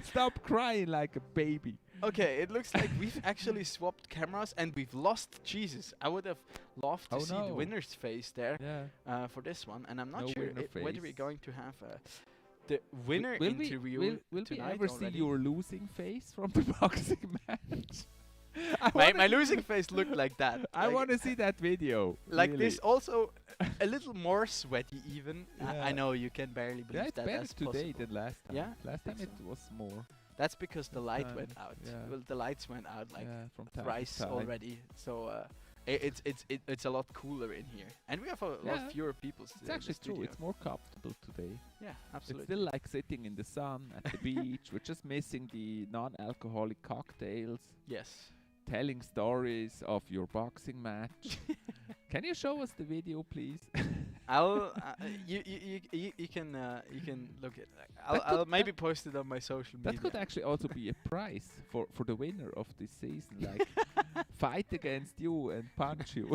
Speaker 12: Stop crying like a baby."
Speaker 11: Okay, it looks like we've actually swapped cameras and we've lost Jesus. I would have loved to
Speaker 12: Oh
Speaker 11: see the
Speaker 12: no.
Speaker 11: winner's face there
Speaker 12: Yeah.
Speaker 11: for this one, and I'm not
Speaker 12: No
Speaker 11: sure
Speaker 12: winner
Speaker 11: whether we're
Speaker 12: face.
Speaker 11: going to have the winner
Speaker 12: Will we,
Speaker 11: interview
Speaker 12: will we
Speaker 11: tonight
Speaker 12: ever
Speaker 11: already.
Speaker 12: see your losing face from the boxing match?
Speaker 11: My losing face looked like that.
Speaker 12: I
Speaker 11: like-
Speaker 12: want to see that video.
Speaker 11: like
Speaker 12: really.
Speaker 11: this, also a little more sweaty even.
Speaker 12: Yeah.
Speaker 11: I know you can barely believe
Speaker 12: Yeah, it's
Speaker 11: that
Speaker 12: better
Speaker 11: as
Speaker 12: today
Speaker 11: possible.
Speaker 12: than last time.
Speaker 11: Yeah,
Speaker 12: Last
Speaker 11: think
Speaker 12: time it was more.
Speaker 11: That's because the light
Speaker 12: time,
Speaker 11: went out.
Speaker 12: yeah.
Speaker 11: Well, the lights went out like
Speaker 12: Yeah, from time to
Speaker 11: thrice
Speaker 12: time.
Speaker 11: already. So it's a lot cooler in here, and we have a
Speaker 12: Yeah.
Speaker 11: lot fewer people.
Speaker 12: It's actually true.
Speaker 11: Studio.
Speaker 12: It's more comfortable today.
Speaker 11: Yeah,
Speaker 12: It's
Speaker 11: absolutely.
Speaker 12: still like sitting in the sun at the beach. We're just missing the non-alcoholic cocktails.
Speaker 11: Yes.
Speaker 12: Telling stories of your boxing match. Can you show us the video, please?
Speaker 11: I'll you can look at. I'll maybe post it on my social media.
Speaker 12: That could actually also be a prize for the winner of this season. Like fight against you and punch you.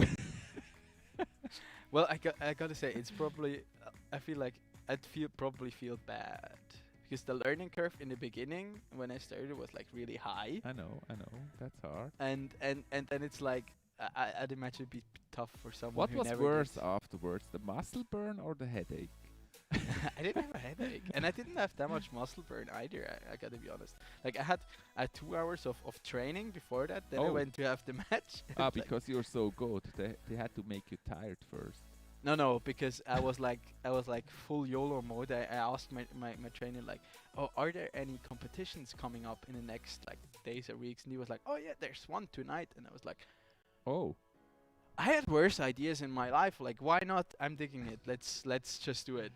Speaker 11: Well, I gotta say, it's probably. I feel like I'd probably feel bad because the learning curve in the beginning when I started was like really high.
Speaker 12: I know, that's hard.
Speaker 11: And then it's like I'd imagine it'd be tough for someone.
Speaker 12: What
Speaker 11: who
Speaker 12: was
Speaker 11: never
Speaker 12: worse
Speaker 11: did.
Speaker 12: afterwards, the muscle burn or the headache?
Speaker 11: I didn't have a headache, and I didn't have that much muscle burn either. I gotta be honest. Like I had 2 hours of training before that. Then I
Speaker 12: Oh.
Speaker 11: went to have the match.
Speaker 12: Ah,
Speaker 11: It's like-
Speaker 12: because you're so good. They had to make you tired first.
Speaker 11: No, because I was like full YOLO mode. I asked my trainer like, oh, are there any competitions coming up in the next like days or weeks? And he was like, oh yeah, there's one tonight. And I was like,
Speaker 12: oh,
Speaker 11: I had worse ideas in my life. Like, why not? I'm digging it. Let's just do it.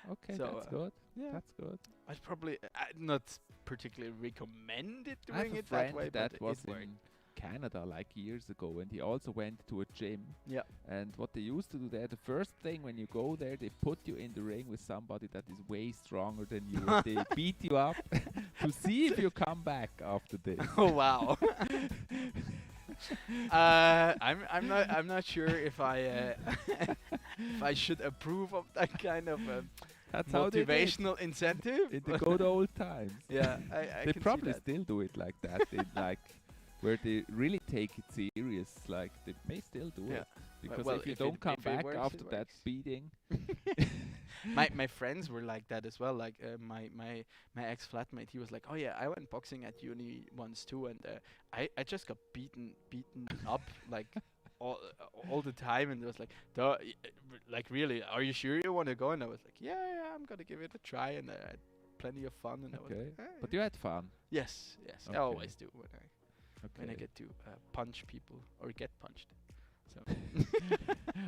Speaker 12: Okay,
Speaker 11: So,
Speaker 12: that's good.
Speaker 11: yeah.
Speaker 12: That's good.
Speaker 11: I'd probably not particularly recommend it
Speaker 12: I have
Speaker 11: doing
Speaker 12: a
Speaker 11: it
Speaker 12: friend
Speaker 11: that way,
Speaker 12: that
Speaker 11: but
Speaker 12: was
Speaker 11: it worked.
Speaker 12: in Canada like years ago, and he also went to a gym.
Speaker 11: Yeah.
Speaker 12: And what they used to do there, the first thing when you go there, they put you in the ring with somebody that is way stronger than you. And they beat you up to see if you come back after this.
Speaker 11: Oh wow. I'm not sure if I if I should approve of that kind of
Speaker 12: That's how they did
Speaker 11: motivational incentive.
Speaker 12: in the good old times.
Speaker 11: Yeah, I
Speaker 12: They
Speaker 11: can see
Speaker 12: probably
Speaker 11: that.
Speaker 12: still do it like that. In like where they really take it serious. Like they may still do
Speaker 11: Yeah.
Speaker 12: it because
Speaker 11: well,
Speaker 12: if you
Speaker 11: if
Speaker 12: don't
Speaker 11: it-
Speaker 12: come
Speaker 11: if it
Speaker 12: back
Speaker 11: works,
Speaker 12: after
Speaker 11: it
Speaker 12: that
Speaker 11: works.
Speaker 12: beating,
Speaker 11: my friends were like that as well. Like my ex flatmate, he was like, oh yeah, I went boxing at uni once too, and I just got beaten up like all the time, and it was like, duh, like really, are you sure you want to go? And I was like, yeah, I'm gonna give it a try, and I had plenty of fun, and I was
Speaker 12: okay.
Speaker 11: like, "Eh."
Speaker 12: But you had fun.
Speaker 11: Yes, I
Speaker 12: Okay.
Speaker 11: always do when I
Speaker 12: Okay.
Speaker 11: get to punch people or get punched. So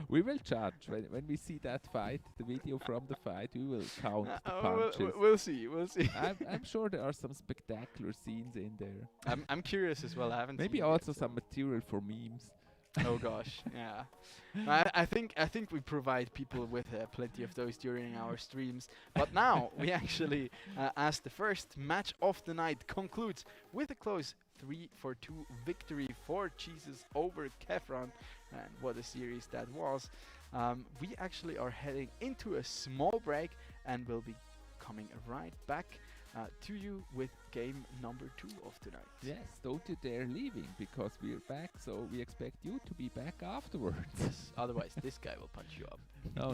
Speaker 12: We will judge when we see that fight, the video from the fight. We will count the
Speaker 11: we'll,
Speaker 12: punches.
Speaker 11: we'll see. We'll see.
Speaker 12: I'm sure there are some spectacular scenes in there.
Speaker 11: I'm curious as well. I haven't
Speaker 12: Maybe
Speaker 11: seen it
Speaker 12: also
Speaker 11: yet, so-
Speaker 12: some material for memes.
Speaker 11: Oh gosh, yeah. I think we provide people with plenty of those during our streams. But now we actually, as the first match of the night concludes with a close 3-2 victory for Jesus over Kefron, and what a series that was. We actually are heading into a small break, and we'll be coming right back to you with game number 2 of tonight.
Speaker 12: Yes, don't you dare leaving because we're back. So we expect you to be back afterwards.
Speaker 11: Yes, otherwise this guy will punch you up.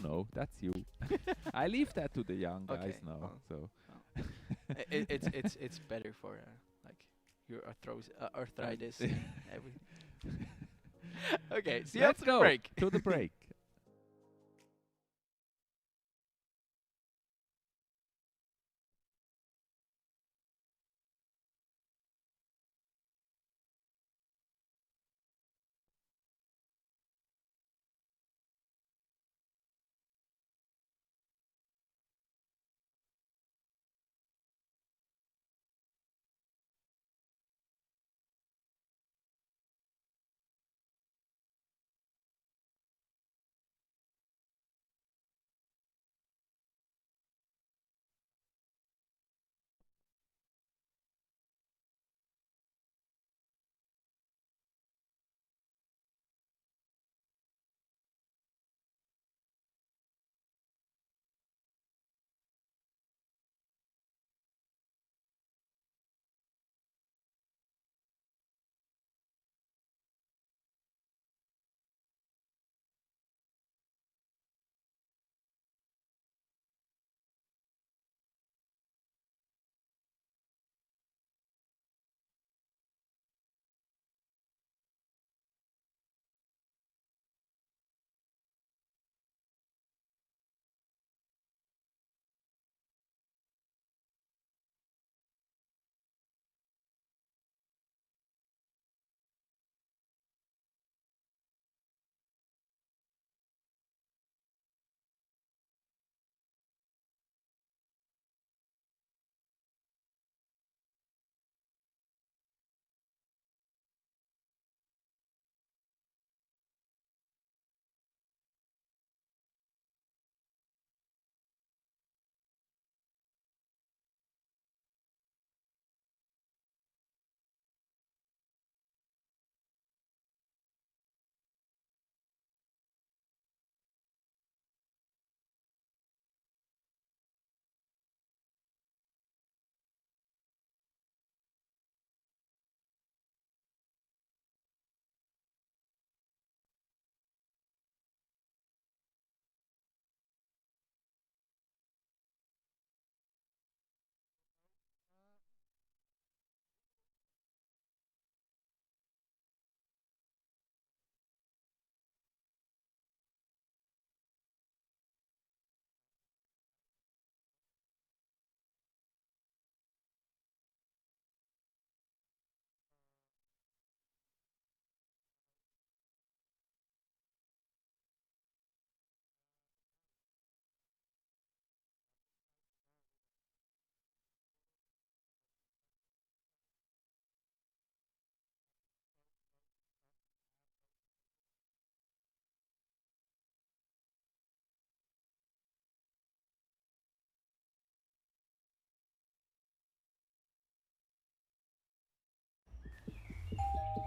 Speaker 12: No, that's you. I leave that to the young guys
Speaker 11: Okay,
Speaker 12: now.
Speaker 11: well,
Speaker 12: So
Speaker 11: well. It's better for like your arthritis and everything. Okay, see you
Speaker 12: Let's
Speaker 11: after the
Speaker 12: go
Speaker 11: break.
Speaker 12: to the break.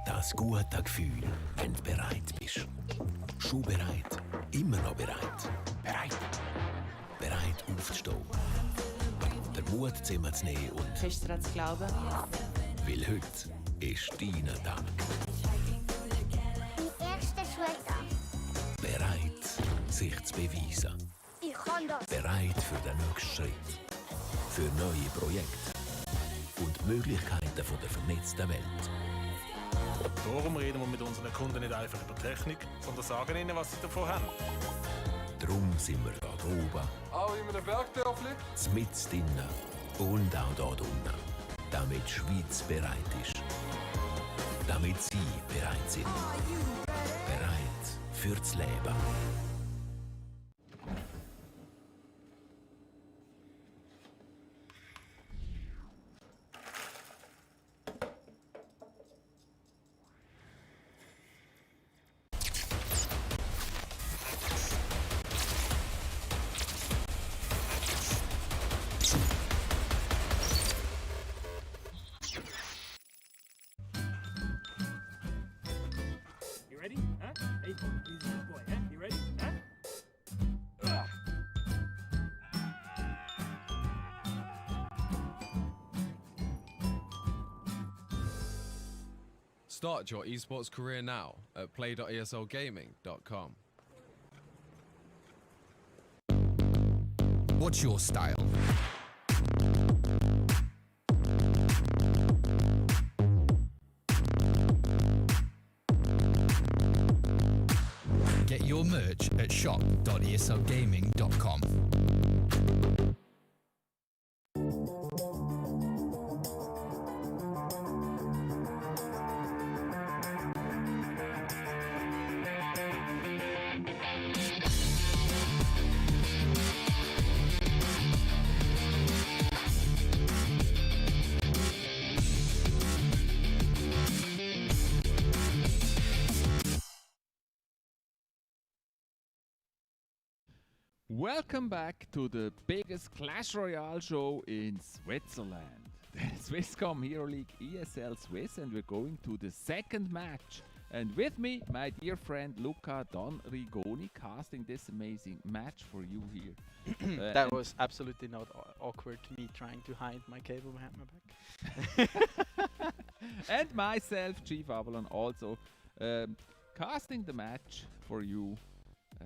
Speaker 2: Das gute Gefühl, wenn du bereit bist. Schon bereit, immer noch bereit. Bereit. Bereit aufzustehen. Den Mut zusammenzunehmen und...
Speaker 3: Fest daran zu glauben.
Speaker 2: Weil heute ist dein Tag.
Speaker 4: Mein erster Schultag.
Speaker 2: Bereit, sich zu beweisen.
Speaker 4: Ich kann das.
Speaker 2: Bereit für den nächsten Schritt. Für neue Projekte. Und die Möglichkeiten von der vernetzten Welt.
Speaker 5: Darum reden wir mit unseren Kunden nicht einfach über Technik, sondern sagen ihnen, was sie davon haben.
Speaker 2: Darum sind wir da oben,
Speaker 6: Auch in einem Bergdörfli?
Speaker 2: mitten drinnen und auch da unten. Damit die Schweiz bereit ist. Damit Sie bereit sind. Bereit fürs Leben.
Speaker 13: You ready? Huh? Hey, he's a good boy, huh? You ready? Huh?
Speaker 9: Start your esports career now at play.eslgaming.com.
Speaker 10: What's your style? Get your merch at shop.esogaming.com.
Speaker 12: Welcome back to the biggest Clash Royale show in Switzerland. The Swisscom Heroleague ESL Swiss, and we're going to the second match. And with me, my dear friend Luca Don Rigoni, casting this amazing match for you here.
Speaker 11: That was absolutely not awkward to me trying to hide my cable behind my back.
Speaker 12: And myself, Chief Avalon, also casting the match for you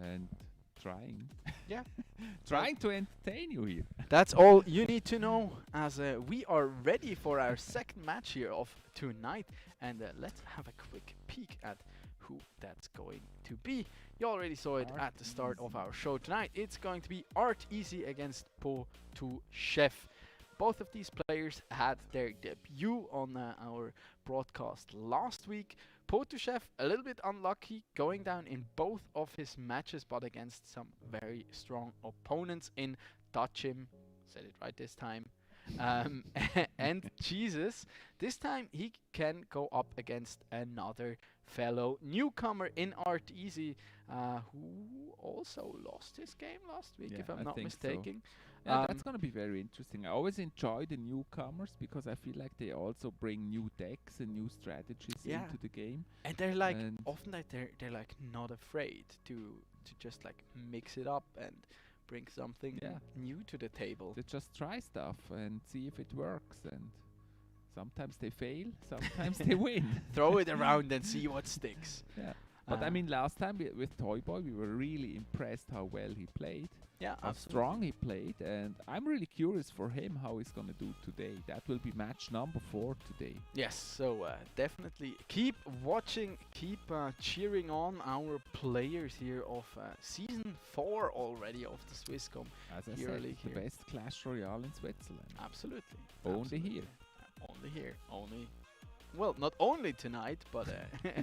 Speaker 12: and trying.
Speaker 11: Yeah.
Speaker 12: Trying to entertain you here.
Speaker 11: That's all you need to know, as we are ready for our second match here of tonight. And let's have a quick peek at who that's going to be. You already saw it at the start of our show tonight. It's going to be Art Easy against Po to Chef. Both of these players had their debut on our broadcast last week. Po to Chef a little bit unlucky, going down in both of his matches, but against some very strong opponents in Dutchim, said it right this time, and Jesus. This time he can go up against another fellow newcomer in Art Easy, who also lost his game last week, if I'm not mistaken.
Speaker 12: So. Yeah, that's going to be very interesting. I always enjoy the newcomers because I feel like they also bring new decks and new strategies into the game.
Speaker 11: And they're like often like they're like not afraid to just like mix it up and bring something new to the table.
Speaker 12: They just try stuff and see if it works, and sometimes they fail, sometimes they win.
Speaker 11: Throw it around and see what sticks.
Speaker 12: Yeah. But I mean, last time with Toy Boy, we were really impressed how well he played.
Speaker 11: Yeah,
Speaker 12: how strong he played, and I'm really curious for him how he's gonna do today. That will be match number 4 today.
Speaker 11: Yes, so definitely keep watching, keep cheering on our players here of season 4 already of the Swisscom
Speaker 12: As I
Speaker 11: Heroleague
Speaker 12: said, the best Clash Royale in Switzerland.
Speaker 11: Absolutely.
Speaker 12: Only here.
Speaker 11: Only here. Only. Well, not only tonight, but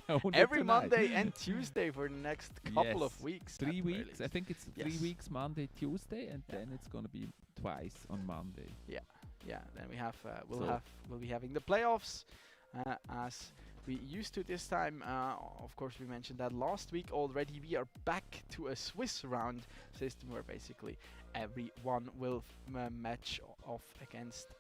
Speaker 12: Only
Speaker 11: every
Speaker 12: tonight.
Speaker 11: Monday and Tuesday for the next couple of weeks.
Speaker 12: 3 weeks. I think it's 3 weeks, Monday, Tuesday, and then it's gonna be twice on Monday.
Speaker 11: Yeah, yeah. Then we have we'll be having the playoffs as we used to this time. Of course, we mentioned that last week already. We are back to a Swiss round system where basically everyone will match off against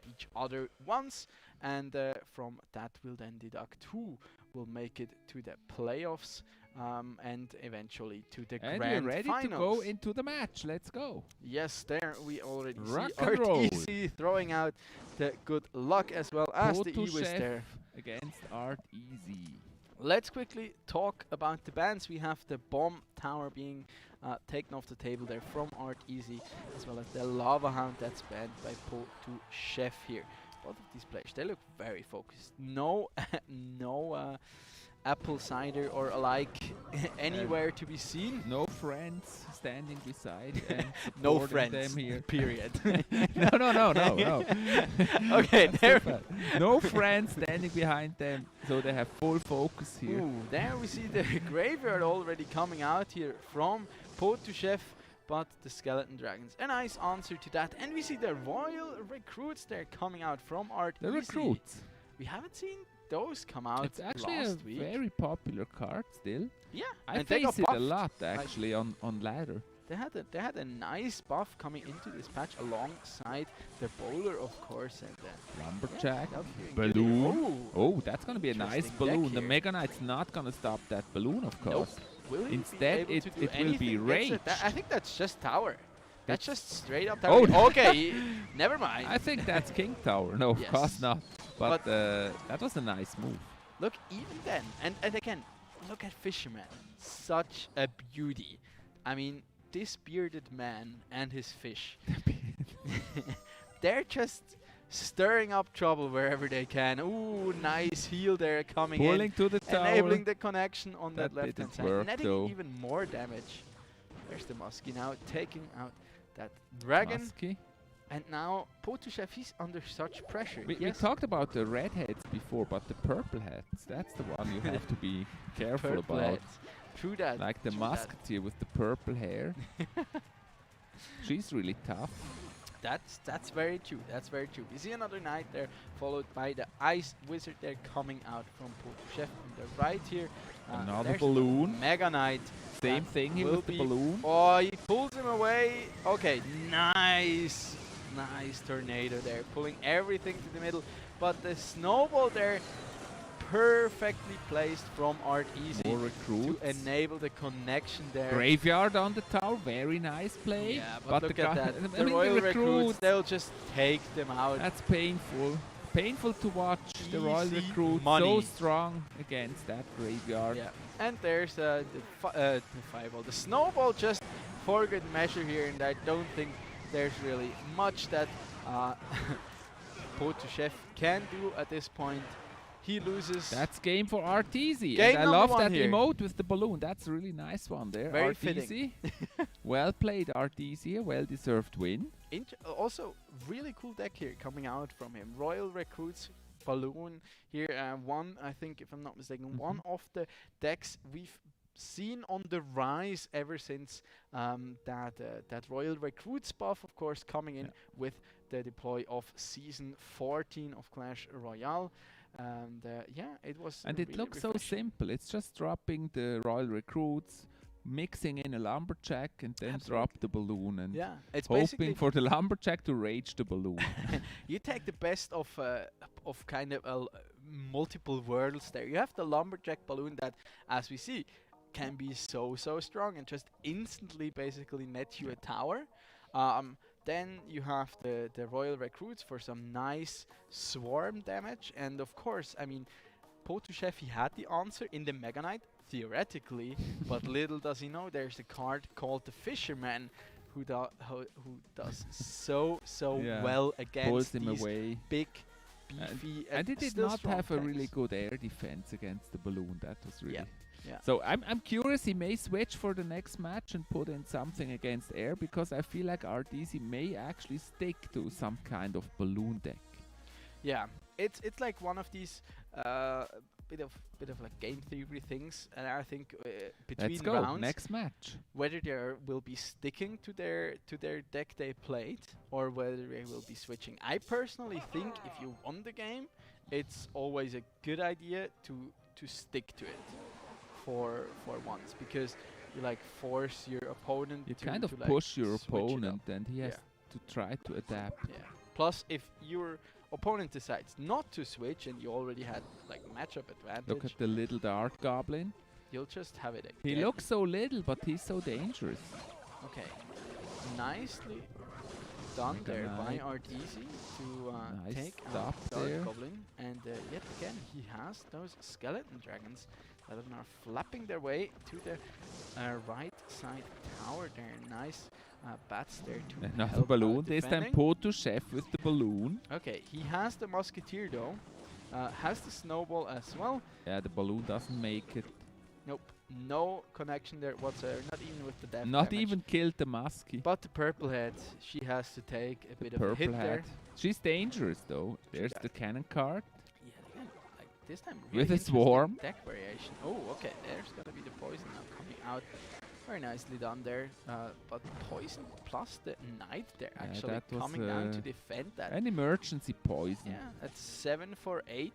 Speaker 11: each other once, and from that we'll then deduct who will make it to the playoffs and eventually to the grand finals.
Speaker 12: And we're ready to go into the match. Let's go.
Speaker 11: Yes, there we already
Speaker 12: Rock
Speaker 11: see
Speaker 12: and
Speaker 11: Art
Speaker 12: roll.
Speaker 11: Easy throwing out the good luck as well as the E-Wiz there.
Speaker 12: Against Art Easy.
Speaker 11: Let's quickly talk about the bans. We have the Bomb Tower being taken off the table there from Art Easy, as well as the Lava Hound that's banned by Po to Chef here. Both of these players, they look very focused. No, no apple cider or alike anywhere to be seen.
Speaker 12: No friends standing beside and
Speaker 11: no
Speaker 12: supporting
Speaker 11: friends.
Speaker 12: them here.
Speaker 11: Period.
Speaker 12: No.
Speaker 11: Okay, there.
Speaker 12: No friends standing behind them, so they have full focus here.
Speaker 11: Ooh, there we see the graveyard already coming out here from Po to Chef, but the Skeleton Dragons. A nice answer to that. And we see the Royal Recruits there coming out from Art
Speaker 12: The
Speaker 11: Easy.
Speaker 12: Recruits.
Speaker 11: We haven't seen those come out
Speaker 12: It's actually
Speaker 11: last
Speaker 12: a
Speaker 11: week.
Speaker 12: very popular card still.
Speaker 11: Yeah,
Speaker 12: I
Speaker 11: and they got
Speaker 12: face it a
Speaker 11: buffed.
Speaker 12: lot actually on ladder.
Speaker 11: They had a nice buff coming into this patch alongside the Bowler, of course, and
Speaker 12: Lumberjack,
Speaker 11: yeah,
Speaker 12: balloon. Oh, that's gonna be a nice
Speaker 11: Interesting
Speaker 12: balloon.
Speaker 11: deck
Speaker 12: The
Speaker 11: here.
Speaker 12: Mega Knight's not gonna stop that balloon, of course.
Speaker 11: Will he
Speaker 12: Instead,
Speaker 11: be able to do
Speaker 12: it will be
Speaker 11: anything?
Speaker 12: rage.
Speaker 11: I think that's just tower. That's just straight up
Speaker 12: Oh,
Speaker 11: tower. Okay, never mind.
Speaker 12: I think that's King Tower. No, of
Speaker 11: Yes.
Speaker 12: course not. But that was a nice move.
Speaker 11: Look, even then, and again, look at Fisherman. Such a beauty. I mean, this bearded man and his fish. They're just stirring up trouble wherever they can. Ooh, nice heal there coming
Speaker 12: Pulling
Speaker 11: in.
Speaker 12: to the tower.
Speaker 11: Enabling the connection on that left-hand
Speaker 12: didn't
Speaker 11: side.
Speaker 12: work,
Speaker 11: Netting
Speaker 12: though.
Speaker 11: even more damage. There's the Muskie now taking out that dragon.
Speaker 12: Muskie.
Speaker 11: And now Potushev, he's under such pressure.
Speaker 12: We
Speaker 11: Yes.
Speaker 12: talked about the red heads before, but the purple heads, that's the one you have to be careful
Speaker 11: Purple
Speaker 12: about.
Speaker 11: heads. True that.
Speaker 12: Like the
Speaker 11: true that.
Speaker 12: musketeer with the purple hair. She's really tough.
Speaker 11: That's very true. That's very true. We see another knight there, followed by the ice wizard there coming out from Potushev on the right here.
Speaker 12: Another
Speaker 11: there's
Speaker 12: balloon.
Speaker 11: Mega Knight.
Speaker 12: Same
Speaker 11: that
Speaker 12: thing here
Speaker 11: will
Speaker 12: with the
Speaker 11: be-
Speaker 12: balloon.
Speaker 11: Oh, he pulls him away. Okay, nice, nice tornado there, pulling everything to the middle. But the snowball there, perfectly placed from Art Easy
Speaker 12: More
Speaker 11: to
Speaker 12: recruits.
Speaker 11: enable the connection there.
Speaker 12: Graveyard on the tower, very nice play.
Speaker 11: Yeah, but look at that.
Speaker 12: I
Speaker 11: The
Speaker 12: mean, the
Speaker 11: Royal Recruits,
Speaker 12: recruits,
Speaker 11: they'll just take them out.
Speaker 12: that's painful. Painful to watch. The Royal
Speaker 11: Easy
Speaker 12: Recruit
Speaker 11: money.
Speaker 12: so strong against that graveyard.
Speaker 11: Yeah, and there's the fireball, the snowball, just for good measure here, and I don't think there's really much that Potushev can do at this point. He loses.
Speaker 12: That's game for Arteezy.
Speaker 11: Game
Speaker 12: And I
Speaker 11: number
Speaker 12: love
Speaker 11: one
Speaker 12: that
Speaker 11: here.
Speaker 12: emote with the balloon. That's a really nice one there.
Speaker 11: Very
Speaker 12: Arteezy. Well played, Arteezy. A well-deserved win.
Speaker 11: Also, really cool deck here coming out from him. Royal Recruits balloon here. One, I think, if I'm not mistaken, one of the decks we've seen on the rise ever since that Royal Recruits buff, of course, coming in with the deploy of Season 14 of Clash Royale. And yeah, it was.
Speaker 12: And it
Speaker 11: really
Speaker 12: looks so
Speaker 11: refreshing.
Speaker 12: simple. It's just dropping the Royal Recruits, mixing in a Lumberjack, and then drop the balloon. And
Speaker 11: Yeah, it's
Speaker 12: hoping
Speaker 11: basically
Speaker 12: for the Lumberjack to rage the balloon.
Speaker 11: you take the best of kind of multiple worlds there. You have the Lumberjack balloon that, as we see, can be so strong and just instantly basically net you a tower. Then you have the Royal Recruits for some nice swarm damage, and of course, I mean, Potushev, he had the answer in the Mega Knight theoretically, but little does he know there's a card called the Fisherman who does so
Speaker 12: Yeah,
Speaker 11: well
Speaker 12: pulls
Speaker 11: against
Speaker 12: him
Speaker 11: these
Speaker 12: away.
Speaker 11: big, beefy,
Speaker 12: And it did
Speaker 11: still
Speaker 12: not
Speaker 11: strong
Speaker 12: have a
Speaker 11: tanks.
Speaker 12: really good air defense against the balloon. That was really.
Speaker 11: Yeah.
Speaker 12: So I'm curious. He may switch for the next match and put in something against air, because I feel like Arteezy may actually stick to some kind of balloon deck.
Speaker 11: Yeah, it's like one of these bit of like game theory things, and I think between
Speaker 12: Let's go.
Speaker 11: rounds,
Speaker 12: Next match.
Speaker 11: whether they will be sticking to their deck they played, or whether they will be switching. I personally think if you won the game, it's always a good idea to stick to it for once, because you like force your opponent
Speaker 12: You
Speaker 11: to
Speaker 12: kind of
Speaker 11: to, like,
Speaker 12: push your
Speaker 11: switch it up.
Speaker 12: opponent, and he has to try to adapt.
Speaker 11: Yeah. Plus, if your opponent decides not to switch and you already had like matchup advantage,
Speaker 12: Look at the little Dart Goblin.
Speaker 11: you'll just have it again.
Speaker 12: He looks so little, but he's so dangerous.
Speaker 11: Okay, nicely done
Speaker 12: Mega
Speaker 11: there by
Speaker 12: Knight.
Speaker 11: Arteezy to
Speaker 12: Nice
Speaker 11: take
Speaker 12: stop
Speaker 11: out Dart
Speaker 12: there.
Speaker 11: Goblin, and yet again he has those skeleton dragons that are now flapping their way to the right side tower there. Nice bats there to
Speaker 12: Another
Speaker 11: help out
Speaker 12: balloon. This time
Speaker 11: defending.
Speaker 12: Potushev with the balloon.
Speaker 11: Okay, he has the musketeer though, has the snowball as well.
Speaker 12: Yeah, the balloon doesn't make it.
Speaker 11: Nope, no connection there whatsoever, not even with the death
Speaker 12: Not
Speaker 11: damage.
Speaker 12: even killed the muskie.
Speaker 11: But the purple head, she has to take a bit of a
Speaker 12: Purple
Speaker 11: hit there.
Speaker 12: hat. She's dangerous though. There's
Speaker 11: that.
Speaker 12: the cannon card.
Speaker 11: Yeah, again, like this time
Speaker 12: With
Speaker 11: really
Speaker 12: a
Speaker 11: interesting
Speaker 12: swarm.
Speaker 11: deck variation. Oh, okay, there's gonna be the poison now coming out. Very nicely done there. But poison plus the knight there
Speaker 12: Yeah,
Speaker 11: actually
Speaker 12: that was,
Speaker 11: coming down to defend that.
Speaker 12: An emergency poison.
Speaker 11: Yeah, that's 7 for 8.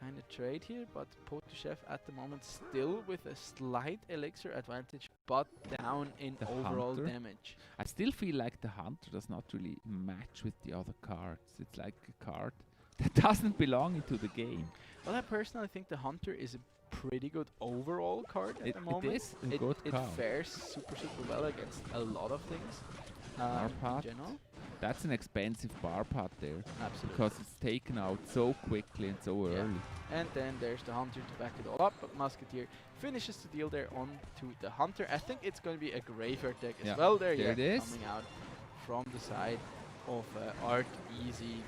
Speaker 11: Kind of trade here, but Potushev at the moment still with a slight elixir advantage, but down in
Speaker 12: The
Speaker 11: overall
Speaker 12: Hunter.
Speaker 11: damage.
Speaker 12: I still feel like the Hunter does not really match with the other cards. It's like a card that doesn't belong into the game.
Speaker 11: Well, I personally think the Hunter is a pretty good overall card at
Speaker 12: It-
Speaker 11: the
Speaker 12: it
Speaker 11: moment.
Speaker 12: is a good
Speaker 11: it
Speaker 12: card.
Speaker 11: fares super well against a lot of things
Speaker 12: Bar
Speaker 11: in
Speaker 12: pot.
Speaker 11: general.
Speaker 12: That's an expensive bar pot there.
Speaker 11: Absolutely.
Speaker 12: Because it's taken out so quickly and so
Speaker 11: Yeah.
Speaker 12: early.
Speaker 11: And then there's the Hunter to back it all up, but Musketeer finishes the deal there on to the Hunter. I think it's going to be a Graveyard deck as
Speaker 12: Yeah,
Speaker 11: well there.
Speaker 12: there it is.
Speaker 11: Coming out from the side. of Art Easy.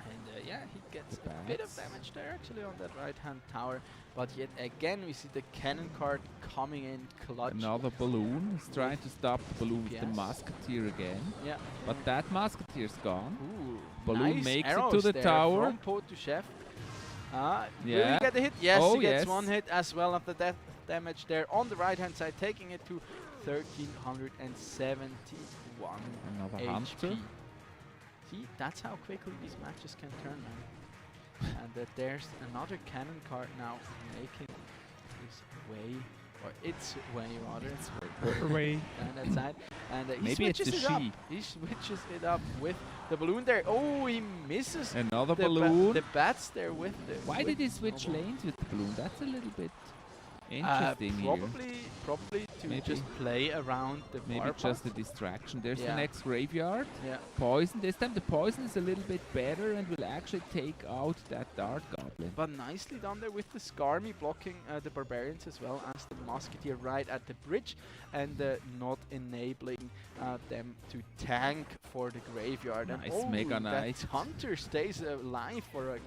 Speaker 11: And yeah, he gets a bit of damage there actually on that right-hand tower. But yet again, we see the cannon cart coming in clutch.
Speaker 12: Another balloon. He's trying to stop the balloon with the musketeer again.
Speaker 11: Yeah.
Speaker 12: But that musketeer's gone.
Speaker 11: Ooh,
Speaker 12: balloon
Speaker 11: nice
Speaker 12: makes it
Speaker 11: arrows
Speaker 12: to the
Speaker 11: there
Speaker 12: tower.
Speaker 11: from Po to Chef. Will
Speaker 12: Yeah.
Speaker 11: he get a hit? Yes,
Speaker 12: Oh,
Speaker 11: he gets
Speaker 12: yes.
Speaker 11: one hit as well of the death damage there on the right-hand side, taking it to 1371
Speaker 12: Another
Speaker 11: HP.
Speaker 12: hunter.
Speaker 11: See, that's how quickly these matches can turn, man. And there's another cannon cart now making his way, or its way rather,
Speaker 12: Way.
Speaker 11: down that side. And he
Speaker 12: Maybe
Speaker 11: switches
Speaker 12: it's
Speaker 11: it
Speaker 12: a
Speaker 11: up.
Speaker 12: she.
Speaker 11: He switches it up with the balloon there. Oh, he misses
Speaker 12: Another
Speaker 11: the
Speaker 12: balloon.
Speaker 11: the bats there with the.
Speaker 12: Why
Speaker 11: with
Speaker 12: did he switch
Speaker 11: snowball.
Speaker 12: lanes with the balloon? That's a little bit interesting here.
Speaker 11: Probably to
Speaker 12: Maybe.
Speaker 11: just play around the
Speaker 12: Maybe
Speaker 11: bar
Speaker 12: just a
Speaker 11: park.
Speaker 12: distraction. There's the
Speaker 11: Yeah.
Speaker 12: next graveyard.
Speaker 11: Yeah.
Speaker 12: Poison. This time the poison is a little bit better and will actually take out that dart goblin.
Speaker 11: But nicely done there with the Skarmy blocking the barbarians as well as the musketeer right at the bridge, and not enabling them to tank for the graveyard.
Speaker 12: Nice,
Speaker 11: and
Speaker 12: Mega
Speaker 11: that
Speaker 12: Knight.
Speaker 11: hunter stays alive for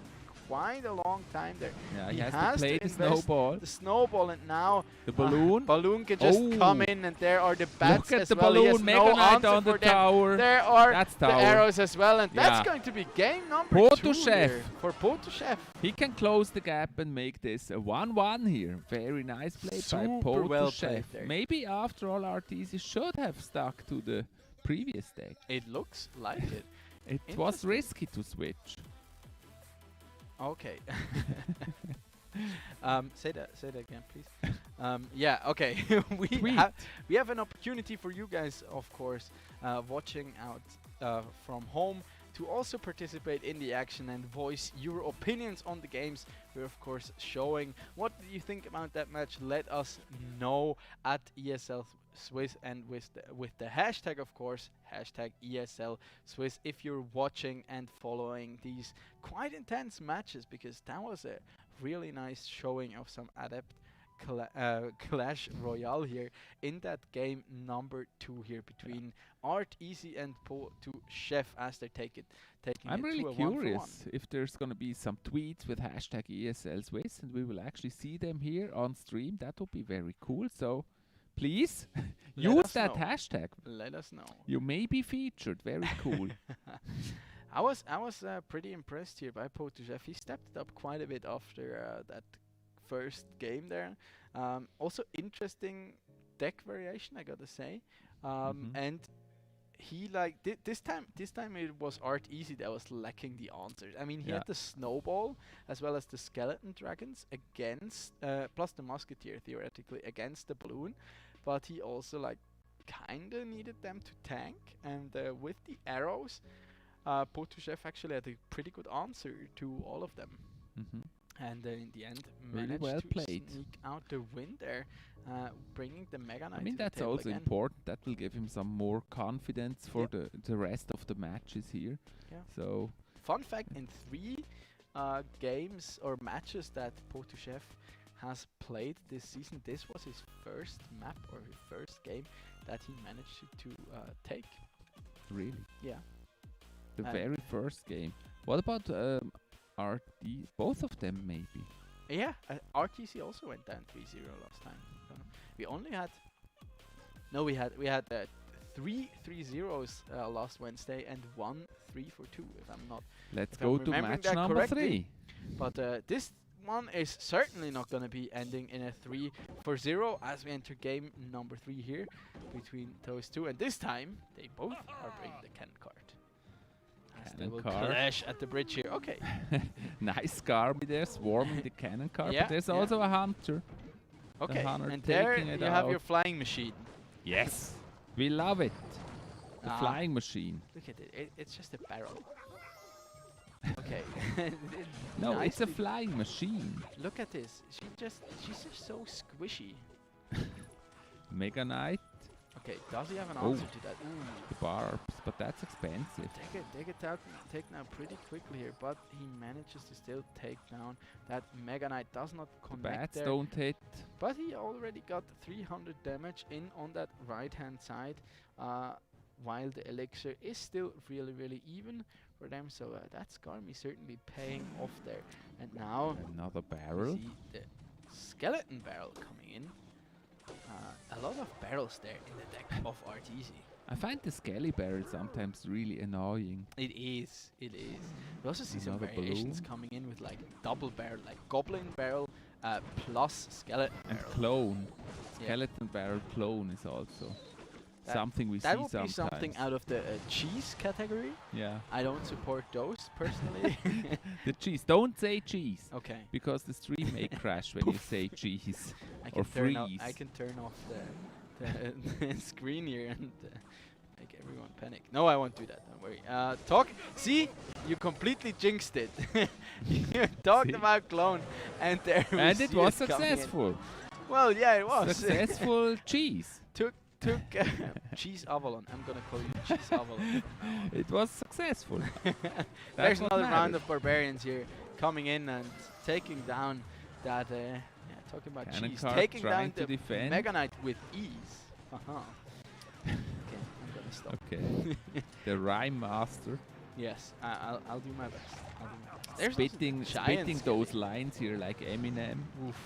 Speaker 11: quite a long time there.
Speaker 12: Yeah, he has to play the snowball.
Speaker 11: The snowball, and now
Speaker 12: The balloon.
Speaker 11: balloon can just come in, and there are the bats
Speaker 12: Look at
Speaker 11: as
Speaker 12: the
Speaker 11: well. He has
Speaker 12: balloon, Mega
Speaker 11: no
Speaker 12: Knight
Speaker 11: answer
Speaker 12: on the
Speaker 11: for them.
Speaker 12: tower.
Speaker 11: There are
Speaker 12: That's
Speaker 11: the
Speaker 12: tower.
Speaker 11: arrows as well, and that's
Speaker 12: Yeah.
Speaker 11: going to be game number
Speaker 12: Po
Speaker 11: 2
Speaker 12: to Chef.
Speaker 11: here for Po to Chef.
Speaker 12: He can close the gap and make this a 1-1 here. Very nice play by
Speaker 11: Super
Speaker 12: Po
Speaker 11: well
Speaker 12: to
Speaker 11: played
Speaker 12: Chef.
Speaker 11: there.
Speaker 12: Maybe after all, Arteezy should have stuck to the previous deck.
Speaker 11: It looks like it.
Speaker 12: It was risky to switch.
Speaker 11: Okay. Say that again, please. Yeah. Okay. we have an opportunity for you guys, of course, watching out from home, to also participate in the action and voice your opinions on the games. We're of course showing what do you think about that match. Let us know at ESL Swiss, and with the hashtag, of course, hashtag ESL Swiss, if you're watching and following these quite intense matches, because that was a really nice showing of some adept Clash Royale here in that game number 2 here between Art Easy and Po to Chef, as they're taking
Speaker 12: I'm
Speaker 11: it
Speaker 12: really
Speaker 11: to a 1-for-1.
Speaker 12: curious if there's going to be some tweets with hashtag ESL Swiss, and we will actually see them here on stream. That would be very cool. So please use that hashtag.
Speaker 11: Let us know.
Speaker 12: You may be featured. Very cool.
Speaker 11: I was pretty impressed here by Po to Chef. He stepped it up quite a bit after that first game there. Also interesting deck variation, I gotta say. And he this time it was Art Easy that was lacking the answers. I mean, he had the snowball as well as the skeleton dragons against plus the musketeer theoretically against the balloon, but he also kinda needed them to tank, and with the arrows, Po to Chef actually had a pretty good answer to all of them. And in the end,
Speaker 12: Really
Speaker 11: managed
Speaker 12: well
Speaker 11: to
Speaker 12: played.
Speaker 11: sneak out the win there, bringing the Mega Knight
Speaker 12: I mean,
Speaker 11: to the
Speaker 12: that's
Speaker 11: table
Speaker 12: also
Speaker 11: again.
Speaker 12: important. That will give him some more confidence for the rest of the matches here.
Speaker 11: Yeah.
Speaker 12: So
Speaker 11: Fun fact, in 3 games or matches that Po to Chef has played this season, this was his first map or his first game that he managed to take.
Speaker 12: really,
Speaker 11: Yeah.
Speaker 12: the very first game. What about RD? Both of them, maybe.
Speaker 11: Yeah, RTC also went down 3-0 last time. We only had... No, we had 3 3-0s last Wednesday and 1 3-2, if I'm not...
Speaker 12: Let's
Speaker 11: if I'm
Speaker 12: go to
Speaker 11: remembering
Speaker 12: match
Speaker 11: that
Speaker 12: number
Speaker 11: correctly.
Speaker 12: 3.
Speaker 11: But this one is certainly not going to be ending in a 3-0 as we enter game number 3 here between those two. And this time, they both are bringing the cannon cart. As they will clash at the bridge here. Okay.
Speaker 12: Nice Skarmy there, swarming the cannon cart.
Speaker 11: Yeah,
Speaker 12: But there's
Speaker 11: yeah.
Speaker 12: also a hunter.
Speaker 11: Okay,
Speaker 12: The hunter
Speaker 11: and there
Speaker 12: taking it
Speaker 11: you have
Speaker 12: out.
Speaker 11: your flying machine.
Speaker 12: Yes, we love it. The
Speaker 11: Ah.
Speaker 12: flying machine.
Speaker 11: Look at it. It's just a barrel. Okay.
Speaker 12: No, it's a
Speaker 11: Nicely-
Speaker 12: flying machine.
Speaker 11: Look at this. She's just so squishy.
Speaker 12: Mega Knight.
Speaker 11: Okay, does he have an
Speaker 12: Oh.
Speaker 11: answer to that? Ooh.
Speaker 12: The barbs, but that's expensive.
Speaker 11: They get taken down pretty quickly here, but he manages to still take down that Mega Knight. Does not connect
Speaker 12: Bats
Speaker 11: there,
Speaker 12: don't hit.
Speaker 11: but he already got 300 damage in on that right hand side. while the elixir is still really even for them. So that Skarmy certainly paying off there. And now
Speaker 12: Another
Speaker 11: we
Speaker 12: barrel.
Speaker 11: see the skeleton barrel coming in. A lot of barrels there in the deck of RTZ.
Speaker 12: I find the Skelly barrel sometimes really annoying.
Speaker 11: It is. We also see some
Speaker 12: Another
Speaker 11: variations
Speaker 12: balloon.
Speaker 11: coming in with like double barrel, like goblin barrel plus skeleton
Speaker 12: And
Speaker 11: barrel.
Speaker 12: clone.
Speaker 11: Yeah.
Speaker 12: Skeleton barrel clone is also
Speaker 11: That-
Speaker 12: something we
Speaker 11: That
Speaker 12: see
Speaker 11: would be
Speaker 12: sometimes.
Speaker 11: something out of the cheese category.
Speaker 12: Yeah.
Speaker 11: I don't support those personally.
Speaker 12: The cheese. Don't say cheese.
Speaker 11: Okay.
Speaker 12: Because the stream may crash when you say cheese.
Speaker 11: I
Speaker 12: Or
Speaker 11: can
Speaker 12: freeze.
Speaker 11: I can turn off the screen here and make everyone panic. No, I won't do that. Don't worry. Talk. See, you completely jinxed it. You talked
Speaker 12: See?
Speaker 11: about clone, and there we
Speaker 12: And
Speaker 11: see
Speaker 12: it was
Speaker 11: coming in.
Speaker 12: successful.
Speaker 11: Well, yeah, it was.
Speaker 12: Successful cheese.
Speaker 11: Took cheese Avalon. I'm gonna call you cheese Avalon from now on.
Speaker 12: It was successful.
Speaker 11: There's
Speaker 12: what
Speaker 11: another round
Speaker 12: matters.
Speaker 11: of barbarians here coming in and taking down that. Talking about
Speaker 12: Cannon
Speaker 11: cheese,
Speaker 12: cart
Speaker 11: taking
Speaker 12: trying
Speaker 11: down
Speaker 12: to
Speaker 11: the
Speaker 12: defend.
Speaker 11: Mega Knight with ease. Okay, I'm gonna stop.
Speaker 12: Okay. The rhyme master.
Speaker 11: Yes, I'll do my best. I'll do my best. There's also
Speaker 12: Spitting
Speaker 11: giant
Speaker 12: those
Speaker 11: skelly.
Speaker 12: lines here like Eminem.
Speaker 11: Oof.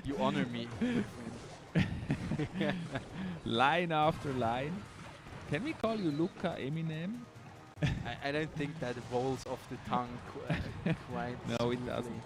Speaker 11: You honor me, good friend.
Speaker 12: Line after line. Can we call you Luca Eminem?
Speaker 11: I don't think that rolls off the tongue quite.
Speaker 12: No, it
Speaker 11: smoothly.
Speaker 12: doesn't.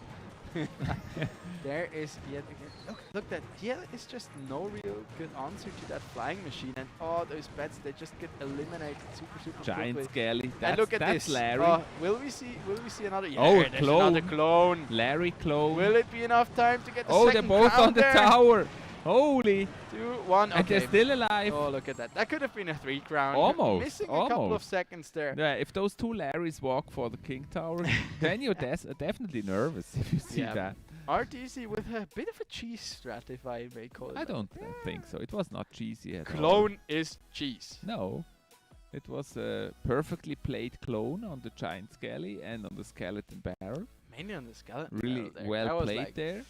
Speaker 11: There is yet again. Look that. Yeah, it's just no real good answer to that flying machine, and those bets they just get eliminated super
Speaker 12: Giant
Speaker 11: quickly.
Speaker 12: Skelly.
Speaker 11: And look at
Speaker 12: that's
Speaker 11: this.
Speaker 12: Larry.
Speaker 11: Will we see another? Yeah,
Speaker 12: Oh, a
Speaker 11: there's
Speaker 12: clone.
Speaker 11: another clone.
Speaker 12: Larry clone.
Speaker 11: Will it be enough time to get the
Speaker 12: Oh, they're
Speaker 11: second
Speaker 12: both
Speaker 11: crown
Speaker 12: on the
Speaker 11: there?
Speaker 12: tower. Holy.
Speaker 11: 2, 1.
Speaker 12: And they're
Speaker 11: Okay.
Speaker 12: still alive.
Speaker 11: Oh, look at that. That could have been a 3 crown.
Speaker 12: Almost,
Speaker 11: Missing a couple of
Speaker 12: almost.
Speaker 11: seconds there.
Speaker 12: Yeah, if those two Larrys walk for the King Tower, then you're definitely nervous if you see
Speaker 11: Yeah.
Speaker 12: that.
Speaker 11: RTC with a bit of a cheese strat, if I may call it.
Speaker 12: I don't think so. It was not cheesy at all.
Speaker 11: Clone is cheese.
Speaker 12: No. It was a perfectly played clone on the Giant Skelly and on the Skeleton Barrel.
Speaker 11: Mainly on the skeleton.
Speaker 12: Really
Speaker 11: barrel there.
Speaker 12: well
Speaker 11: That was
Speaker 12: played
Speaker 11: like,
Speaker 12: there.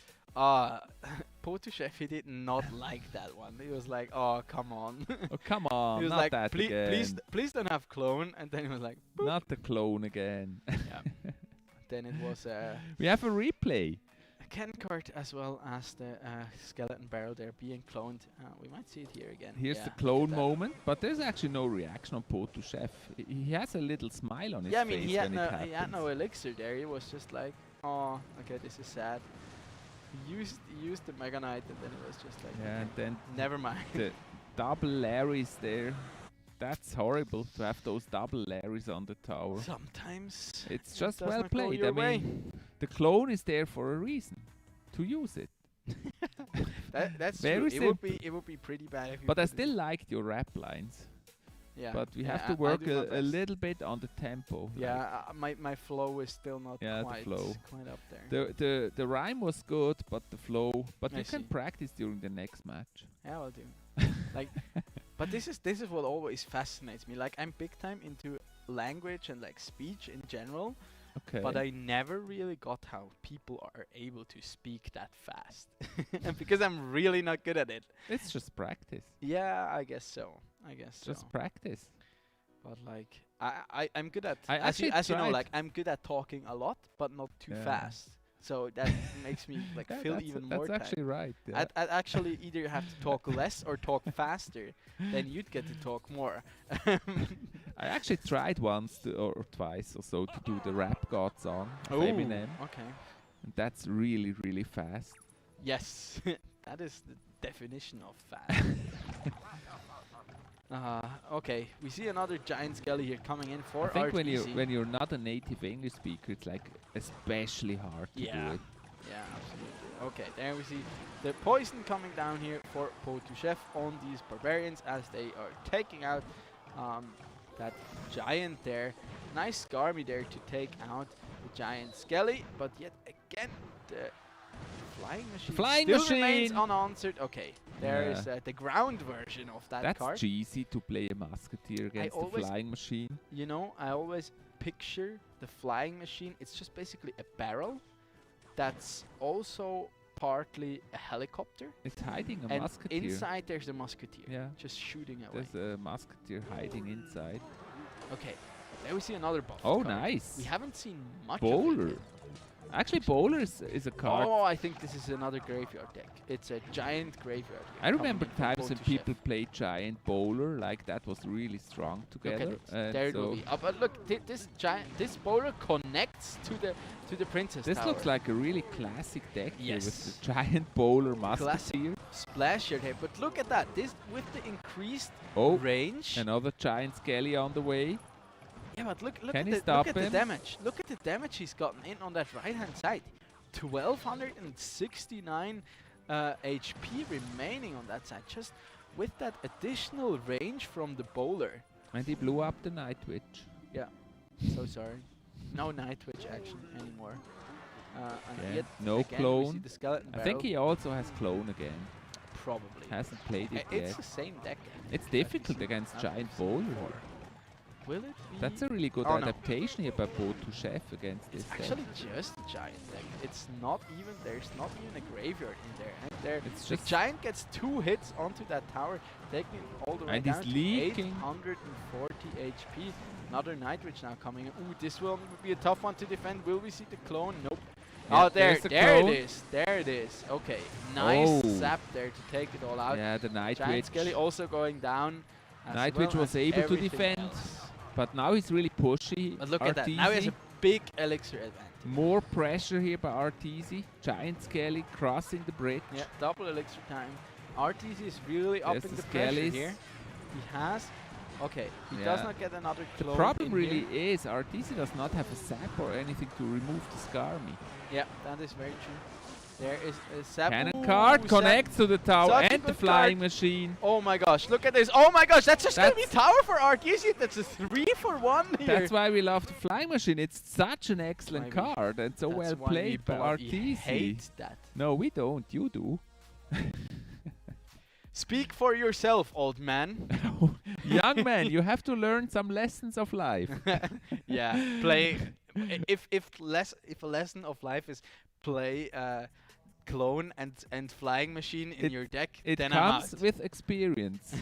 Speaker 11: Potuchev, he did not like that one. He was like, "Oh, come on."
Speaker 12: Oh, come on,
Speaker 11: He was
Speaker 12: not
Speaker 11: like,
Speaker 12: that again.
Speaker 11: please don't have clone." And then he was like, boop.
Speaker 12: Not the clone again.
Speaker 11: Yeah. Then it was
Speaker 12: We have a replay.
Speaker 11: a Ken card as well as the skeleton barrel there being cloned. We might see it here again.
Speaker 12: Here's
Speaker 11: Yeah,
Speaker 12: the
Speaker 11: look at
Speaker 12: clone
Speaker 11: that.
Speaker 12: moment, but there's actually no reaction on Potuchev. He has a little smile on his
Speaker 11: Yeah, I
Speaker 12: face
Speaker 11: mean, he had
Speaker 12: when it
Speaker 11: no
Speaker 12: happens.
Speaker 11: elixir there. He was just like, "Oh, okay, this is sad." He used the Mega Knight, and then it was just like,
Speaker 12: Yeah,
Speaker 11: okay,
Speaker 12: and then
Speaker 11: never mind.
Speaker 12: the double Larrys there. That's horrible to have those double Larrys on the tower.
Speaker 11: Sometimes
Speaker 12: It's
Speaker 11: it
Speaker 12: just
Speaker 11: does
Speaker 12: well
Speaker 11: not go
Speaker 12: played.
Speaker 11: your
Speaker 12: I
Speaker 11: way.
Speaker 12: mean, the clone is there for a reason, to use it.
Speaker 11: That's
Speaker 12: Very
Speaker 11: true. It would be pretty bad if you.
Speaker 12: But I
Speaker 11: put it-
Speaker 12: still liked your rap lines.
Speaker 11: Yeah.
Speaker 12: But we
Speaker 11: yeah,
Speaker 12: have to
Speaker 11: I'll
Speaker 12: work
Speaker 11: do my
Speaker 12: a
Speaker 11: best.
Speaker 12: little bit on the tempo.
Speaker 11: Yeah, my flow is still not
Speaker 12: Yeah, the
Speaker 11: quite
Speaker 12: flow.
Speaker 11: quite up there.
Speaker 12: The rhyme was good, but the flow. But
Speaker 11: I
Speaker 12: you can
Speaker 11: see.
Speaker 12: practice during the next match.
Speaker 11: Yeah, I'll do. Like, but this is what always fascinates me. Like, I'm big time into language and like speech in general.
Speaker 12: Okay.
Speaker 11: But I never really got how people are able to speak that fast. And because I'm really not good at it.
Speaker 12: It's just practice.
Speaker 11: Yeah, I guess so.
Speaker 12: Just practice.
Speaker 11: But like, I'm good at,
Speaker 12: I
Speaker 11: as you
Speaker 12: actually
Speaker 11: know,
Speaker 12: tried.
Speaker 11: like I'm good at talking a lot, but not too
Speaker 12: Yeah.
Speaker 11: fast. So that makes me like
Speaker 12: Yeah,
Speaker 11: feel
Speaker 12: that's-
Speaker 11: even
Speaker 12: that's
Speaker 11: more time.
Speaker 12: actually right, yeah.
Speaker 11: I'd actually either have to talk less or talk faster. Then you'd get to talk more.
Speaker 12: I actually tried once or twice or so to do the rap God song of
Speaker 11: Oh,
Speaker 12: Eminem.
Speaker 11: okay.
Speaker 12: And that's really, really fast.
Speaker 11: Yes, that is the definition of fast. Okay, we see another giant skelly here coming in for
Speaker 12: I think
Speaker 11: RTC.
Speaker 12: when you're not a native English speaker, it's like especially hard to do it.
Speaker 11: Yeah, absolutely. Okay, there we see the poison coming down here for Potuchev on these barbarians as they are taking out that giant there. Nice Skarmy there to take out the giant skelly, but yet again the flying machine
Speaker 12: Flying
Speaker 11: still remains
Speaker 12: machine!
Speaker 11: unanswered. Okay, there
Speaker 12: Yeah.
Speaker 11: is the ground version of that
Speaker 12: That's
Speaker 11: card.
Speaker 12: cheesy to play a musketeer against the
Speaker 11: always-
Speaker 12: flying machine.
Speaker 11: You know, I always picture the flying machine. It's just basically a barrel that's also partly a helicopter.
Speaker 12: It's hiding a
Speaker 11: And
Speaker 12: musketeer.
Speaker 11: inside there's a musketeer.
Speaker 12: Yeah.
Speaker 11: Just shooting away.
Speaker 12: There's a musketeer hiding inside.
Speaker 11: Okay. There we see another buff.
Speaker 12: Oh,
Speaker 11: card.
Speaker 12: nice.
Speaker 11: We haven't seen much
Speaker 12: Bowler.
Speaker 11: of it.
Speaker 12: Actually, Bowler is a card.
Speaker 11: Oh, I think this is another graveyard deck. It's a giant graveyard.
Speaker 12: I remember
Speaker 11: coming in from
Speaker 12: times
Speaker 11: Boat
Speaker 12: when
Speaker 11: to
Speaker 12: people played Giant Bowler, like that was really strong
Speaker 11: Look
Speaker 12: together.
Speaker 11: at it.
Speaker 12: and
Speaker 11: There it
Speaker 12: so
Speaker 11: will be. But look, this bowler connects to the princess
Speaker 12: this
Speaker 11: tower.
Speaker 12: looks like a really classic deck here
Speaker 11: Yes.
Speaker 12: with the Giant Bowler
Speaker 11: Classic
Speaker 12: musketeer.
Speaker 11: splasher here. But look at that. This with the increased
Speaker 12: Oh,
Speaker 11: range.
Speaker 12: another Giant Skelly on the way.
Speaker 11: Yeah, but look
Speaker 12: Can he
Speaker 11: at
Speaker 12: stop
Speaker 11: the
Speaker 12: him?
Speaker 11: damage. Look at the damage he's gotten in on that right hand side. 1269 HP remaining on that side. Just with that additional range from the bowler.
Speaker 12: And he blew up the Night Witch.
Speaker 11: Yeah. So sorry. No Night Witch action anymore. And
Speaker 12: Yeah,
Speaker 11: yet
Speaker 12: no
Speaker 11: again we see
Speaker 12: clone.
Speaker 11: the skeleton
Speaker 12: I think
Speaker 11: barrel.
Speaker 12: he also has clone again.
Speaker 11: Probably.
Speaker 12: Hasn't played it
Speaker 11: It's
Speaker 12: yet.
Speaker 11: the same deck.
Speaker 12: It's difficult against Giant Bowler.
Speaker 11: Will it be?
Speaker 12: That's a really good
Speaker 11: Oh, no.
Speaker 12: adaptation here by Botu Chef against this
Speaker 11: It's
Speaker 12: deck.
Speaker 11: actually just a giant deck. It's not even, there's not even a graveyard in there. And there,
Speaker 12: It's
Speaker 11: the
Speaker 12: just-
Speaker 11: giant gets 2 hits onto that tower, taking it all the way
Speaker 12: And
Speaker 11: down
Speaker 12: he's
Speaker 11: to
Speaker 12: leaking.
Speaker 11: 840 HP. Another Night Witch now coming in. Ooh, this will be a tough one to defend. Will we see the clone? Nope.
Speaker 12: Yeah,
Speaker 11: Oh, there
Speaker 12: there's the
Speaker 11: it
Speaker 12: clone.
Speaker 11: is. There it is. Okay, nice
Speaker 12: Oh.
Speaker 11: zap there to take it all out.
Speaker 12: Yeah, the Night
Speaker 11: Giant
Speaker 12: Witch.
Speaker 11: Skelly also going down. as
Speaker 12: Night
Speaker 11: well
Speaker 12: Witch was
Speaker 11: as
Speaker 12: able to
Speaker 11: everything
Speaker 12: defend,
Speaker 11: else.
Speaker 12: but now he's really pushy.
Speaker 11: But look at that. Now he has a big elixir advantage.
Speaker 12: More pressure here by Arteezy. Giant Skelly crossing the bridge.
Speaker 11: Yeah, double elixir time. RTC is really
Speaker 12: There's
Speaker 11: upping
Speaker 12: the
Speaker 11: the pressure
Speaker 12: Skellies.
Speaker 11: here. He has. Okay, he
Speaker 12: Yeah.
Speaker 11: does not get another
Speaker 12: The
Speaker 11: clone.
Speaker 12: problem
Speaker 11: in
Speaker 12: really
Speaker 11: here.
Speaker 12: is Arteezy does not have a sap or anything to remove the Skarmy.
Speaker 11: Yeah, that is very true. There is a Sabu.
Speaker 12: Cannon card connects to the tower
Speaker 11: Such a
Speaker 12: and the
Speaker 11: good
Speaker 12: flying
Speaker 11: card.
Speaker 12: machine.
Speaker 11: Oh my gosh, look at this. Oh my gosh, that's just gonna be
Speaker 12: That's-
Speaker 11: tower for RTC. That's a 3-for-1 here.
Speaker 12: That's why we love the flying machine. It's such an excellent
Speaker 11: why we-
Speaker 12: card and so
Speaker 11: That's
Speaker 12: well
Speaker 11: why we
Speaker 12: played by
Speaker 11: bloody
Speaker 12: Arteezy.
Speaker 11: hate that.
Speaker 12: No, we don't. You do.
Speaker 11: Speak for yourself, old man.
Speaker 12: Young man, you have to learn some lessons of life.
Speaker 11: Yeah, play. If a lesson of life is play clone and flying machine in your deck,
Speaker 12: It
Speaker 11: then I'm
Speaker 12: comes
Speaker 11: out.
Speaker 12: with experience.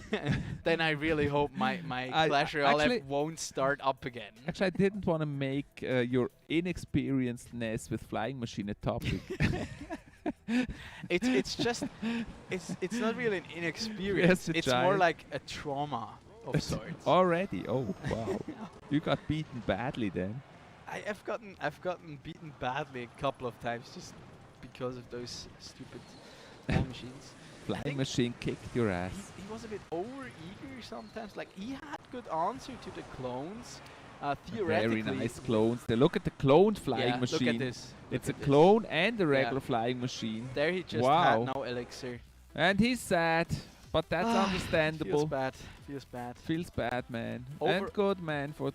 Speaker 11: Then I really hope my Clash Royale
Speaker 12: actually-
Speaker 11: won't start up again.
Speaker 12: Actually, I didn't want to make your inexperiencedness with flying machine a topic.
Speaker 11: It's just it's not really an inexperience.
Speaker 12: Yes, a
Speaker 11: It's more
Speaker 12: giant.
Speaker 11: like a trauma of sorts.
Speaker 12: Already? Oh, wow. You got beaten badly then.
Speaker 11: I've gotten beaten badly a couple of times just because of those stupid flying machines.
Speaker 12: Flying machine kicked your ass.
Speaker 11: He was a bit over eager sometimes. Like he had good answer to the clones. Theoretically,
Speaker 12: Very nice clones. They look at the cloned flying
Speaker 11: yeah,
Speaker 12: machine.
Speaker 11: Look at this.
Speaker 12: It's
Speaker 11: look
Speaker 12: a
Speaker 11: at this.
Speaker 12: clone and a
Speaker 11: Yeah.
Speaker 12: regular flying machine.
Speaker 11: There he just
Speaker 12: Wow.
Speaker 11: had no elixir.
Speaker 12: And he's sad, but that's understandable.
Speaker 11: Feels bad. Feels bad.
Speaker 12: Feels bad, man.
Speaker 11: Over-
Speaker 12: And good, man, for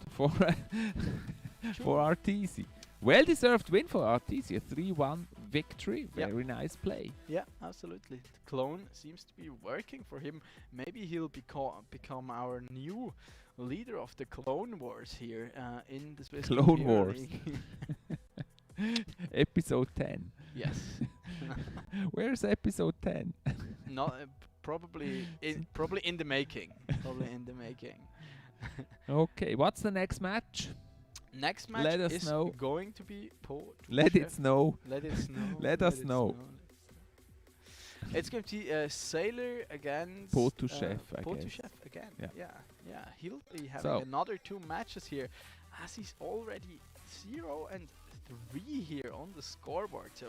Speaker 12: for Arteezy. Well-deserved win for Arteezy. A 3-1 victory.
Speaker 11: Yep.
Speaker 12: Very nice play.
Speaker 11: Yeah, absolutely. The clone seems to be working for him. Maybe he'll become our new leader of the Clone Wars here in the Swiss
Speaker 12: Clone
Speaker 11: Premier
Speaker 12: Wars.
Speaker 11: League.
Speaker 12: Episode 10.
Speaker 11: Yes.
Speaker 12: Where's episode 10?
Speaker 11: Not probably in the making. Probably in the making.
Speaker 12: Okay, what's the next match?
Speaker 11: Next match
Speaker 12: Let us
Speaker 11: is
Speaker 12: know.
Speaker 11: going to be Port.
Speaker 12: Let it snow.
Speaker 11: Let it snow.
Speaker 12: Let us
Speaker 11: it
Speaker 12: know.
Speaker 11: It's going to be Sailor against
Speaker 12: Potu Chef, I
Speaker 11: Potu
Speaker 12: guess.
Speaker 11: Chef again.
Speaker 12: Yeah.
Speaker 11: Yeah. He'll be having
Speaker 12: So.
Speaker 11: another 2 matches here, as he's already 0-3 here on the scoreboard. So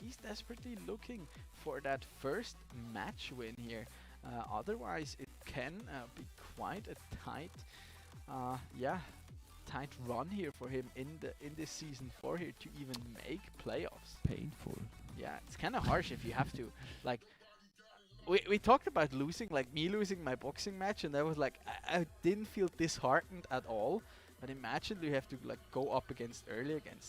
Speaker 11: he's desperately looking for that first match win here. Otherwise, it can be quite a tight, tight run here for him in this season 4 here to even make playoffs.
Speaker 12: Painful.
Speaker 11: Yeah, it's kind of harsh if you have to, like, we talked about losing, like me losing my boxing match, and I was like, I didn't feel disheartened at all. But imagine you have to like go up against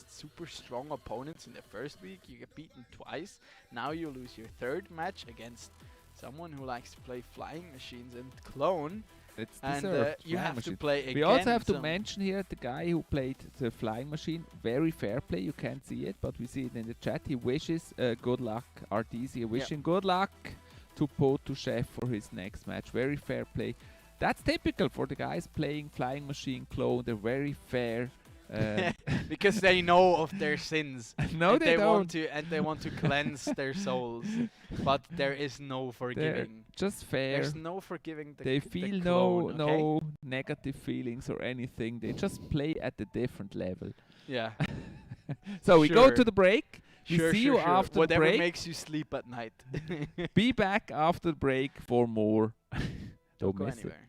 Speaker 11: super strong opponents in the first week. You get beaten twice. Now you lose your 3rd match against someone who likes to play flying machines and clone.
Speaker 12: It's
Speaker 11: And
Speaker 12: deserved.
Speaker 11: you
Speaker 12: Flying
Speaker 11: have
Speaker 12: machine.
Speaker 11: to play
Speaker 12: We also have to
Speaker 11: against
Speaker 12: mention here the guy who played the flying machine. Very fair play. You can't see it, but we see it in the chat. He wishes good luck. RTZ wishing good luck to Potu Chef for his next match. Very fair play. That's typical for the guys playing flying machine clone. They're very fair.
Speaker 11: because they know of their sins.
Speaker 12: No,
Speaker 11: and
Speaker 12: they
Speaker 11: want
Speaker 12: don't.
Speaker 11: to want to cleanse their souls, but there is no forgiving.
Speaker 12: Just fair.
Speaker 11: There's no forgiving.
Speaker 12: They feel no negative feelings or anything. They just play at a different level.
Speaker 11: Yeah.
Speaker 12: So we go to the break. We see you after
Speaker 11: Whatever
Speaker 12: the break.
Speaker 11: makes you sleep at night.
Speaker 12: Be back after the break for more. Don't
Speaker 11: go
Speaker 12: miss
Speaker 11: anywhere.
Speaker 12: it.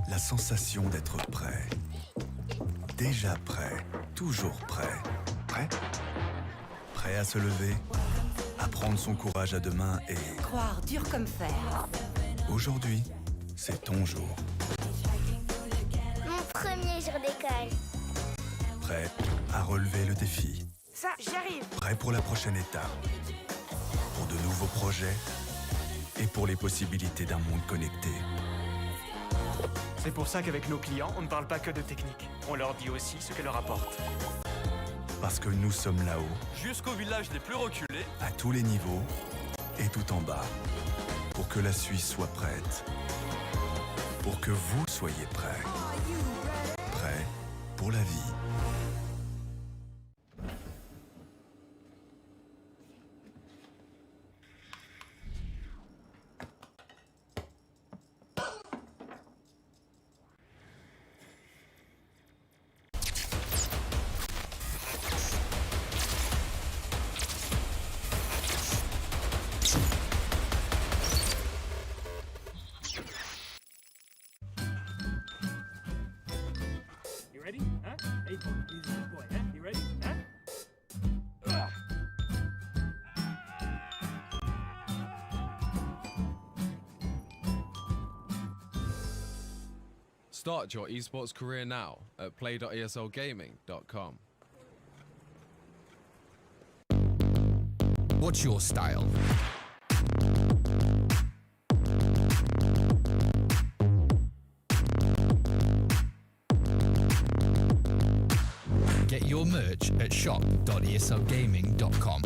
Speaker 7: La sensation d'être prêt. Déjà prêt, toujours prêt. Prêt? Prêt à se lever, à prendre son courage à deux mains et...
Speaker 3: Croire dur comme fer.
Speaker 7: Aujourd'hui, c'est ton jour.
Speaker 4: Mon premier jour d'école.
Speaker 7: Prêt à relever le défi.
Speaker 3: Ça, j'arrive.
Speaker 7: Prêt pour la prochaine étape. Pour de nouveaux projets et pour les possibilités d'un monde connecté.
Speaker 8: C'est pour ça qu'avec nos clients, on ne parle pas que de technique. On leur dit aussi ce qu'elle leur apporte.
Speaker 7: Parce que nous sommes là-haut,
Speaker 6: Jusqu'aux villages les plus reculés.
Speaker 7: à tous les niveaux et tout en bas. Pour que la Suisse soit prête. Pour que vous soyez prêts. Prêts pour la vie.
Speaker 13: Easy boy, huh? You ready? Huh?
Speaker 9: Start your esports career now at play.eslgaming.com.
Speaker 10: What's your style? Get your merch at shop.eslgaming.com.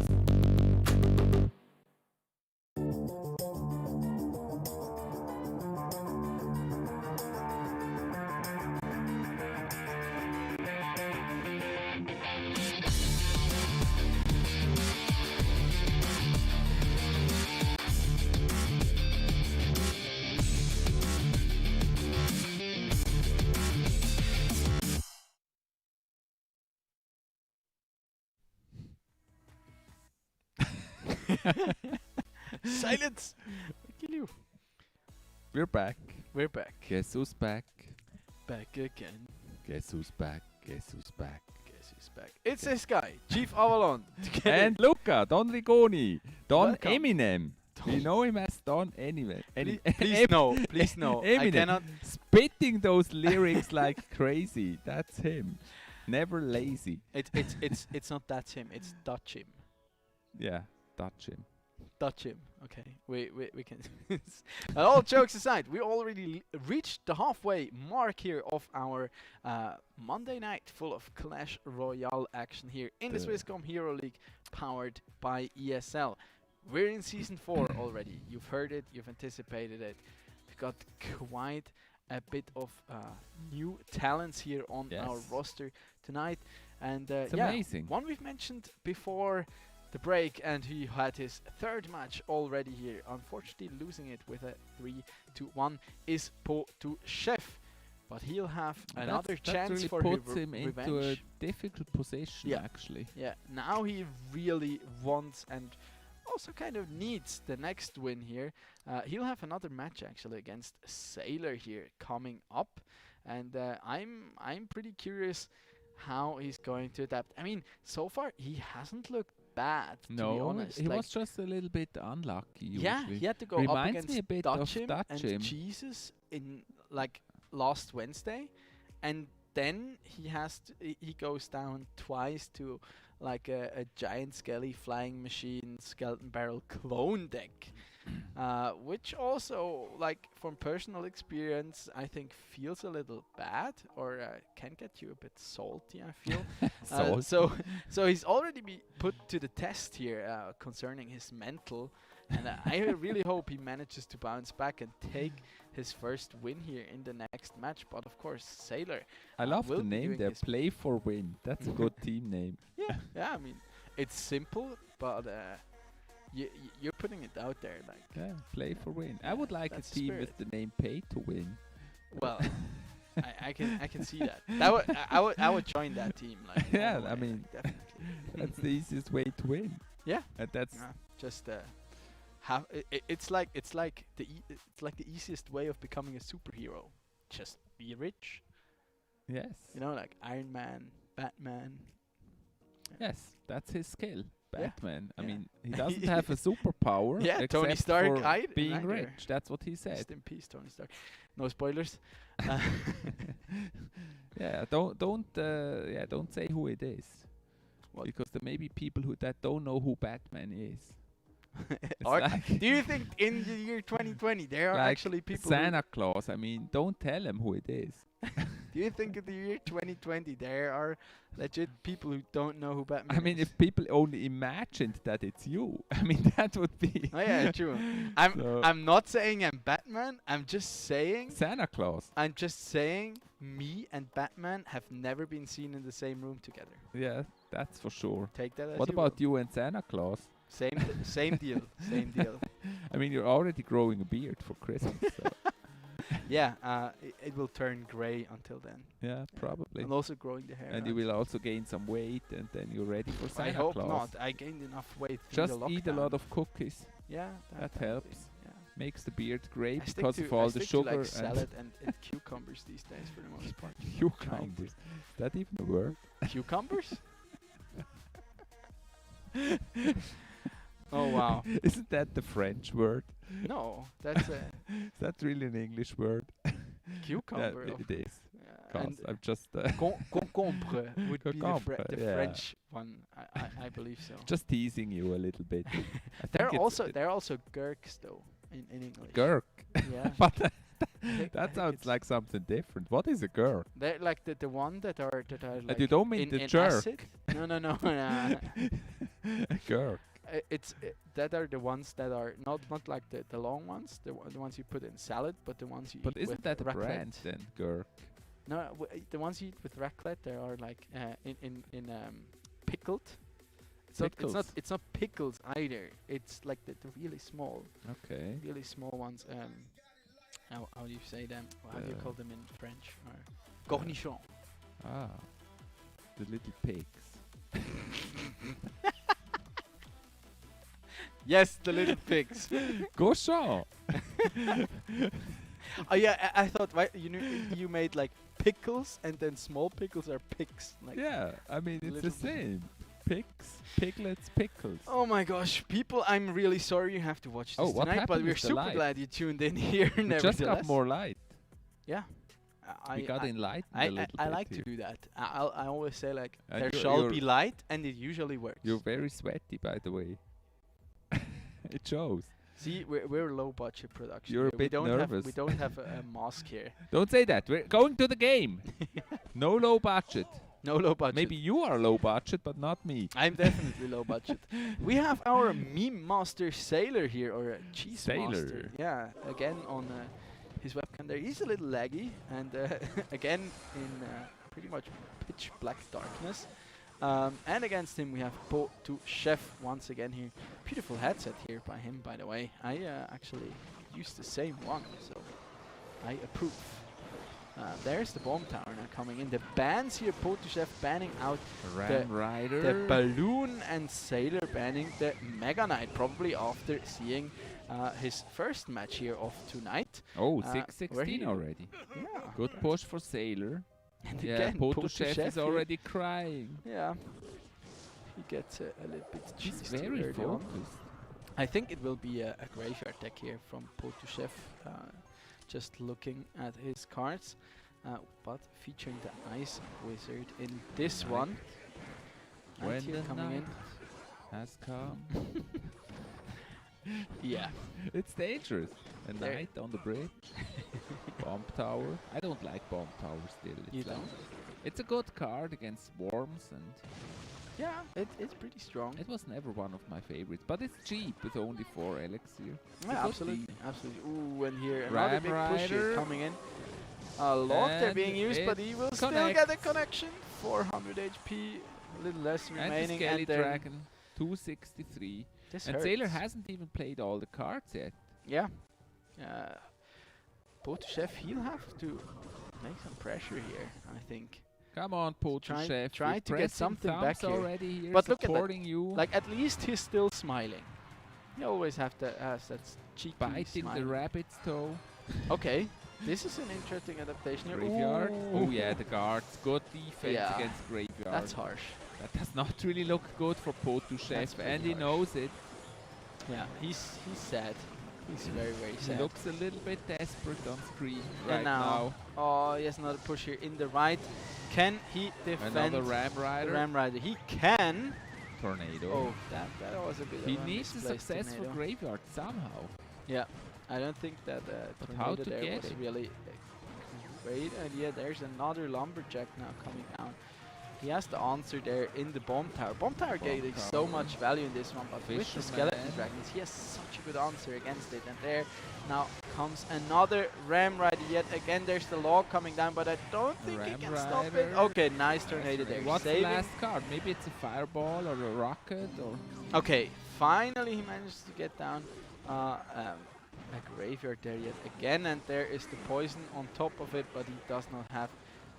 Speaker 11: Silence! I kill you.
Speaker 12: We're back.
Speaker 11: We're back.
Speaker 12: Guess who's back?
Speaker 11: Back again.
Speaker 12: Guess who's back? Guess who's back?
Speaker 11: Guess who's back? It's this guy, Chief Avalon.
Speaker 12: And Luca, Don Rigoni, Don
Speaker 11: Welcome.
Speaker 12: Eminem. We know him as Don anyway.
Speaker 11: Please no, please no. I
Speaker 12: Eminem.
Speaker 11: cannot.
Speaker 12: Spitting those lyrics like crazy. That's him. Never lazy.
Speaker 11: It's not that's him. It's Dutch him.
Speaker 12: Yeah, touch him.
Speaker 11: Dutch him. Okay, we can. All jokes aside, we already reached the halfway mark here of our Monday night full of Clash Royale action here in the Swisscom Hero League, powered by ESL. We're in season 4 already. You've heard it. You've anticipated it. We've got quite a bit of new talents here on our roster tonight, and
Speaker 12: it's amazing.
Speaker 11: One we've mentioned before the break, and he had his third match already here, unfortunately losing it with a 3-1, is Po to Chef, but he'll have another chance
Speaker 12: really
Speaker 11: for
Speaker 12: puts him
Speaker 11: revenge.
Speaker 12: into a difficult position, actually.
Speaker 11: Yeah, now he really wants and also kind of needs the next win here. He'll have another match actually against Sailor here coming up, and I'm pretty curious how he's going to adapt. I mean, so far he hasn't looked bad, to be honest.
Speaker 12: He was just a little bit unlucky.
Speaker 11: Yeah,
Speaker 12: usually.
Speaker 11: he had to go
Speaker 12: Reminds
Speaker 11: up against
Speaker 12: me a bit
Speaker 11: Dutchim
Speaker 12: of
Speaker 11: and
Speaker 12: Dutchim.
Speaker 11: Jesus in like last Wednesday, and then he goes down twice to like a giant skelly flying machine skeleton barrel clone deck, which also, like, from personal experience, I think feels a little bad, or can get you a bit salty, I feel. So he's already put to the test here concerning his mental, and I really hope he manages to bounce back and take his first win here in the next match. But of course, Sailor.
Speaker 12: I love
Speaker 11: will
Speaker 12: the
Speaker 11: be
Speaker 12: name
Speaker 11: doing
Speaker 12: there,
Speaker 11: his
Speaker 12: Play for Win. That's a good team name.
Speaker 11: Yeah, I mean, it's simple, but you're putting it out there, like.
Speaker 12: Yeah, Play for Win. I would like a
Speaker 11: that's
Speaker 12: team
Speaker 11: spirit.
Speaker 12: with the name Pay to Win.
Speaker 11: Well, I can see that. I would join that team. Like,
Speaker 12: Yeah,
Speaker 11: all the
Speaker 12: I
Speaker 11: way,
Speaker 12: mean,
Speaker 11: like, definitely.
Speaker 12: That's the easiest way to win.
Speaker 11: Yeah,
Speaker 12: And that's
Speaker 11: just have it's like the easiest way of becoming a superhero. Just be rich.
Speaker 12: yes.
Speaker 11: You know, like Iron Man, Batman.
Speaker 12: Yes, that's his skill.
Speaker 11: Yeah.
Speaker 12: Batman. I
Speaker 11: Yeah.
Speaker 12: mean, he doesn't have a superpower.
Speaker 11: Yeah,
Speaker 12: except
Speaker 11: Tony Stark
Speaker 12: for being
Speaker 11: neither.
Speaker 12: rich. That's what he said.
Speaker 11: Rest in peace, Tony Stark. No spoilers.
Speaker 12: Yeah, don't say who it is.
Speaker 11: What?
Speaker 12: Because there may be people that don't know who Batman is.
Speaker 11: Do you think in the year 2020 there are
Speaker 12: like
Speaker 11: actually people
Speaker 12: Santa Claus? I mean, don't tell him who it is.
Speaker 11: do you think in the year 2020 there are legit people who don't know who Batman
Speaker 12: I mean,
Speaker 11: is?
Speaker 12: if people only imagined that it's you, I mean, that would be.
Speaker 11: Oh yeah, true. I'm not saying I'm Batman. I'm just saying
Speaker 12: Santa Claus.
Speaker 11: I'm just saying me and Batman have never been seen in the same room together.
Speaker 12: Yeah, that's for sure.
Speaker 11: Take that as
Speaker 12: What
Speaker 11: you
Speaker 12: about
Speaker 11: will.
Speaker 12: you and Santa Claus?
Speaker 11: Same deal. Same deal.
Speaker 12: I mean, you're already growing a beard for Christmas. So.
Speaker 11: Yeah, it will turn grey until then.
Speaker 12: Yeah, probably.
Speaker 11: And also growing the hair.
Speaker 12: And you
Speaker 11: out.
Speaker 12: will also gain some weight, and then you're ready for Santa
Speaker 11: I hope
Speaker 12: Claus.
Speaker 11: not. I gained enough weight through
Speaker 12: Just
Speaker 11: the
Speaker 12: eat a
Speaker 11: lockdown.
Speaker 12: lot of cookies.
Speaker 11: Yeah,
Speaker 12: That
Speaker 11: definitely.
Speaker 12: helps.
Speaker 11: Yeah.
Speaker 12: makes the beard gray
Speaker 11: I stick
Speaker 12: because
Speaker 11: to,
Speaker 12: of all
Speaker 11: I
Speaker 12: the
Speaker 11: stick
Speaker 12: sugar
Speaker 11: to like
Speaker 12: and
Speaker 11: salad and cucumbers these days for the most part.
Speaker 12: cucumbers. Is that even a word?
Speaker 11: Cucumbers? Oh wow.
Speaker 12: Isn't that the French word?
Speaker 11: No, that's a
Speaker 12: Is that really an English word?
Speaker 11: cucumber.
Speaker 12: Yeah,
Speaker 11: of
Speaker 12: it is.
Speaker 11: and
Speaker 12: Cause I'm just
Speaker 11: concombre would be the,
Speaker 12: Concombre, yeah.
Speaker 11: French one. I believe so.
Speaker 12: just teasing you a little bit. I
Speaker 11: They're
Speaker 12: think it's
Speaker 11: also gherks though in English.
Speaker 12: gherk.
Speaker 11: Yeah.
Speaker 12: But
Speaker 11: I
Speaker 12: that sounds
Speaker 11: think
Speaker 12: like something different. What is a gherk?
Speaker 11: they're like the one that are like
Speaker 12: you don't mean the
Speaker 11: in
Speaker 12: jerk?
Speaker 11: acid? No. Nah.
Speaker 12: A gherk.
Speaker 11: That are the ones that are not like the long ones, the ones you put in salad, but the ones you
Speaker 12: But
Speaker 11: eat
Speaker 12: isn't
Speaker 11: with
Speaker 12: that a
Speaker 11: raclette.
Speaker 12: brand then? Gherk.
Speaker 11: No, the ones you eat with raclette, they are like in pickled. It's not pickles either. It's like the really small.
Speaker 12: Okay.
Speaker 11: Really small ones. How do you say them? How do you call them in French? Or cornichon.
Speaker 12: Ah. The little pigs.
Speaker 11: Yes, the little pigs.
Speaker 12: Cochon.
Speaker 11: Oh yeah, I thought you made like pickles and then small pickles are pigs. Like
Speaker 12: Yeah, I mean it's the
Speaker 11: little
Speaker 12: same. Pigs, piglets, pickles.
Speaker 11: Oh my gosh, people! I'm really sorry you have to watch this
Speaker 12: what
Speaker 11: tonight, but
Speaker 12: happened
Speaker 11: we're
Speaker 12: with the
Speaker 11: super
Speaker 12: light?
Speaker 11: glad you tuned in here.
Speaker 12: We just got
Speaker 11: nevertheless.
Speaker 12: more light.
Speaker 11: Yeah.
Speaker 12: We got enlightened a little
Speaker 11: I
Speaker 12: bit
Speaker 11: like to
Speaker 12: here.
Speaker 11: do that. I always say like
Speaker 12: And
Speaker 11: there
Speaker 12: you're-
Speaker 11: shall
Speaker 12: you're-
Speaker 11: be light, and it usually works.
Speaker 12: You're very sweaty, by the way. It shows.
Speaker 11: See, we're low budget production.
Speaker 12: You're a
Speaker 11: here.
Speaker 12: bit nervous.
Speaker 11: We don't have a mask here.
Speaker 12: Don't say that. We're going to the game. No low budget.
Speaker 11: No low budget.
Speaker 12: Maybe you are low budget, but not me.
Speaker 11: I'm definitely low budget. We have our meme master Sailor here, or cheese
Speaker 12: Sailor.
Speaker 11: master. Yeah, again on his webcam there. He's a little laggy, and again in pretty much pitch black darkness. And against him we have Po2 Chef once again here. Beautiful headset here by him, by the way. I actually used the same one, so I approve. There's the bomb tower now coming in. The bans here, Po2 Chef banning out
Speaker 12: Ram Rider.
Speaker 11: the Balloon, and Sailor banning the Mega Knight, probably after seeing his first match here of tonight.
Speaker 12: Oh,
Speaker 11: where
Speaker 12: 6-16
Speaker 11: he-
Speaker 12: already.
Speaker 11: Yeah.
Speaker 12: Good push for Sailor.
Speaker 11: And
Speaker 12: Yeah,
Speaker 11: again,
Speaker 12: Po2
Speaker 11: Po2
Speaker 12: Chef is
Speaker 11: here.
Speaker 12: already crying.
Speaker 11: Yeah. He gets a little bit
Speaker 12: He's
Speaker 11: cheesed
Speaker 12: very
Speaker 11: early on.
Speaker 12: focused.
Speaker 11: I think it will be a graveyard deck here from Po2 Chef. Just looking at his cards. But featuring the Ice Wizard in this
Speaker 12: Night.
Speaker 11: one.
Speaker 12: When
Speaker 11: Night here
Speaker 12: the
Speaker 11: coming
Speaker 12: night has come.
Speaker 11: Yeah.
Speaker 12: It's dangerous. A
Speaker 11: There-
Speaker 12: knight on the bridge. Bomb tower. I don't like bomb tower still. It's
Speaker 11: You
Speaker 12: like-
Speaker 11: don't?
Speaker 12: It's a good card against worms, and
Speaker 11: Yeah, it's pretty strong.
Speaker 12: it was never one of my favorites. But it's cheap with only 4 elixir. It's a
Speaker 11: Yeah,
Speaker 12: good
Speaker 11: absolutely,
Speaker 12: deal.
Speaker 11: absolutely. Ooh, and here another
Speaker 12: Ram
Speaker 11: big push here
Speaker 12: Rider.
Speaker 11: coming in. A lot there
Speaker 12: And
Speaker 11: being used, but
Speaker 12: it
Speaker 11: he will still
Speaker 12: connects.
Speaker 11: get a connection. 400 HP, a little less
Speaker 12: And the
Speaker 11: remaining.
Speaker 12: Skelly
Speaker 11: And then
Speaker 12: Dragon, 263.
Speaker 11: this
Speaker 12: And
Speaker 11: hurts.
Speaker 12: Sailor hasn't even played all the cards yet.
Speaker 11: Yeah. Po2 Chef, he'll have to make some pressure here, I think.
Speaker 12: Come on, Po2 Chef.
Speaker 11: Try
Speaker 12: we're
Speaker 11: to get
Speaker 12: pressing
Speaker 11: something
Speaker 12: thumbs
Speaker 11: back here.
Speaker 12: already here,
Speaker 11: But look at that.
Speaker 12: supporting you.
Speaker 11: Like, at least he's still smiling. He always has that cheeky
Speaker 12: Biting
Speaker 11: smile.
Speaker 12: the rabbit's toe.
Speaker 11: Okay, this is an interesting adaptation here.
Speaker 12: Graveyard.
Speaker 11: Ooh.
Speaker 12: Oh yeah, the guards. Good defense
Speaker 11: Yeah.
Speaker 12: against graveyard.
Speaker 11: That's harsh.
Speaker 12: That does not really look good for Po2 Chef,
Speaker 11: pretty
Speaker 12: and he
Speaker 11: harsh.
Speaker 12: knows it.
Speaker 11: Yeah, he's sad. He's very, very
Speaker 12: He
Speaker 11: sad.
Speaker 12: looks a little bit desperate on screen
Speaker 11: And
Speaker 12: right now.
Speaker 11: Oh, he has another push here in the right. Can he defend
Speaker 12: Another Ram
Speaker 11: the
Speaker 12: Rider.
Speaker 11: Ram Rider? He can.
Speaker 12: Tornado.
Speaker 11: Oh, that was a bit
Speaker 12: He
Speaker 11: of a
Speaker 12: needs a
Speaker 11: misplaced
Speaker 12: successful
Speaker 11: tornado.
Speaker 12: graveyard somehow.
Speaker 11: Yeah, I don't think that
Speaker 12: But
Speaker 11: tornado
Speaker 12: how to
Speaker 11: there
Speaker 12: get
Speaker 11: was
Speaker 12: it?
Speaker 11: really great. And yeah, there's another lumberjack now coming down. He has the answer there in the bomb tower. Bomb tower getting so
Speaker 12: tower.
Speaker 11: much value in this one, but with the
Speaker 12: Fisherman.
Speaker 11: skeleton dragons, he has such a good answer against it. And there now comes another Ram Rider yet again. There's the log coming down, but I don't think he
Speaker 12: Ram
Speaker 11: can stop it.
Speaker 12: Rider.
Speaker 11: Okay, nice tornado there.
Speaker 12: What's
Speaker 11: Saving.
Speaker 12: the last card? Maybe it's a fireball or a rocket or.
Speaker 11: Okay, finally he manages to get down a graveyard there yet again, and there is the poison on top of it, but he does not have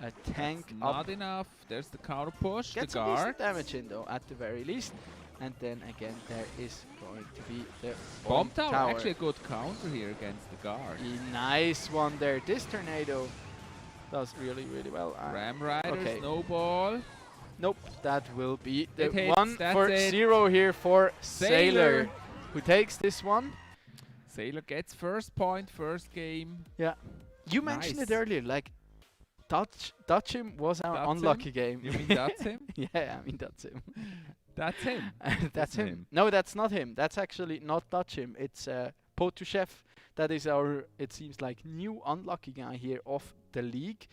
Speaker 11: a tank
Speaker 12: That's
Speaker 11: up.
Speaker 12: not enough. There's the counter push.
Speaker 11: Gets
Speaker 12: the
Speaker 11: some
Speaker 12: guard.
Speaker 11: decent damage in though, at the very least. And then again, there is going to be the
Speaker 12: Bomb tower. Actually a good counter here against the guard.
Speaker 11: Nice one there. This tornado does really, really well.
Speaker 12: Ram Rider,
Speaker 11: okay.
Speaker 12: Snowball.
Speaker 11: Nope, that will be the
Speaker 12: It hits,
Speaker 11: one
Speaker 12: that's
Speaker 11: for
Speaker 12: it.
Speaker 11: 0 here for Sailor, who takes this one.
Speaker 12: Sailor gets first point, first game.
Speaker 11: Yeah. You mentioned it earlier, like Dutch him was our unlucky game.
Speaker 12: You mean that's him?
Speaker 11: Yeah, I mean that's him.
Speaker 12: That's him.
Speaker 11: That's him. No, that's not him. That's actually not Dutch him. It's Potuchev. That is our, it seems like, new unlucky guy here of the league.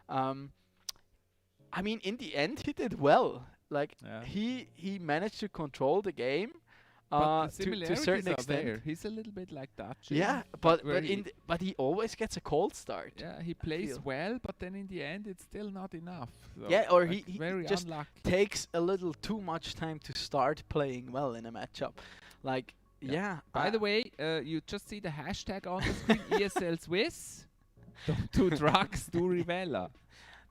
Speaker 11: I mean, in the end, he did well. Like he managed to control the game
Speaker 12: but the
Speaker 11: to a
Speaker 12: similarities
Speaker 11: certain
Speaker 12: are
Speaker 11: extent.
Speaker 12: there. He's a little bit like Dutch.
Speaker 11: Yeah, but he always gets a cold start.
Speaker 12: Yeah, he plays well, but then in the end, it's still not enough. So
Speaker 11: Yeah, or
Speaker 12: like
Speaker 11: he
Speaker 12: very
Speaker 11: just
Speaker 12: unlucky.
Speaker 11: takes a little too much time to start playing well in a matchup. Like, yeah.
Speaker 12: By the way, you just see the hashtag on the screen, ESL Swiss. Don't do drugs, do Rivella.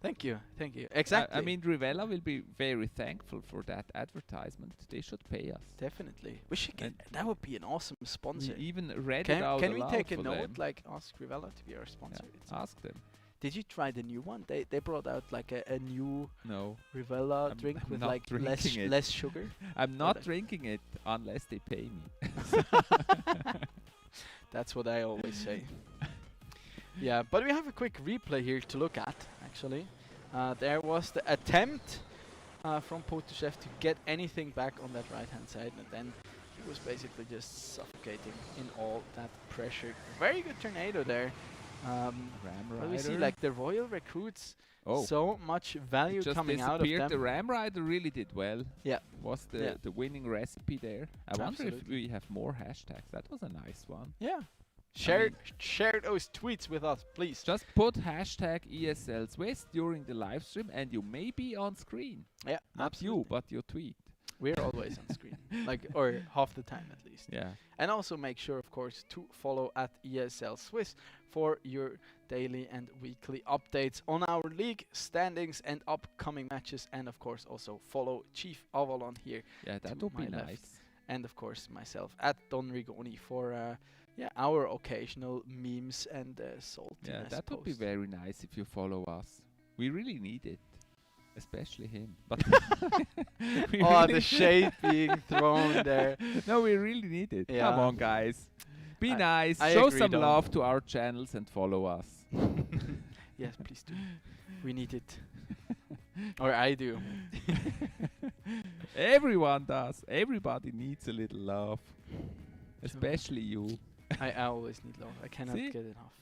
Speaker 11: Thank you, thank you. Exactly.
Speaker 12: I mean, Rivella will be very thankful for that advertisement. They should pay us.
Speaker 11: Definitely. We should get, that would be an awesome sponsor.
Speaker 12: We even read it out
Speaker 11: Can we
Speaker 12: aloud
Speaker 11: take a
Speaker 12: for
Speaker 11: note,
Speaker 12: them.
Speaker 11: like ask Rivella to be our sponsor?
Speaker 12: Yeah, ask them.
Speaker 11: Did you try the new one? They brought out like a new
Speaker 12: No.
Speaker 11: Rivella drink
Speaker 12: I'm
Speaker 11: with
Speaker 12: not
Speaker 11: like
Speaker 12: drinking
Speaker 11: less sugar.
Speaker 12: I'm not drinking it unless they pay me.
Speaker 11: That's what I always say. Yeah, but we have a quick replay here to look at, actually. There was the attempt from Potushev to get anything back on that right-hand side, and then he was basically just suffocating in all that pressure. Very good tornado there. But we see like the Royal recruits, so much value
Speaker 12: just
Speaker 11: coming out of them.
Speaker 12: The Ram Rider really did well.
Speaker 11: Yeah.
Speaker 12: Was the winning recipe there. I wonder if we have more hashtags. That was a nice one.
Speaker 11: Yeah. Share those tweets with us, please.
Speaker 12: Just put hashtag ESL Swiss during the live stream and you may be on screen.
Speaker 11: Yeah,
Speaker 12: not
Speaker 11: absolutely.
Speaker 12: you, but your tweet.
Speaker 11: We're always on screen, like, or half the time at least.
Speaker 12: Yeah.
Speaker 11: And also make sure, of course, to follow at ESL Swiss for your daily and weekly updates on our league standings and upcoming matches, and of course also follow Chief Avalon here.
Speaker 12: Yeah, that would be nice.
Speaker 11: And of course myself at Don Rigoni for our occasional memes and saltiness.
Speaker 12: Yeah, that would be very nice if you follow us. We really need it. Especially him. But
Speaker 11: the shade being thrown there.
Speaker 12: No, we really need it.
Speaker 11: Yeah.
Speaker 12: Come on, guys. Be nice.
Speaker 11: I
Speaker 12: Show
Speaker 11: agree,
Speaker 12: some
Speaker 11: Don.
Speaker 12: love to our channels and follow us.
Speaker 11: Yes, please do. We need it. Or I do.
Speaker 12: Everyone does. Everybody needs a little love. Especially you.
Speaker 11: I always need love. I cannot get enough.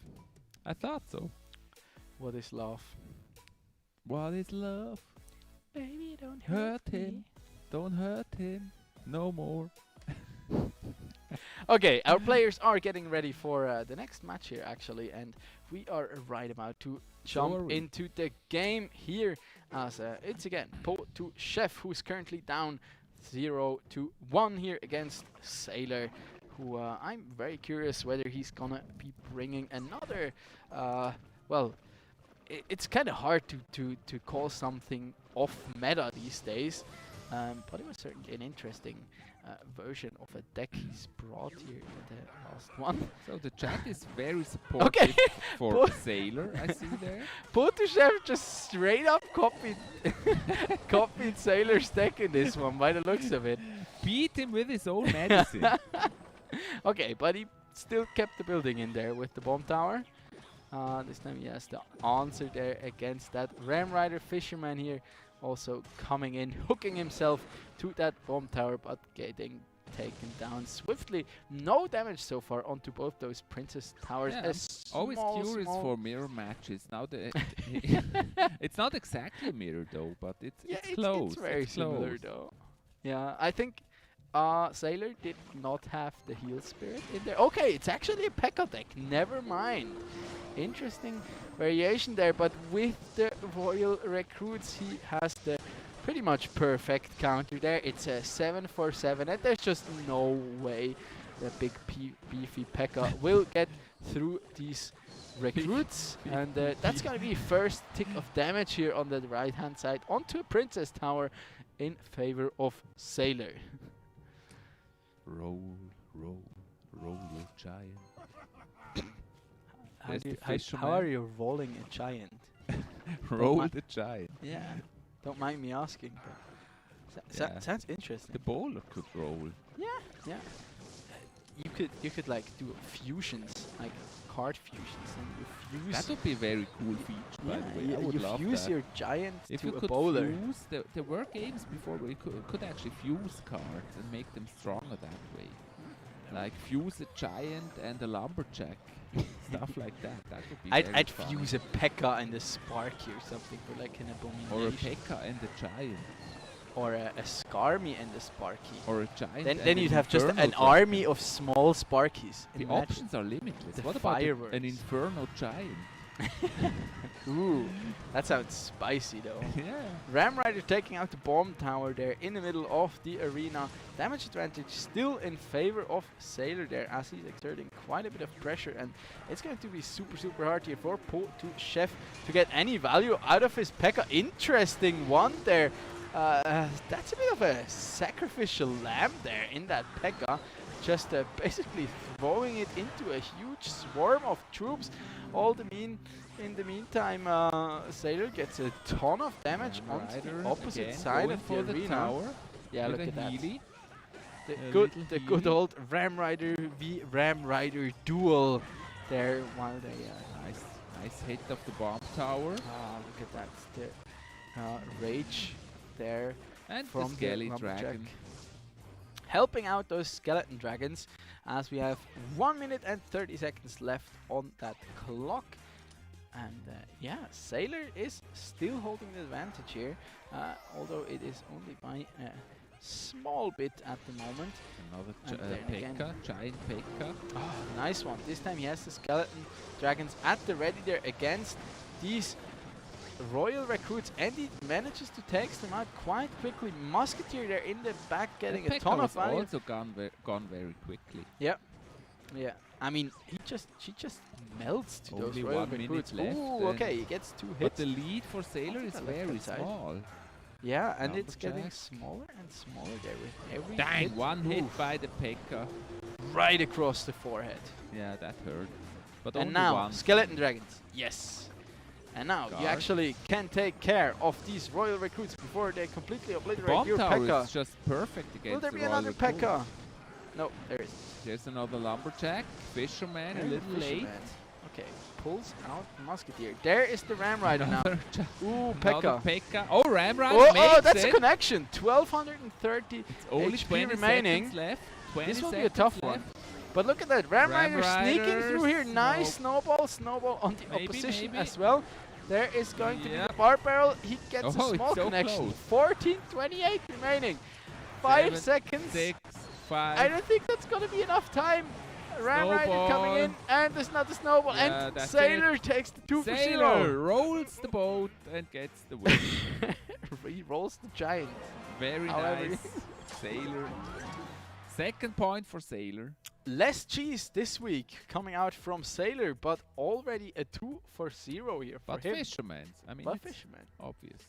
Speaker 12: I thought so.
Speaker 11: What is love?
Speaker 12: What is love?
Speaker 11: Baby, don't
Speaker 12: Hurt him. Don't hurt him. No more.
Speaker 11: Okay, our players are getting ready for the next match here, actually, and we are right about to jump into the game here. As it's again Potushev, who's currently down 0-1 here against Sailor, who I'm very curious whether he's gonna be bringing another. Well, it's kind of hard to call something off meta these days, but it was certainly an interesting version of a deck he's brought here in the last one.
Speaker 12: So the chat is very supportive for Sailor, I see there.
Speaker 11: Potushev just straight up copied Sailor's deck in this one, by the looks of it.
Speaker 12: Beat him with his own medicine.
Speaker 11: Okay, but he still kept the building in there with the bomb tower. This time he has the answer there against that Ram Rider Fisherman here, also coming in, hooking himself to that bomb tower, but getting taken down swiftly. No damage so far onto both those Princess Towers.
Speaker 12: Yeah, always curious for mirror matches. Now it's not exactly a mirror though, but it's close.
Speaker 11: It's very similar though. Yeah, I think Sailor did not have the heal spirit in there. Okay, it's actually a P.E.K.K.A deck. Never mind. Interesting variation there, but with the Royal recruits, he has the pretty much perfect counter there. It's a 7-4-7, and there's just no way the big beefy P.E.K.K.A will get through these recruits. And that's going to be first tick of damage here on the right-hand side onto a Princess Tower in favor of Sailor.
Speaker 12: Roll, roll, roll your giant.
Speaker 11: How,
Speaker 12: There's
Speaker 11: do
Speaker 12: the
Speaker 11: you, how are
Speaker 12: fisherman.
Speaker 11: you rolling a giant?
Speaker 12: Roll
Speaker 11: mi-
Speaker 12: the giant.
Speaker 11: Yeah, don't mind me asking. But
Speaker 12: Yeah.
Speaker 11: sounds interesting.
Speaker 12: The bowler could roll.
Speaker 11: Yeah. You could like do fusions, like card fusions, and you fuse.
Speaker 12: That would be a very cool feature, by the way. I
Speaker 11: you,
Speaker 12: would
Speaker 11: you
Speaker 12: love
Speaker 11: fuse
Speaker 12: that.
Speaker 11: your giant
Speaker 12: If
Speaker 11: to
Speaker 12: you
Speaker 11: a
Speaker 12: could
Speaker 11: bowler.
Speaker 12: fuse, there were games before where you could actually fuse cards and make them stronger that way. Like fuse a giant and a lumberjack, stuff like that. That would be very
Speaker 11: I'd
Speaker 12: fun.
Speaker 11: fuse a P.E.K.K.A. and a Sparky or something for like an abomination.
Speaker 12: Or a P.E.K.K.A. and a giant.
Speaker 11: Or a Skarmy and a Sparky.
Speaker 12: Or a giant.
Speaker 11: Then
Speaker 12: and
Speaker 11: you'd
Speaker 12: an
Speaker 11: have just
Speaker 12: Inferno
Speaker 11: an
Speaker 12: dragon.
Speaker 11: army of small Sparkies.
Speaker 12: The
Speaker 11: Imagine.
Speaker 12: options are limitless.
Speaker 11: The
Speaker 12: What about
Speaker 11: fireworks.
Speaker 12: an Inferno giant?
Speaker 11: Ooh, that sounds spicy though.
Speaker 12: Yeah.
Speaker 11: Ram Rider taking out the bomb tower there in the middle of the arena. Damage advantage still in favor of Sailor there as he's exerting quite a bit of pressure, and it's going to be super hard here for Chef to get any value out of his P.E.K.K.A. Interesting one there. That's a bit of a sacrificial lamb there in that P.E.K.K.A. Just basically throwing it into a huge swarm of troops. In the meantime, Sailor gets a ton of damage onto the opposite side of the arena.
Speaker 12: Tower.
Speaker 11: Yeah,
Speaker 12: with
Speaker 11: look
Speaker 12: a
Speaker 11: at that.
Speaker 12: Healy.
Speaker 11: The good old Ram Rider v Ram Rider duel there while they
Speaker 12: Nice hit of the bomb tower.
Speaker 11: look at that. The rage there
Speaker 12: And
Speaker 11: from
Speaker 12: the Skelly
Speaker 11: Lumberjack.
Speaker 12: Dragon.
Speaker 11: Helping out those skeleton dragons as we have 1 minute and 30 seconds left on that clock. And yeah, Sailor is still holding the advantage here, although it is only by a small bit at the moment.
Speaker 12: Another
Speaker 11: And then again-
Speaker 12: P.E.K.K.A. Giant P.E.K.K.A.
Speaker 11: Oh, nice one. This time he has the skeleton dragons at the ready there against these Royal recruits, and he manages to take them out quite quickly. Musketeer there in the back getting a ton of value.
Speaker 12: also gone very quickly.
Speaker 11: Yeah. I mean, she just melts to
Speaker 12: Only
Speaker 11: those Royal
Speaker 12: 1 minute
Speaker 11: recruits.
Speaker 12: left,
Speaker 11: Ooh, okay, he gets 2
Speaker 12: But
Speaker 11: hits.
Speaker 12: the lead for Sailor is
Speaker 11: think I left
Speaker 12: very
Speaker 11: that side.
Speaker 12: small.
Speaker 11: Yeah, and it's getting
Speaker 12: Lumberjack.
Speaker 11: smaller and smaller there with every
Speaker 12: Dang,
Speaker 11: hit.
Speaker 12: one
Speaker 11: Ooh,
Speaker 12: hit by the P.E.K.K.A.
Speaker 11: right across the forehead.
Speaker 12: Yeah, that hurt. But
Speaker 11: And
Speaker 12: only
Speaker 11: now,
Speaker 12: one.
Speaker 11: skeleton dragons. Yes. And now you
Speaker 12: Guard.
Speaker 11: actually can take care of these Royal recruits before they completely obliterate
Speaker 12: Bomb
Speaker 11: your
Speaker 12: tower
Speaker 11: P.E.K.K.A.
Speaker 12: is just perfect against
Speaker 11: Will there
Speaker 12: the
Speaker 11: be
Speaker 12: Royal
Speaker 11: another
Speaker 12: recruit.
Speaker 11: P.E.K.K.A.? No, there isn't.
Speaker 12: There's another lumberjack, fisherman, a
Speaker 11: There,
Speaker 12: little late.
Speaker 11: fisherman. Okay, pulls out Musketeer. There is the Ram Rider now.
Speaker 12: Another
Speaker 11: Ooh,
Speaker 12: Another
Speaker 11: P.E.K.K.A.
Speaker 12: P.E.K.K.A. Oh, Ram Rider
Speaker 11: Oh,
Speaker 12: makes
Speaker 11: that's a
Speaker 12: it.
Speaker 11: connection. 1230
Speaker 12: It's only
Speaker 11: HP
Speaker 12: 20
Speaker 11: remaining.
Speaker 12: seconds left. 20
Speaker 11: This will be a
Speaker 12: seconds
Speaker 11: tough one.
Speaker 12: left.
Speaker 11: But look at that, Ram
Speaker 12: Ram
Speaker 11: Rider sneaking
Speaker 12: Rider,
Speaker 11: through here. Nice snowball on the
Speaker 12: Maybe,
Speaker 11: opposition
Speaker 12: maybe.
Speaker 11: as well. There is going to be
Speaker 12: Yeah.
Speaker 11: the bar barrel. He gets
Speaker 12: Oh,
Speaker 11: a
Speaker 12: it's
Speaker 11: small
Speaker 12: so
Speaker 11: connection.
Speaker 12: close.
Speaker 11: 14:28 remaining. 5
Speaker 12: 7,
Speaker 11: seconds.
Speaker 12: 6, 5.
Speaker 11: I don't think that's gonna be enough time. Ram Rider coming in, and there's not a snowball.
Speaker 12: Yeah,
Speaker 11: And
Speaker 12: that's
Speaker 11: Sailor
Speaker 12: it.
Speaker 11: takes the 2 for
Speaker 12: Sailor
Speaker 11: 0.
Speaker 12: rolls the boat and gets the win.
Speaker 11: He rolls the giant.
Speaker 12: Very
Speaker 11: However-
Speaker 12: nice. Sailor. Second point for Sailor.
Speaker 11: Less cheese this week coming out from Sailor, but already a 2 for 0 here for
Speaker 12: But
Speaker 11: him.
Speaker 12: Fisherman's. I mean,
Speaker 11: But
Speaker 12: it's
Speaker 11: Fisherman.
Speaker 12: obvious.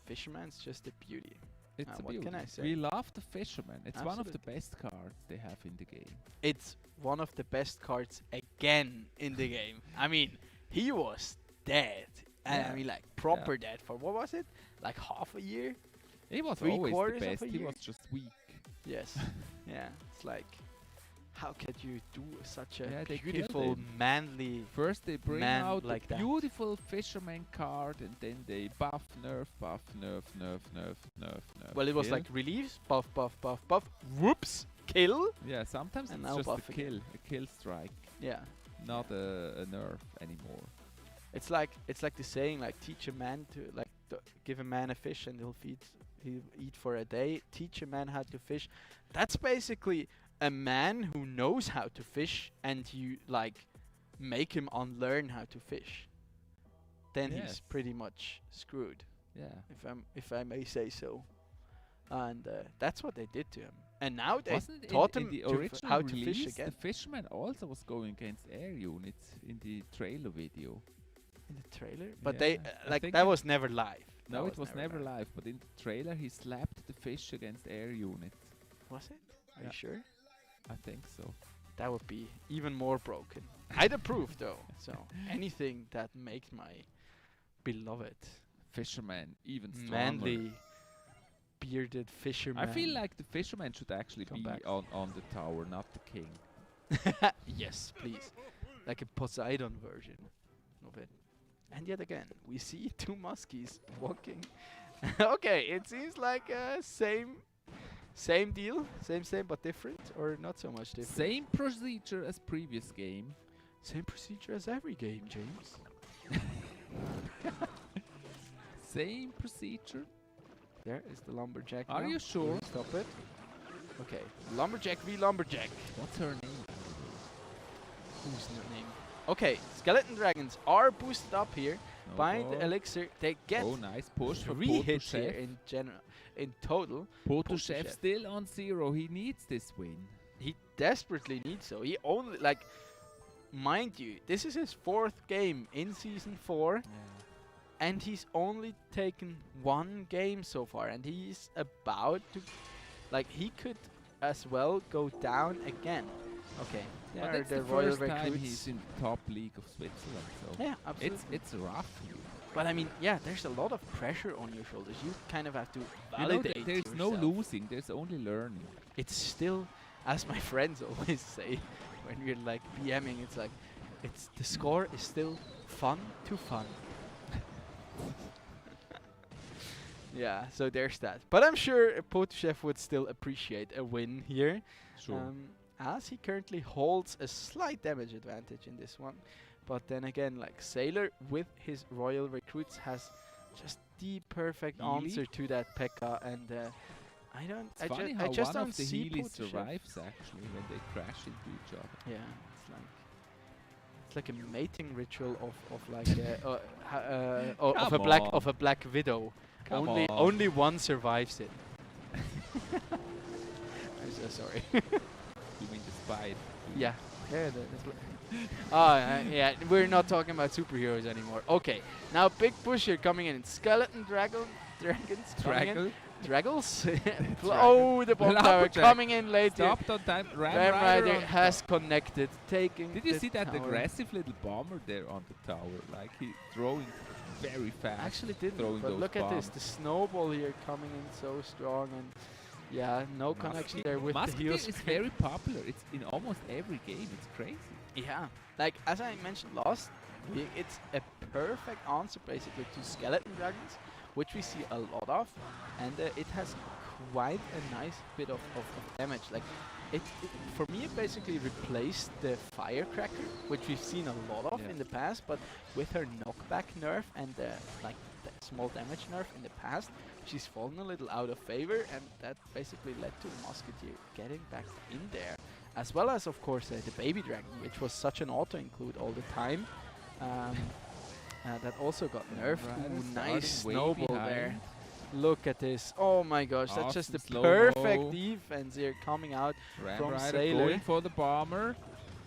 Speaker 11: Fisherman's just a beauty.
Speaker 12: It's a
Speaker 11: what
Speaker 12: beauty.
Speaker 11: can I say?
Speaker 12: We love the Fisherman. It's one of the
Speaker 11: Absolutely.
Speaker 12: best cards they have in the game.
Speaker 11: It's one of the best cards again in the game. I mean, he was dead. And I
Speaker 12: Yeah.
Speaker 11: mean, like, proper dead for, what was it? Like half a year?
Speaker 12: He was
Speaker 11: 3
Speaker 12: always
Speaker 11: quarters
Speaker 12: the
Speaker 11: of
Speaker 12: best.
Speaker 11: a
Speaker 12: He
Speaker 11: year?
Speaker 12: was just weak.
Speaker 11: Yes. Yeah, it's like, how could you do such a
Speaker 12: Yeah, they killed
Speaker 11: beautiful,
Speaker 12: him.
Speaker 11: manly
Speaker 12: First they bring
Speaker 11: man
Speaker 12: out
Speaker 11: like
Speaker 12: the
Speaker 11: that?
Speaker 12: beautiful Fisherman card, and then they buff, nerf, nerf.
Speaker 11: Well, it was
Speaker 12: kill.
Speaker 11: like reliefs, buff, whoops, kill.
Speaker 12: Yeah, sometimes
Speaker 11: and
Speaker 12: it's
Speaker 11: now
Speaker 12: just
Speaker 11: buff
Speaker 12: a
Speaker 11: again.
Speaker 12: kill strike,
Speaker 11: Yeah.
Speaker 12: not a nerf anymore.
Speaker 11: It's like the saying, like, teach a man to, like, give a man a fish and he'll eat for a day. Teach a man how to fish. That's basically a man who knows how to fish, and you, like, make him unlearn how to fish. Then he's
Speaker 12: Yes.
Speaker 11: pretty much screwed,
Speaker 12: Yeah.
Speaker 11: if I may say so. And that's what they did to him. And now they
Speaker 12: Wasn't it
Speaker 11: taught
Speaker 12: in
Speaker 11: him
Speaker 12: the
Speaker 11: to
Speaker 12: original
Speaker 11: how to
Speaker 12: release,
Speaker 11: fish again.
Speaker 12: the Fisherman also was going against air units in the trailer video.
Speaker 11: In the trailer, but
Speaker 12: Yeah,
Speaker 11: they
Speaker 12: I
Speaker 11: like
Speaker 12: think
Speaker 11: that
Speaker 12: it-
Speaker 11: was never live.
Speaker 12: No,
Speaker 11: That
Speaker 12: it was never live, but in the trailer he slapped the fish against air units.
Speaker 11: Was it? Are
Speaker 12: Yeah.
Speaker 11: you sure?
Speaker 12: I think so.
Speaker 11: That would be even more broken. I'd approve though. So anything that makes my beloved
Speaker 12: Fisherman even stronger.
Speaker 11: manly bearded fisherman.
Speaker 12: I feel like the fisherman should actually
Speaker 11: Come
Speaker 12: be
Speaker 11: back.
Speaker 12: on the tower, not the king.
Speaker 11: Yes, please. Like a Poseidon version of it. And yet again, we see two muskies walking. Okay, it seems like same deal, same but different, or not so much different.
Speaker 12: Same procedure as previous game.
Speaker 11: Same procedure as every game, James.
Speaker 12: Same procedure.
Speaker 11: There is the lumberjack.
Speaker 12: Are
Speaker 11: now.
Speaker 12: you sure?
Speaker 11: Stop it. Okay, lumberjack v lumberjack.
Speaker 12: What's her name?
Speaker 11: Whose name? Okay, skeleton dragons are boosted up here by the elixir. They get
Speaker 12: nice push for
Speaker 11: 3 hits here
Speaker 12: Chef.
Speaker 11: in general, in total.
Speaker 12: Chef still on 0. He needs this win.
Speaker 11: He desperately needs so. He only mind you, this is his 4th game in season 4, and he's only taken 1 game so far, and he's about to, he could as well go down again. Okay,
Speaker 12: But
Speaker 11: there are
Speaker 12: it's
Speaker 11: the
Speaker 12: the
Speaker 11: royal
Speaker 12: first time
Speaker 11: recruits.
Speaker 12: he's in the top league of Switzerland. So
Speaker 11: Yeah, absolutely.
Speaker 12: It's rough here.
Speaker 11: But I mean, yeah, there's a lot of pressure on your shoulders. You kind of have to
Speaker 12: You know,
Speaker 11: validate
Speaker 12: there's no
Speaker 11: yourself.
Speaker 12: losing. There's only learning.
Speaker 11: It's still, as my friends always say, when we're like BMing, it's like, the score is still fun to fun. Yeah, so there's that. But I'm sure Chef would still appreciate a win here.
Speaker 12: Sure.
Speaker 11: As he currently holds a slight damage advantage in this one. But then again, Sailor with his royal recruits has just the perfect
Speaker 12: Healy?
Speaker 11: answer to that P.E.K.K.A. and
Speaker 12: It's funny how
Speaker 11: I just
Speaker 12: one
Speaker 11: don't
Speaker 12: of the
Speaker 11: see
Speaker 12: Heelys
Speaker 11: Chef.
Speaker 12: survives actually when they crash into each other.
Speaker 11: Yeah, it's like a mating ritual of a black widow.
Speaker 12: Come
Speaker 11: Only one survives it. I'm so sorry.
Speaker 12: You mean the spider?
Speaker 11: Yeah. Yeah. Yeah. We're not talking about superheroes anymore. Okay. Now big push here coming in. Skeleton dragons. Draggles. Oh, the bomb tower coming in late.
Speaker 12: Stopped on time.
Speaker 11: Ram Rider has connected, taking.
Speaker 12: Did you
Speaker 11: the
Speaker 12: see that
Speaker 11: tower.
Speaker 12: aggressive little bomber there on the tower? Like he throwing very fast.
Speaker 11: Actually didn't.
Speaker 12: throwing
Speaker 11: But
Speaker 12: those
Speaker 11: look at this.
Speaker 12: bombs.
Speaker 11: The snowball here coming in so strong, and yeah, no connection there with the
Speaker 12: Musketeer
Speaker 11: heal
Speaker 12: is very popular. It's in almost every game. It's crazy.
Speaker 11: Yeah, as I mentioned last week, it's a perfect answer basically to skeleton dragons, which we see a lot of, and it has quite a nice bit of damage. For me, it basically replaced the firecracker, which we've seen a lot of in the past, but with her knockback nerf and the small damage nerf in the past, she's fallen a little out of favor, and that basically led to Musketeer getting back in there. As well as, of course, the baby dragon, which was such an auto-include all the time. That also got nerfed. Ooh, nice snowball there. Look at this. Oh my gosh, that's just the perfect defense here coming out from Sailor.
Speaker 12: Going for the bomber.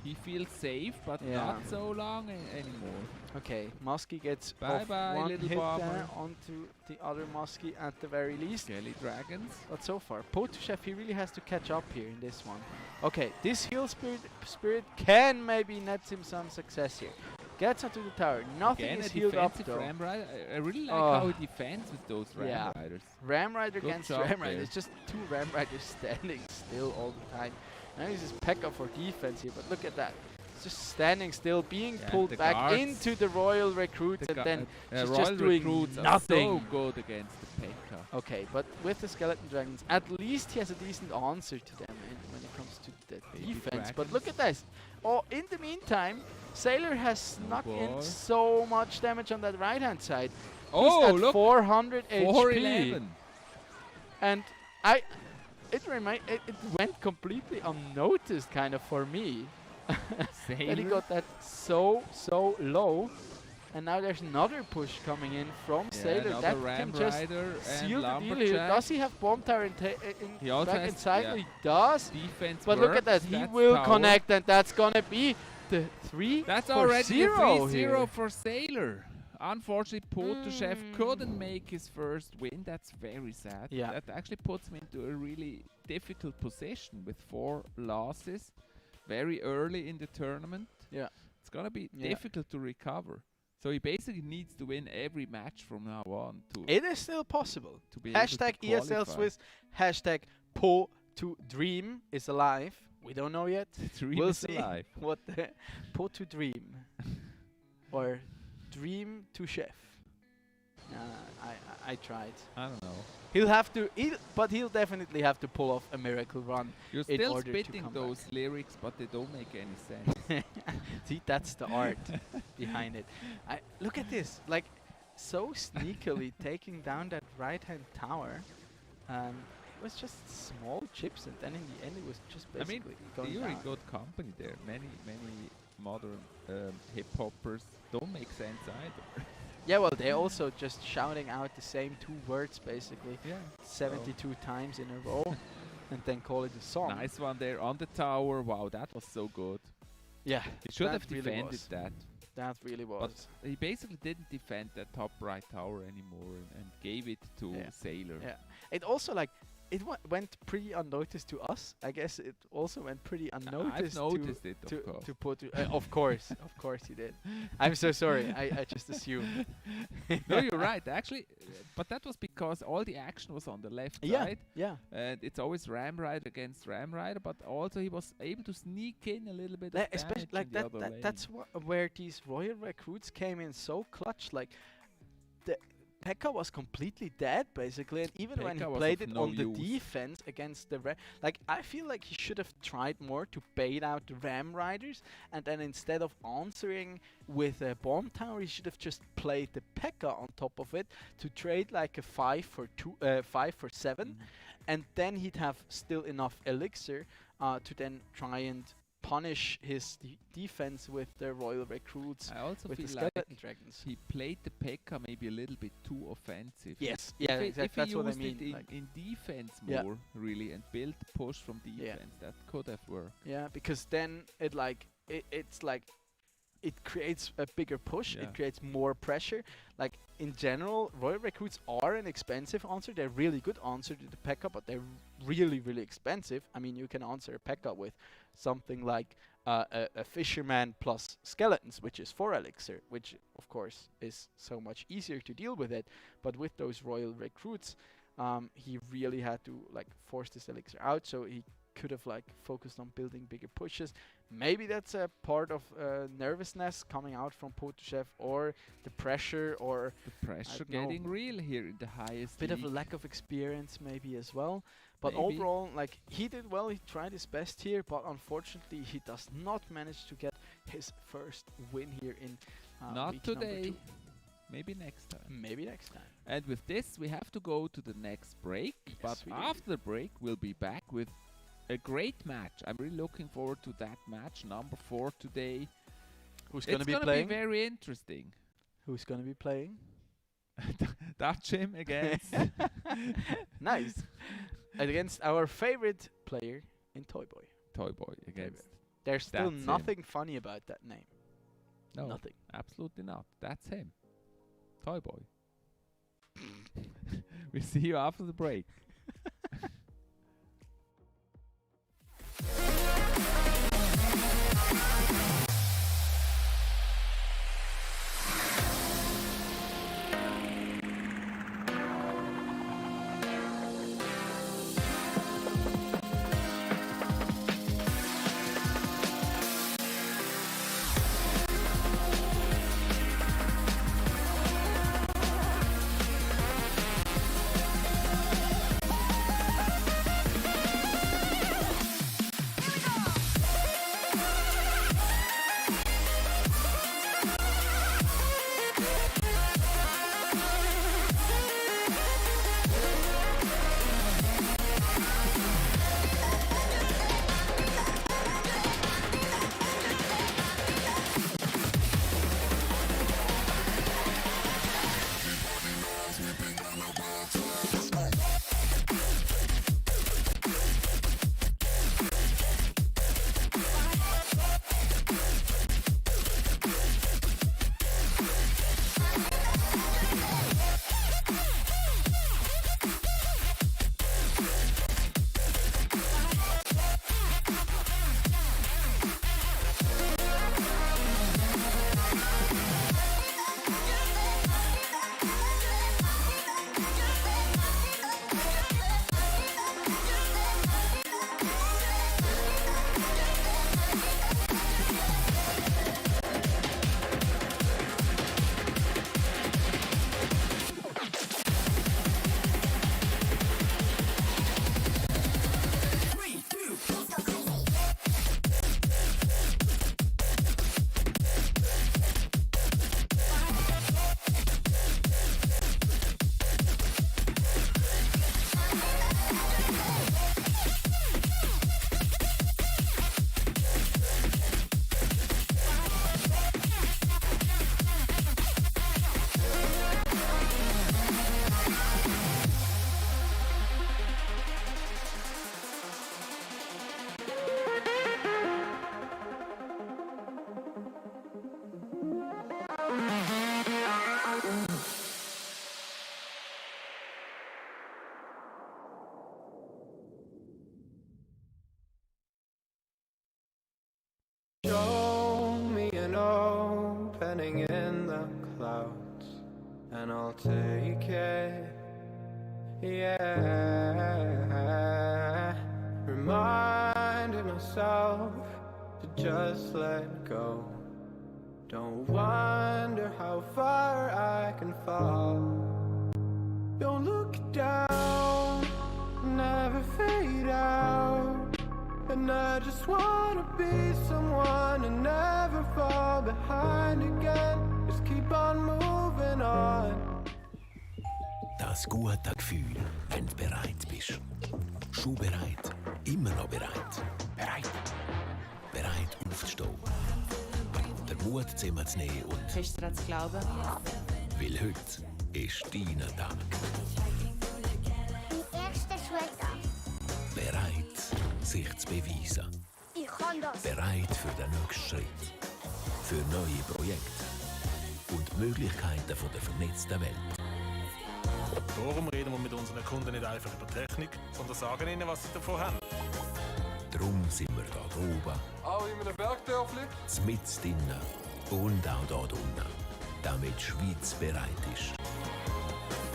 Speaker 12: He feels safe, but not so long anymore.
Speaker 11: Okay, Muskie gets
Speaker 12: Bye-bye,
Speaker 11: one
Speaker 12: little
Speaker 11: hit
Speaker 12: bomber.
Speaker 11: there onto the other Muskie at the very least.
Speaker 12: Skelly dragons.
Speaker 11: But so far, Chef, he really has to catch up here in this one. Okay, this heal spirit can maybe net him some success here. Gets onto the tower. Nothing
Speaker 12: Again,
Speaker 11: is
Speaker 12: a
Speaker 11: healed up
Speaker 12: defensive
Speaker 11: though.
Speaker 12: Ram Rider. I really like how he defends with those Ram Riders.
Speaker 11: Ram Rider
Speaker 12: Good
Speaker 11: against
Speaker 12: job
Speaker 11: Ram Rider.
Speaker 12: there.
Speaker 11: It's just 2 Ram Riders standing still all the time. Now he uses P.E.K.K.A. for defense here, but look at that. It's just standing still, being pulled back
Speaker 12: guards.
Speaker 11: into the royal recruits, and then she's
Speaker 12: Royal
Speaker 11: just doing
Speaker 12: recruits
Speaker 11: nothing.
Speaker 12: Are so good against the P.E.K.K.A.
Speaker 11: Okay, but with the skeleton dragons, at least he has a decent answer to them when it comes to the defense. But look at this. Oh, in the meantime, Sailor has snuck in so much damage on that right-hand side.
Speaker 12: Oh,
Speaker 11: He's at
Speaker 12: look,
Speaker 11: 400 HP.
Speaker 12: 411.
Speaker 11: And it went completely unnoticed kind of for me. That he
Speaker 12: Sailor?
Speaker 11: got that so low. And now there's another push coming in from Sailor.
Speaker 12: another
Speaker 11: That
Speaker 12: Ram
Speaker 11: can just
Speaker 12: Rider and
Speaker 11: seal the deal here.
Speaker 12: Lumberjack.
Speaker 11: Does he have bomb tower
Speaker 12: He also
Speaker 11: back
Speaker 12: has-
Speaker 11: inside?
Speaker 12: yeah.
Speaker 11: He does.
Speaker 12: Defense
Speaker 11: But look at that.
Speaker 12: works,
Speaker 11: He
Speaker 12: that's
Speaker 11: will
Speaker 12: power.
Speaker 11: connect, and that's gonna be the 3
Speaker 12: That's
Speaker 11: for
Speaker 12: already
Speaker 11: 0
Speaker 12: a 3-0
Speaker 11: here.
Speaker 12: for Sailor. Unfortunately, Potoshev couldn't make his first win. That's very sad.
Speaker 11: Yeah.
Speaker 12: That actually puts him into a really difficult position with 4 losses very early in the tournament.
Speaker 11: Yeah.
Speaker 12: It's gonna be difficult to recover. So he basically needs to win every match from now on.
Speaker 11: It is still possible.
Speaker 12: To be
Speaker 11: Hashtag
Speaker 12: able to
Speaker 11: ESL
Speaker 12: qualify.
Speaker 11: Swiss. Hashtag Po2Dream is alive. We don't know yet.
Speaker 12: Dream
Speaker 11: we'll
Speaker 12: is
Speaker 11: see
Speaker 12: alive.
Speaker 11: what the Po2Dream or Dream to Chef. I tried.
Speaker 12: I don't know.
Speaker 11: He'll have to, but he'll definitely have to pull off a miracle run.
Speaker 12: You're
Speaker 11: in
Speaker 12: still
Speaker 11: order to
Speaker 12: spitting
Speaker 11: come
Speaker 12: those lyrics, but they don't make any sense.
Speaker 11: See, that's the art behind it. Look at this, like so sneakily taking down that right-hand tower. It was just small chips, and then in the end, it was just basically going
Speaker 12: you're
Speaker 11: down.
Speaker 12: in good company there. Many modern hip hoppers don't make sense either.
Speaker 11: Yeah, well, they're also just shouting out the same 2 words basically,
Speaker 12: Yeah.
Speaker 11: 72 times in a row, and then call it a song.
Speaker 12: Nice one there on the tower. Wow, that was so good.
Speaker 11: Yeah,
Speaker 12: He should
Speaker 11: that
Speaker 12: have
Speaker 11: really
Speaker 12: defended
Speaker 11: was.
Speaker 12: that.
Speaker 11: That really was.
Speaker 12: But he basically didn't defend that top right tower anymore and gave it to Sailor.
Speaker 11: Yeah, it also it went pretty unnoticed to us. I guess it also went pretty unnoticed.
Speaker 12: I've noticed it, of course.
Speaker 11: To put of course you did. I'm so sorry. I just assumed.
Speaker 12: No, you're right. Actually, but that was because all the action was on the left side.
Speaker 11: Yeah.
Speaker 12: And it's always Ram Rider against Ram Rider, but also he was able to sneak in a little bit of
Speaker 11: Especially
Speaker 12: damage
Speaker 11: like
Speaker 12: in the other lane.
Speaker 11: that's where these Royal recruits came in so clutch. Like the Pekka was completely dead basically, and even when he
Speaker 12: Pekka was
Speaker 11: played
Speaker 12: of
Speaker 11: it
Speaker 12: no
Speaker 11: on the
Speaker 12: use.
Speaker 11: defense against the I feel like he should have tried more to bait out the Ram Riders, and then instead of answering with a bomb tower, he should have just played the Pekka on top of it to trade like a 5 for 7, and then he'd have still enough elixir to then try and punish his defense with the Royal recruits.
Speaker 12: I also
Speaker 11: with the
Speaker 12: feel like
Speaker 11: skeleton dragons.
Speaker 12: he played the Pekka maybe a little bit too offensive.
Speaker 11: Yes,
Speaker 12: If
Speaker 11: yeah,
Speaker 12: he-
Speaker 11: exactly.
Speaker 12: If he
Speaker 11: That's what I
Speaker 12: used
Speaker 11: mean.
Speaker 12: it
Speaker 11: like,
Speaker 12: in defense
Speaker 11: Yeah.
Speaker 12: more, really, and built push from defense, that could have worked.
Speaker 11: yeah, because then it's like it creates a bigger push.
Speaker 12: Yeah.
Speaker 11: It creates more pressure. Like in general, Royal recruits are an expensive answer. They're really good answer to the Pekka, but they're really expensive. I mean, you can answer a Pekka with something like a fisherman plus skeletons, which is 4 elixir, which of course is so much easier to deal with it. But with those Royal recruits, he really had to like force this elixir out, so he could have like focused on building bigger pushes. Maybe that's a part of nervousness coming out from Potoshev, or the pressure, or
Speaker 12: The pressure
Speaker 11: don't know.
Speaker 12: getting real here in the highest
Speaker 11: bit of a
Speaker 12: league.
Speaker 11: lack of experience maybe as well. But
Speaker 12: Maybe.
Speaker 11: overall, like, he did well, he tried his best here, but unfortunately he does not manage to get his first win here in
Speaker 12: Not
Speaker 11: week number
Speaker 12: today.
Speaker 11: 2.
Speaker 12: Maybe next time.
Speaker 11: Maybe next time.
Speaker 12: And with this, we have to go to the next break. But
Speaker 11: we do.
Speaker 12: after the break, we'll be back with a great match. I'm really looking forward to that match, number 4 today.
Speaker 11: Who's going to be
Speaker 12: It's
Speaker 11: playing?
Speaker 12: be very interesting.
Speaker 11: Who's going to be playing?
Speaker 12: Dutch him against.
Speaker 11: Nice. Against our favorite player in Toy Boy.
Speaker 12: Toy Boy against.
Speaker 11: There's still
Speaker 12: That's him.
Speaker 11: nothing funny about that name.
Speaker 12: No,
Speaker 11: Nothing.
Speaker 12: absolutely not. That's him. Toy Boy. We see you after the break.
Speaker 14: and I'll take it. Yeah, reminding myself to just let go. Don't wonder how far I can fall. Don't look down, never fade out. And I just wanna be someone and never fall behind again. Just keep on moving on.
Speaker 2: Das gute Gefühl, wenn du bereit bist. Schon bereit, immer noch bereit. Bereit. Bereit aufzustehen. Den Mut zusammenzunehmen und
Speaker 3: Fest daran zu glauben.
Speaker 2: weil heute ist dein Tag.
Speaker 4: Mein erster Schultag.
Speaker 2: Bereit, sich zu beweisen.
Speaker 4: Ich kann das.
Speaker 2: Bereit für den nächsten Schritt. Für neue Projekte. Und die Möglichkeiten von der vernetzten Welt.
Speaker 5: Darum reden wir mit unseren Kunden nicht einfach über Technik, sondern sagen ihnen, was sie davon haben.
Speaker 2: Darum sind wir da oben.
Speaker 15: Auch in einem Bergdörfli?
Speaker 2: Mitten drinnen und auch da unten. Damit die Schweiz bereit ist.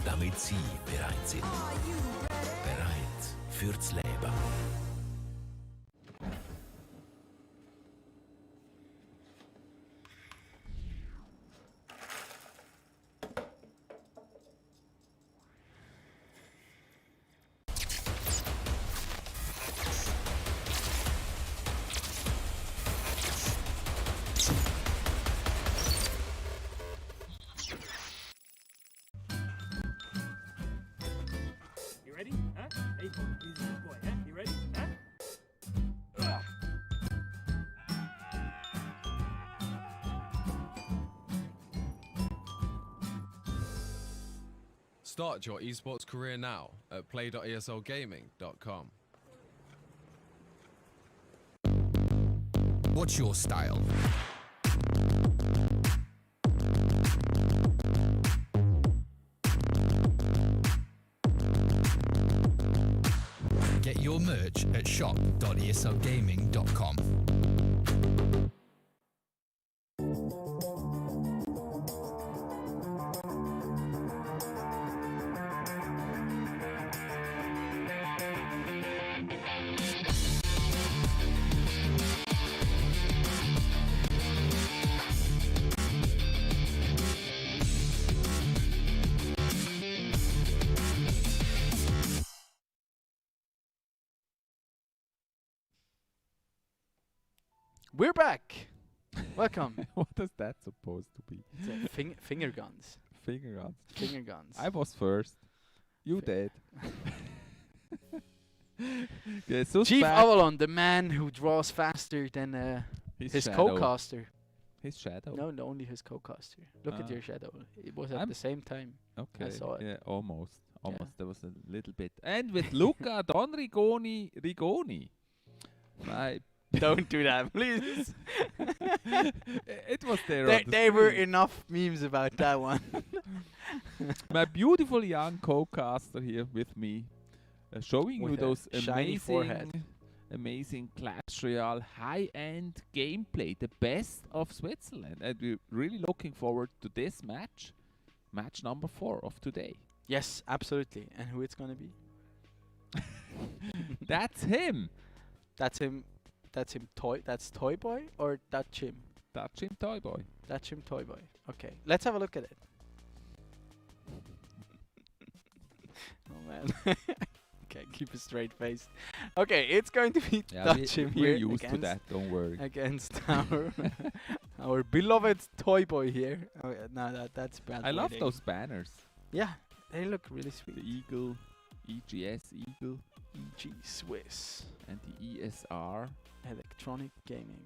Speaker 2: Damit Sie bereit sind. Bereit fürs Leben.
Speaker 13: You ready? Huh? Hey, he's a good boy, huh? You ready? Huh?
Speaker 9: Start your esports career now at play.eslgaming.com.
Speaker 10: What's your style? Get your merch at shop.eslgaming.com.
Speaker 11: We're back. Welcome.
Speaker 12: What is that supposed to be?
Speaker 11: It's finger guns.
Speaker 12: Finger guns.
Speaker 11: Finger guns.
Speaker 12: I was first. You dead. Jesus
Speaker 11: Chief
Speaker 12: back.
Speaker 11: Avalon, the man who draws faster than his
Speaker 12: shadow.
Speaker 11: co-caster.
Speaker 12: His shadow.
Speaker 11: No, only his co-caster. Look at your shadow. It was at
Speaker 12: I'm-
Speaker 11: the same time.
Speaker 12: Okay.
Speaker 11: I saw it.
Speaker 12: Yeah, almost. Almost. There was a little bit. And with Luca Don Rigoni. My
Speaker 11: Don't do that, please.
Speaker 12: it was there.
Speaker 11: There,
Speaker 12: on the
Speaker 11: there were
Speaker 12: screen.
Speaker 11: enough memes about that one.
Speaker 12: My beautiful young co-caster here with me, showing
Speaker 11: With
Speaker 12: you
Speaker 11: a
Speaker 12: those
Speaker 11: shiny forehead.
Speaker 12: amazing Clash Royale high-end gameplay, the best of Switzerland, and we're really looking forward to this match number 4 of today.
Speaker 11: Yes, absolutely. And who it's gonna be?
Speaker 12: That's him.
Speaker 11: That's him. That's him. That's Toy Boy or that's him?
Speaker 12: That's him, Toy Boy.
Speaker 11: That's him, Toy Boy. Okay, let's have a look at it. Oh man. Okay, keep a straight face. Okay, it's going to be touch him
Speaker 12: we're
Speaker 11: here
Speaker 12: used to
Speaker 11: against,
Speaker 12: that. Don't worry.
Speaker 11: against our beloved Toy Boy here. Oh, yeah, no, that's bad.
Speaker 12: I love
Speaker 11: wording.
Speaker 12: those banners.
Speaker 11: Yeah, they look really sweet.
Speaker 12: The Eagle, EGS Eagle,
Speaker 11: EG Swiss
Speaker 12: and the ESR.
Speaker 11: Electronic Gaming,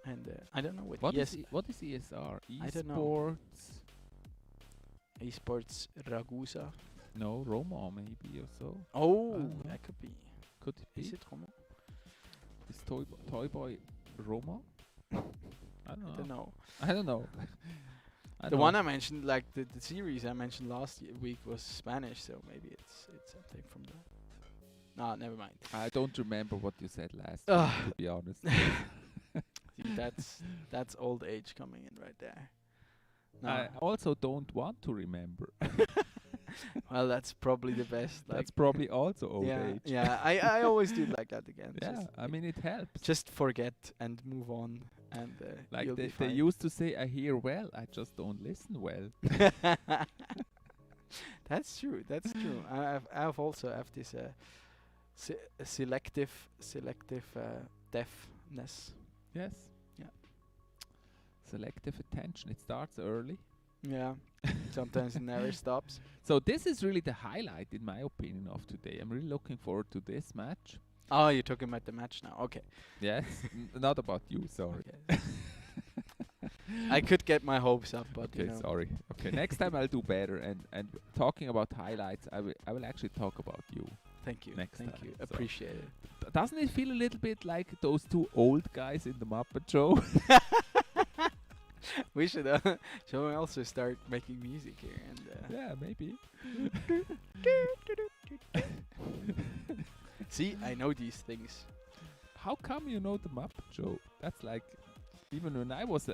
Speaker 11: and I don't know what
Speaker 12: What
Speaker 11: ES
Speaker 12: is what is ESR?
Speaker 11: I don't know.
Speaker 12: Esports.
Speaker 11: Esports Ragusa.
Speaker 12: No, Roma maybe or so.
Speaker 11: Oh,
Speaker 12: don't know.
Speaker 11: that could be.
Speaker 12: Could it be?
Speaker 11: Is it Romo?
Speaker 12: Is Toy Boy Roma? I don't know.
Speaker 11: I don't know.
Speaker 12: I don't know. I
Speaker 11: The
Speaker 12: don't
Speaker 11: one
Speaker 12: know.
Speaker 11: I mentioned, like the series I mentioned last week, was Spanish, so maybe it's something from that. No, never mind.
Speaker 12: I don't remember what you said last
Speaker 11: Ugh.
Speaker 12: week, to be honest.
Speaker 11: See, that's old age coming in right there.
Speaker 12: I also don't want to remember.
Speaker 11: Well, that's probably the best.
Speaker 12: That's probably also old age.
Speaker 11: Yeah, I always do like that again.
Speaker 12: Yeah, I mean it helps.
Speaker 11: Just forget and move on, and
Speaker 12: Like
Speaker 11: you'll be
Speaker 12: they
Speaker 11: fine.
Speaker 12: used to say, I hear well, I just don't listen well.
Speaker 11: That's true. That's true. I've also have this selective deafness.
Speaker 12: Yes.
Speaker 11: Yeah.
Speaker 12: Selective attention. It starts early.
Speaker 11: Yeah. Sometimes it never stops.
Speaker 12: So this is really the highlight, in my opinion, of today. I'm really looking forward to this match.
Speaker 11: Oh, you're talking about the match now. Okay.
Speaker 12: Yes. Not about you, sorry.
Speaker 11: Okay. I could get my hopes up, but
Speaker 12: Okay, sorry. Okay, next time I'll do better. And talking about highlights, I will actually talk about you.
Speaker 11: Thank you.
Speaker 12: Next
Speaker 11: Thank
Speaker 12: time.
Speaker 11: you.
Speaker 12: So
Speaker 11: Appreciate it.
Speaker 12: Doesn't it feel a little bit like those two old guys in the Muppet Show?
Speaker 11: We should also start making music here and
Speaker 12: yeah, maybe.
Speaker 11: See, I know these things.
Speaker 12: How come you know the Muppet Show? That's like, even when I was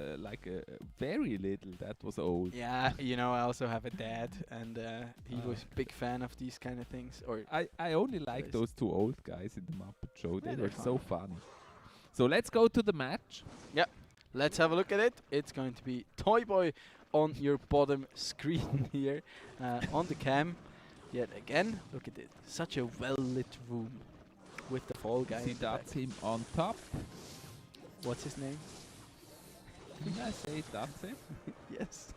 Speaker 12: very little, that was old.
Speaker 11: Yeah, I also have a dad, and he was a big fan of these kind of things. Or
Speaker 12: I only like those two old guys in the Muppet Show.
Speaker 11: Yeah,
Speaker 12: They
Speaker 11: they're
Speaker 12: were so funny. So let's go to the match.
Speaker 11: Yeah, let's have a look at it. It's going to be Toy Boy on your bottom screen here on the cam. Yet again, look at it. Such a well-lit room with the fall guy.
Speaker 12: See, that's him on top.
Speaker 11: What's his name?
Speaker 12: Did I say that's him?
Speaker 11: Yes.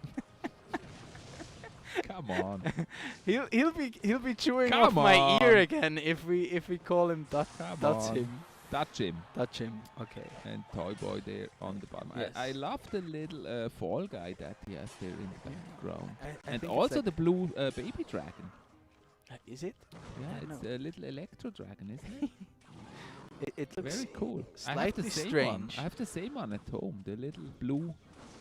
Speaker 12: Come on.
Speaker 11: He'll be chewing
Speaker 12: Come
Speaker 11: off my ear
Speaker 12: on.
Speaker 11: again if we call him that's
Speaker 12: on.
Speaker 11: him.
Speaker 12: That's him.
Speaker 11: That's him. Okay.
Speaker 12: And Toy Boy there on the bottom.
Speaker 11: Yes.
Speaker 12: I love the little fall guy that he has there in the background.
Speaker 11: I
Speaker 12: And
Speaker 11: think it's
Speaker 12: also
Speaker 11: like
Speaker 12: the blue baby dragon.
Speaker 11: Is it?
Speaker 12: Yeah,
Speaker 11: I don't
Speaker 12: it's
Speaker 11: know.
Speaker 12: a little electro dragon, isn't it?
Speaker 11: It looks
Speaker 12: Very cool. I have
Speaker 11: slightly
Speaker 12: the same
Speaker 11: strange.
Speaker 12: one. I have the same one at home. The little blue.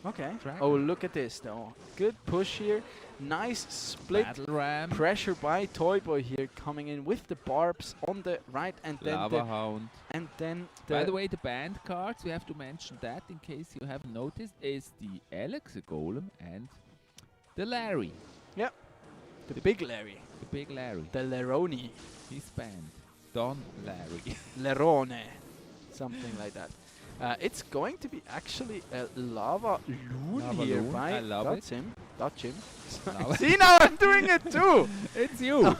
Speaker 11: Okay.
Speaker 12: Dragon.
Speaker 11: Oh, look at this though. Good push here. Nice split
Speaker 12: Battle ram.
Speaker 11: pressure by Toy Boy here, coming in with the barbs on the right, and then
Speaker 12: Lava hound.
Speaker 11: and then
Speaker 12: By the way, the band cards, we have to mention that in case you haven't noticed, is the Alex the Golem and the Larry.
Speaker 11: Yep. The big Larry.
Speaker 12: The big Larry.
Speaker 11: The Leroni.
Speaker 12: His band. Don Larry.
Speaker 11: Lerone. Something like that. It's going to be actually a lava loon
Speaker 12: Lava
Speaker 11: here
Speaker 12: loon,
Speaker 11: by
Speaker 12: I love
Speaker 11: that's him. That's him.
Speaker 12: Love it.
Speaker 11: See, now I'm doing it too.
Speaker 12: It's you.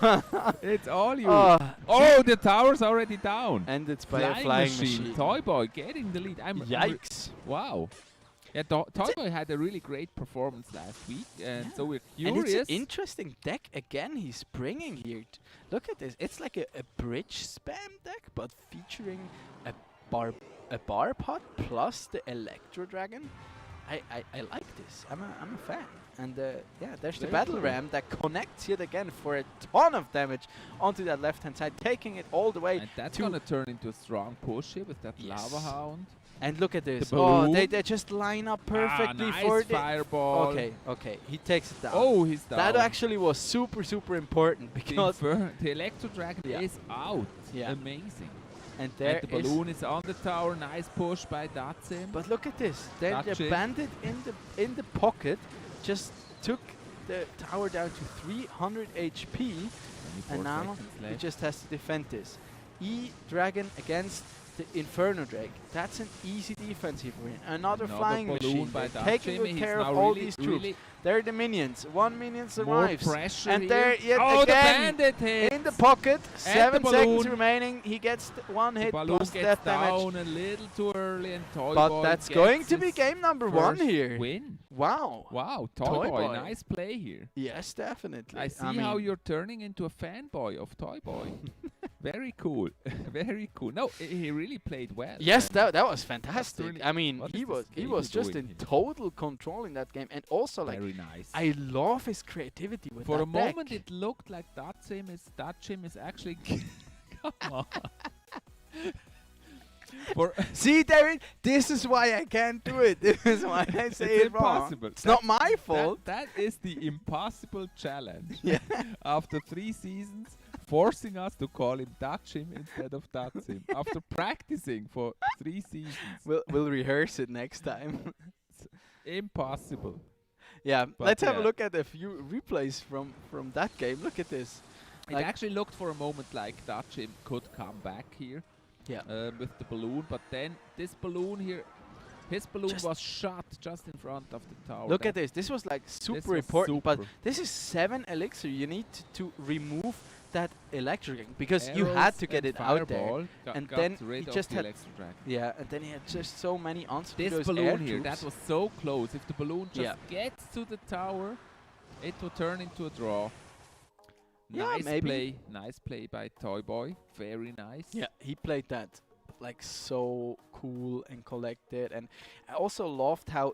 Speaker 12: It's all you.
Speaker 11: Oh,
Speaker 12: Oh, the tower's already down.
Speaker 11: And it's by a flying machine.
Speaker 12: Toy Boy getting the lead.
Speaker 11: Yikes.
Speaker 12: Wow. Yeah, Toy Boy had a really great performance last week, and so we're
Speaker 11: And
Speaker 12: curious.
Speaker 11: it's an interesting deck again he's bringing here. Look at this. It's like a bridge spam deck, but featuring a bar pot plus the Electro Dragon. I like this. I'm a fan. And yeah, there's the
Speaker 12: Very
Speaker 11: battle
Speaker 12: cool.
Speaker 11: ram that connects yet again for a ton of damage onto that left hand side, taking it all the way
Speaker 12: And that's
Speaker 11: to
Speaker 12: gonna turn into a strong push here with that
Speaker 11: Yes.
Speaker 12: lava hound.
Speaker 11: And look at this.
Speaker 12: The
Speaker 11: Oh, they
Speaker 12: balloon.
Speaker 11: just line up perfectly
Speaker 12: nice
Speaker 11: for the
Speaker 12: fireball.
Speaker 11: Okay, he takes it down.
Speaker 12: Oh, he's down.
Speaker 11: That actually was super important because
Speaker 12: The Electro Dragon
Speaker 11: Yeah.
Speaker 12: is out.
Speaker 11: Yeah.
Speaker 12: Amazing.
Speaker 11: and there
Speaker 12: And the balloon is on the tower. Nice push by Datsim.
Speaker 11: But look at this. Then
Speaker 12: That's
Speaker 11: the
Speaker 12: it.
Speaker 11: bandit in the pocket just took the tower down to 300 HP,
Speaker 12: 24
Speaker 11: and now
Speaker 12: seconds
Speaker 11: he
Speaker 12: left.
Speaker 11: just has to defend this. Dragon against the Inferno Drake. That's an easy defensive win. Another flying
Speaker 12: balloon
Speaker 11: machine.
Speaker 12: by
Speaker 11: They're taking
Speaker 12: Datsim.
Speaker 11: good
Speaker 12: He's
Speaker 11: care of
Speaker 12: now
Speaker 11: all
Speaker 12: really-
Speaker 11: these troops.
Speaker 12: really
Speaker 11: They're the minions. One minion
Speaker 12: More
Speaker 11: survives.
Speaker 12: pressure
Speaker 11: And
Speaker 12: here.
Speaker 11: there yet
Speaker 12: Oh, the
Speaker 11: again
Speaker 12: bandit hits.
Speaker 11: in the pocket. 7
Speaker 12: the
Speaker 11: seconds
Speaker 12: balloon.
Speaker 11: remaining. He gets one
Speaker 12: The
Speaker 11: hit
Speaker 12: balloon
Speaker 11: plus
Speaker 12: gets
Speaker 11: death damage.
Speaker 12: down a little too early, and Toy
Speaker 11: But
Speaker 12: Boy
Speaker 11: that's
Speaker 12: gets
Speaker 11: going to be
Speaker 12: his
Speaker 11: game number 1
Speaker 12: first
Speaker 11: here.
Speaker 12: Win.
Speaker 11: Wow.
Speaker 12: Wow,
Speaker 11: Toy
Speaker 12: Toy Boy,
Speaker 11: Boy.
Speaker 12: nice play here.
Speaker 11: Yes, definitely.
Speaker 12: I see how you're turning into a fanboy of Toy Boy. Very cool, very cool. No, he really played well.
Speaker 11: Yes,
Speaker 12: and
Speaker 11: that was fantastic.
Speaker 12: really-
Speaker 11: I mean,
Speaker 12: what
Speaker 11: he
Speaker 12: is this
Speaker 11: was
Speaker 12: baby
Speaker 11: just
Speaker 12: doing
Speaker 11: in
Speaker 12: here?
Speaker 11: total control in that game, and also like
Speaker 12: very nice.
Speaker 11: I love his creativity with
Speaker 12: For
Speaker 11: that
Speaker 12: a moment,
Speaker 11: deck.
Speaker 12: it looked like Datsim is actually. Come on.
Speaker 11: See, David, this is why I can't do it. This is why I say
Speaker 12: It's
Speaker 11: it wrong.
Speaker 12: impossible.
Speaker 11: It's not my fault.
Speaker 12: That is the impossible challenge.
Speaker 11: Yeah.
Speaker 12: After 3 seasons, forcing us to call him Datsim instead of Datsim. After practicing for 3 seasons.
Speaker 11: We'll rehearse it next time.
Speaker 12: Impossible.
Speaker 11: Yeah,
Speaker 12: But
Speaker 11: let's have a
Speaker 12: yeah.
Speaker 11: look at a few replays from that game. Look at this.
Speaker 12: It actually looked for a moment like Dutchim could come back here.
Speaker 11: Yeah.
Speaker 12: With the balloon, but then this balloon here, his balloon was shot just in front of the tower.
Speaker 11: Look at this. This was like super
Speaker 12: was
Speaker 11: important, but
Speaker 12: super.
Speaker 11: this is 7 elixir. You need to remove that electric because you
Speaker 12: Arrows
Speaker 11: had to get
Speaker 12: and
Speaker 11: it out there,
Speaker 12: fireball
Speaker 11: and
Speaker 12: got
Speaker 11: then
Speaker 12: rid
Speaker 11: he
Speaker 12: of
Speaker 11: just
Speaker 12: the
Speaker 11: had
Speaker 12: electric dragon.
Speaker 11: yeah, and then he had just so many answers to
Speaker 12: This
Speaker 11: those
Speaker 12: balloon
Speaker 11: air
Speaker 12: here,
Speaker 11: troops.
Speaker 12: that was so close. If the balloon just
Speaker 11: Yeah.
Speaker 12: gets to the tower, it will turn into a draw.
Speaker 11: Yeah, maybe.
Speaker 12: Nice play by Toy Boy. Very nice.
Speaker 11: Yeah, he played that like so cool and collected, and I also loved how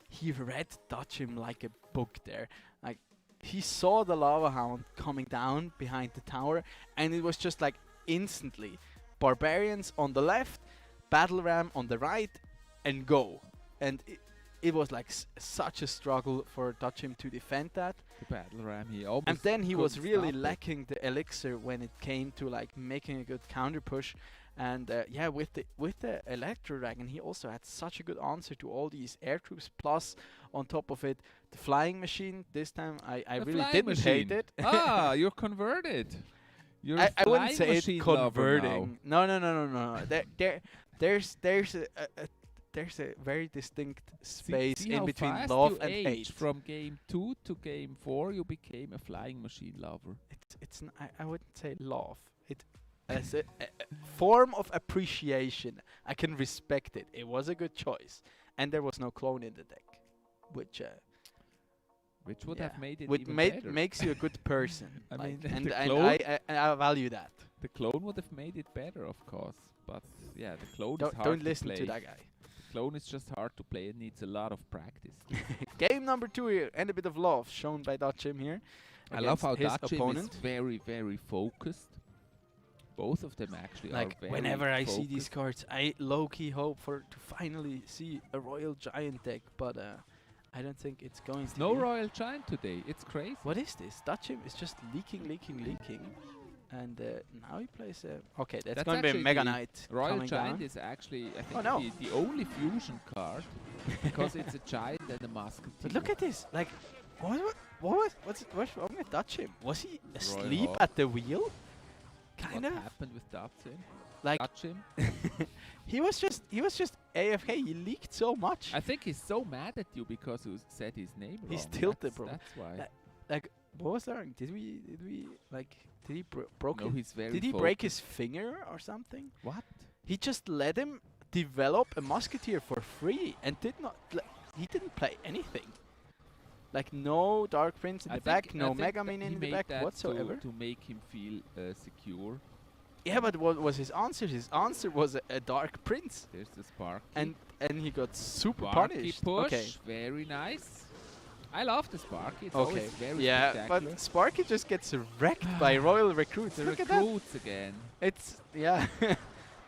Speaker 11: he read Dutchim like a book there. Like he saw the lava hound coming down behind the tower, and it was just like instantly barbarians on the left, battle ram on the right, and go. And it was like such a struggle for Dutchim to defend that.
Speaker 12: The battle ram, he almost
Speaker 11: And then he was
Speaker 12: couldn't
Speaker 11: really
Speaker 12: stop it.
Speaker 11: lacking the elixir when it came to like making a good counter push. And yeah, with the Electro Dragon, he also had such a good answer to all these air troops. Plus, on top of it, the flying machine. This time, I
Speaker 12: The
Speaker 11: really
Speaker 12: flying
Speaker 11: didn't hate
Speaker 12: machine.
Speaker 11: it.
Speaker 12: Ah, you're converted. You're a
Speaker 11: I wouldn't
Speaker 12: flying
Speaker 11: say it
Speaker 12: machine lover
Speaker 11: converting. No. There's a very distinct space
Speaker 12: See
Speaker 11: in
Speaker 12: how
Speaker 11: between
Speaker 12: fast
Speaker 11: love
Speaker 12: you
Speaker 11: and hate.
Speaker 12: aged. From game 2 to game 4, you became a flying machine lover.
Speaker 11: I wouldn't say love. It as a form of appreciation. I can respect it. It was a good choice, and there was no clone in the deck, which
Speaker 12: would have made it
Speaker 11: which
Speaker 12: even better.
Speaker 11: makes you a good person.
Speaker 12: I
Speaker 11: like,
Speaker 12: mean,
Speaker 11: and
Speaker 12: the
Speaker 11: and
Speaker 12: clone-
Speaker 11: I value that.
Speaker 12: The clone would have made it better, of course. But yeah, the clone is
Speaker 11: Don't,
Speaker 12: hard
Speaker 11: don't
Speaker 12: to
Speaker 11: listen
Speaker 12: play.
Speaker 11: to that guy.
Speaker 12: The clone is just hard to play. It needs a lot of practice.
Speaker 11: Game number 2 here, and a bit of love shown by Dutchim here.
Speaker 12: I love how
Speaker 11: his
Speaker 12: Dutchim
Speaker 11: opponent.
Speaker 12: is very, very focused. Both of them actually
Speaker 11: Like
Speaker 12: are very
Speaker 11: whenever I see these
Speaker 12: focused.
Speaker 11: cards, I low-key hope to finally see a Royal Giant deck, but I don't think it's going to.
Speaker 12: No
Speaker 11: be.
Speaker 12: Royal Giant today. It's crazy.
Speaker 11: What is this? Dutchim is just leaking, and now he plays. Okay, that's going to be a
Speaker 12: actually
Speaker 11: Mega
Speaker 12: the
Speaker 11: Knight.
Speaker 12: Royal
Speaker 11: coming
Speaker 12: Giant
Speaker 11: down.
Speaker 12: is actually, I think,
Speaker 11: Oh, no.
Speaker 12: the only fusion card because it's a giant and a musketeer.
Speaker 11: But look at this! Like, what's wrong with Dutchim? Was he asleep
Speaker 12: Hawk.
Speaker 11: at the wheel? Kind
Speaker 12: What
Speaker 11: of.
Speaker 12: happened with Dutchim?
Speaker 11: Like
Speaker 12: Dutchim?
Speaker 11: he was just AFK. He leaked so much.
Speaker 12: I think he's so mad at you because you said his name wrong.
Speaker 11: He's tilted,
Speaker 12: That's-
Speaker 11: bro.
Speaker 12: That's why.
Speaker 11: Like, what was that? Did we like? Did he broke?
Speaker 12: No,
Speaker 11: his-
Speaker 12: he's very
Speaker 11: Did he break his finger or something?
Speaker 12: What?
Speaker 11: He just let him develop a musketeer for free and did not. He didn't play anything. Like no Dark Prince in the back,
Speaker 12: I
Speaker 11: no
Speaker 12: think
Speaker 11: Mega
Speaker 12: that
Speaker 11: Man
Speaker 12: he
Speaker 11: in the
Speaker 12: made
Speaker 11: back
Speaker 12: that
Speaker 11: whatsoever.
Speaker 12: to make him feel secure.
Speaker 11: Yeah, but what was his answer? His answer was a Dark Prince,
Speaker 12: There's the Sparky.
Speaker 11: and he got super
Speaker 12: Sparky
Speaker 11: punished.
Speaker 12: push.
Speaker 11: Okay.
Speaker 12: Very nice. I love the Sparky. It's
Speaker 11: Okay.
Speaker 12: always very
Speaker 11: Yeah,
Speaker 12: spectacular.
Speaker 11: but Sparky just gets wrecked by Royal Recruits.
Speaker 12: The
Speaker 11: Look at
Speaker 12: recruits again.
Speaker 11: that. It's yeah,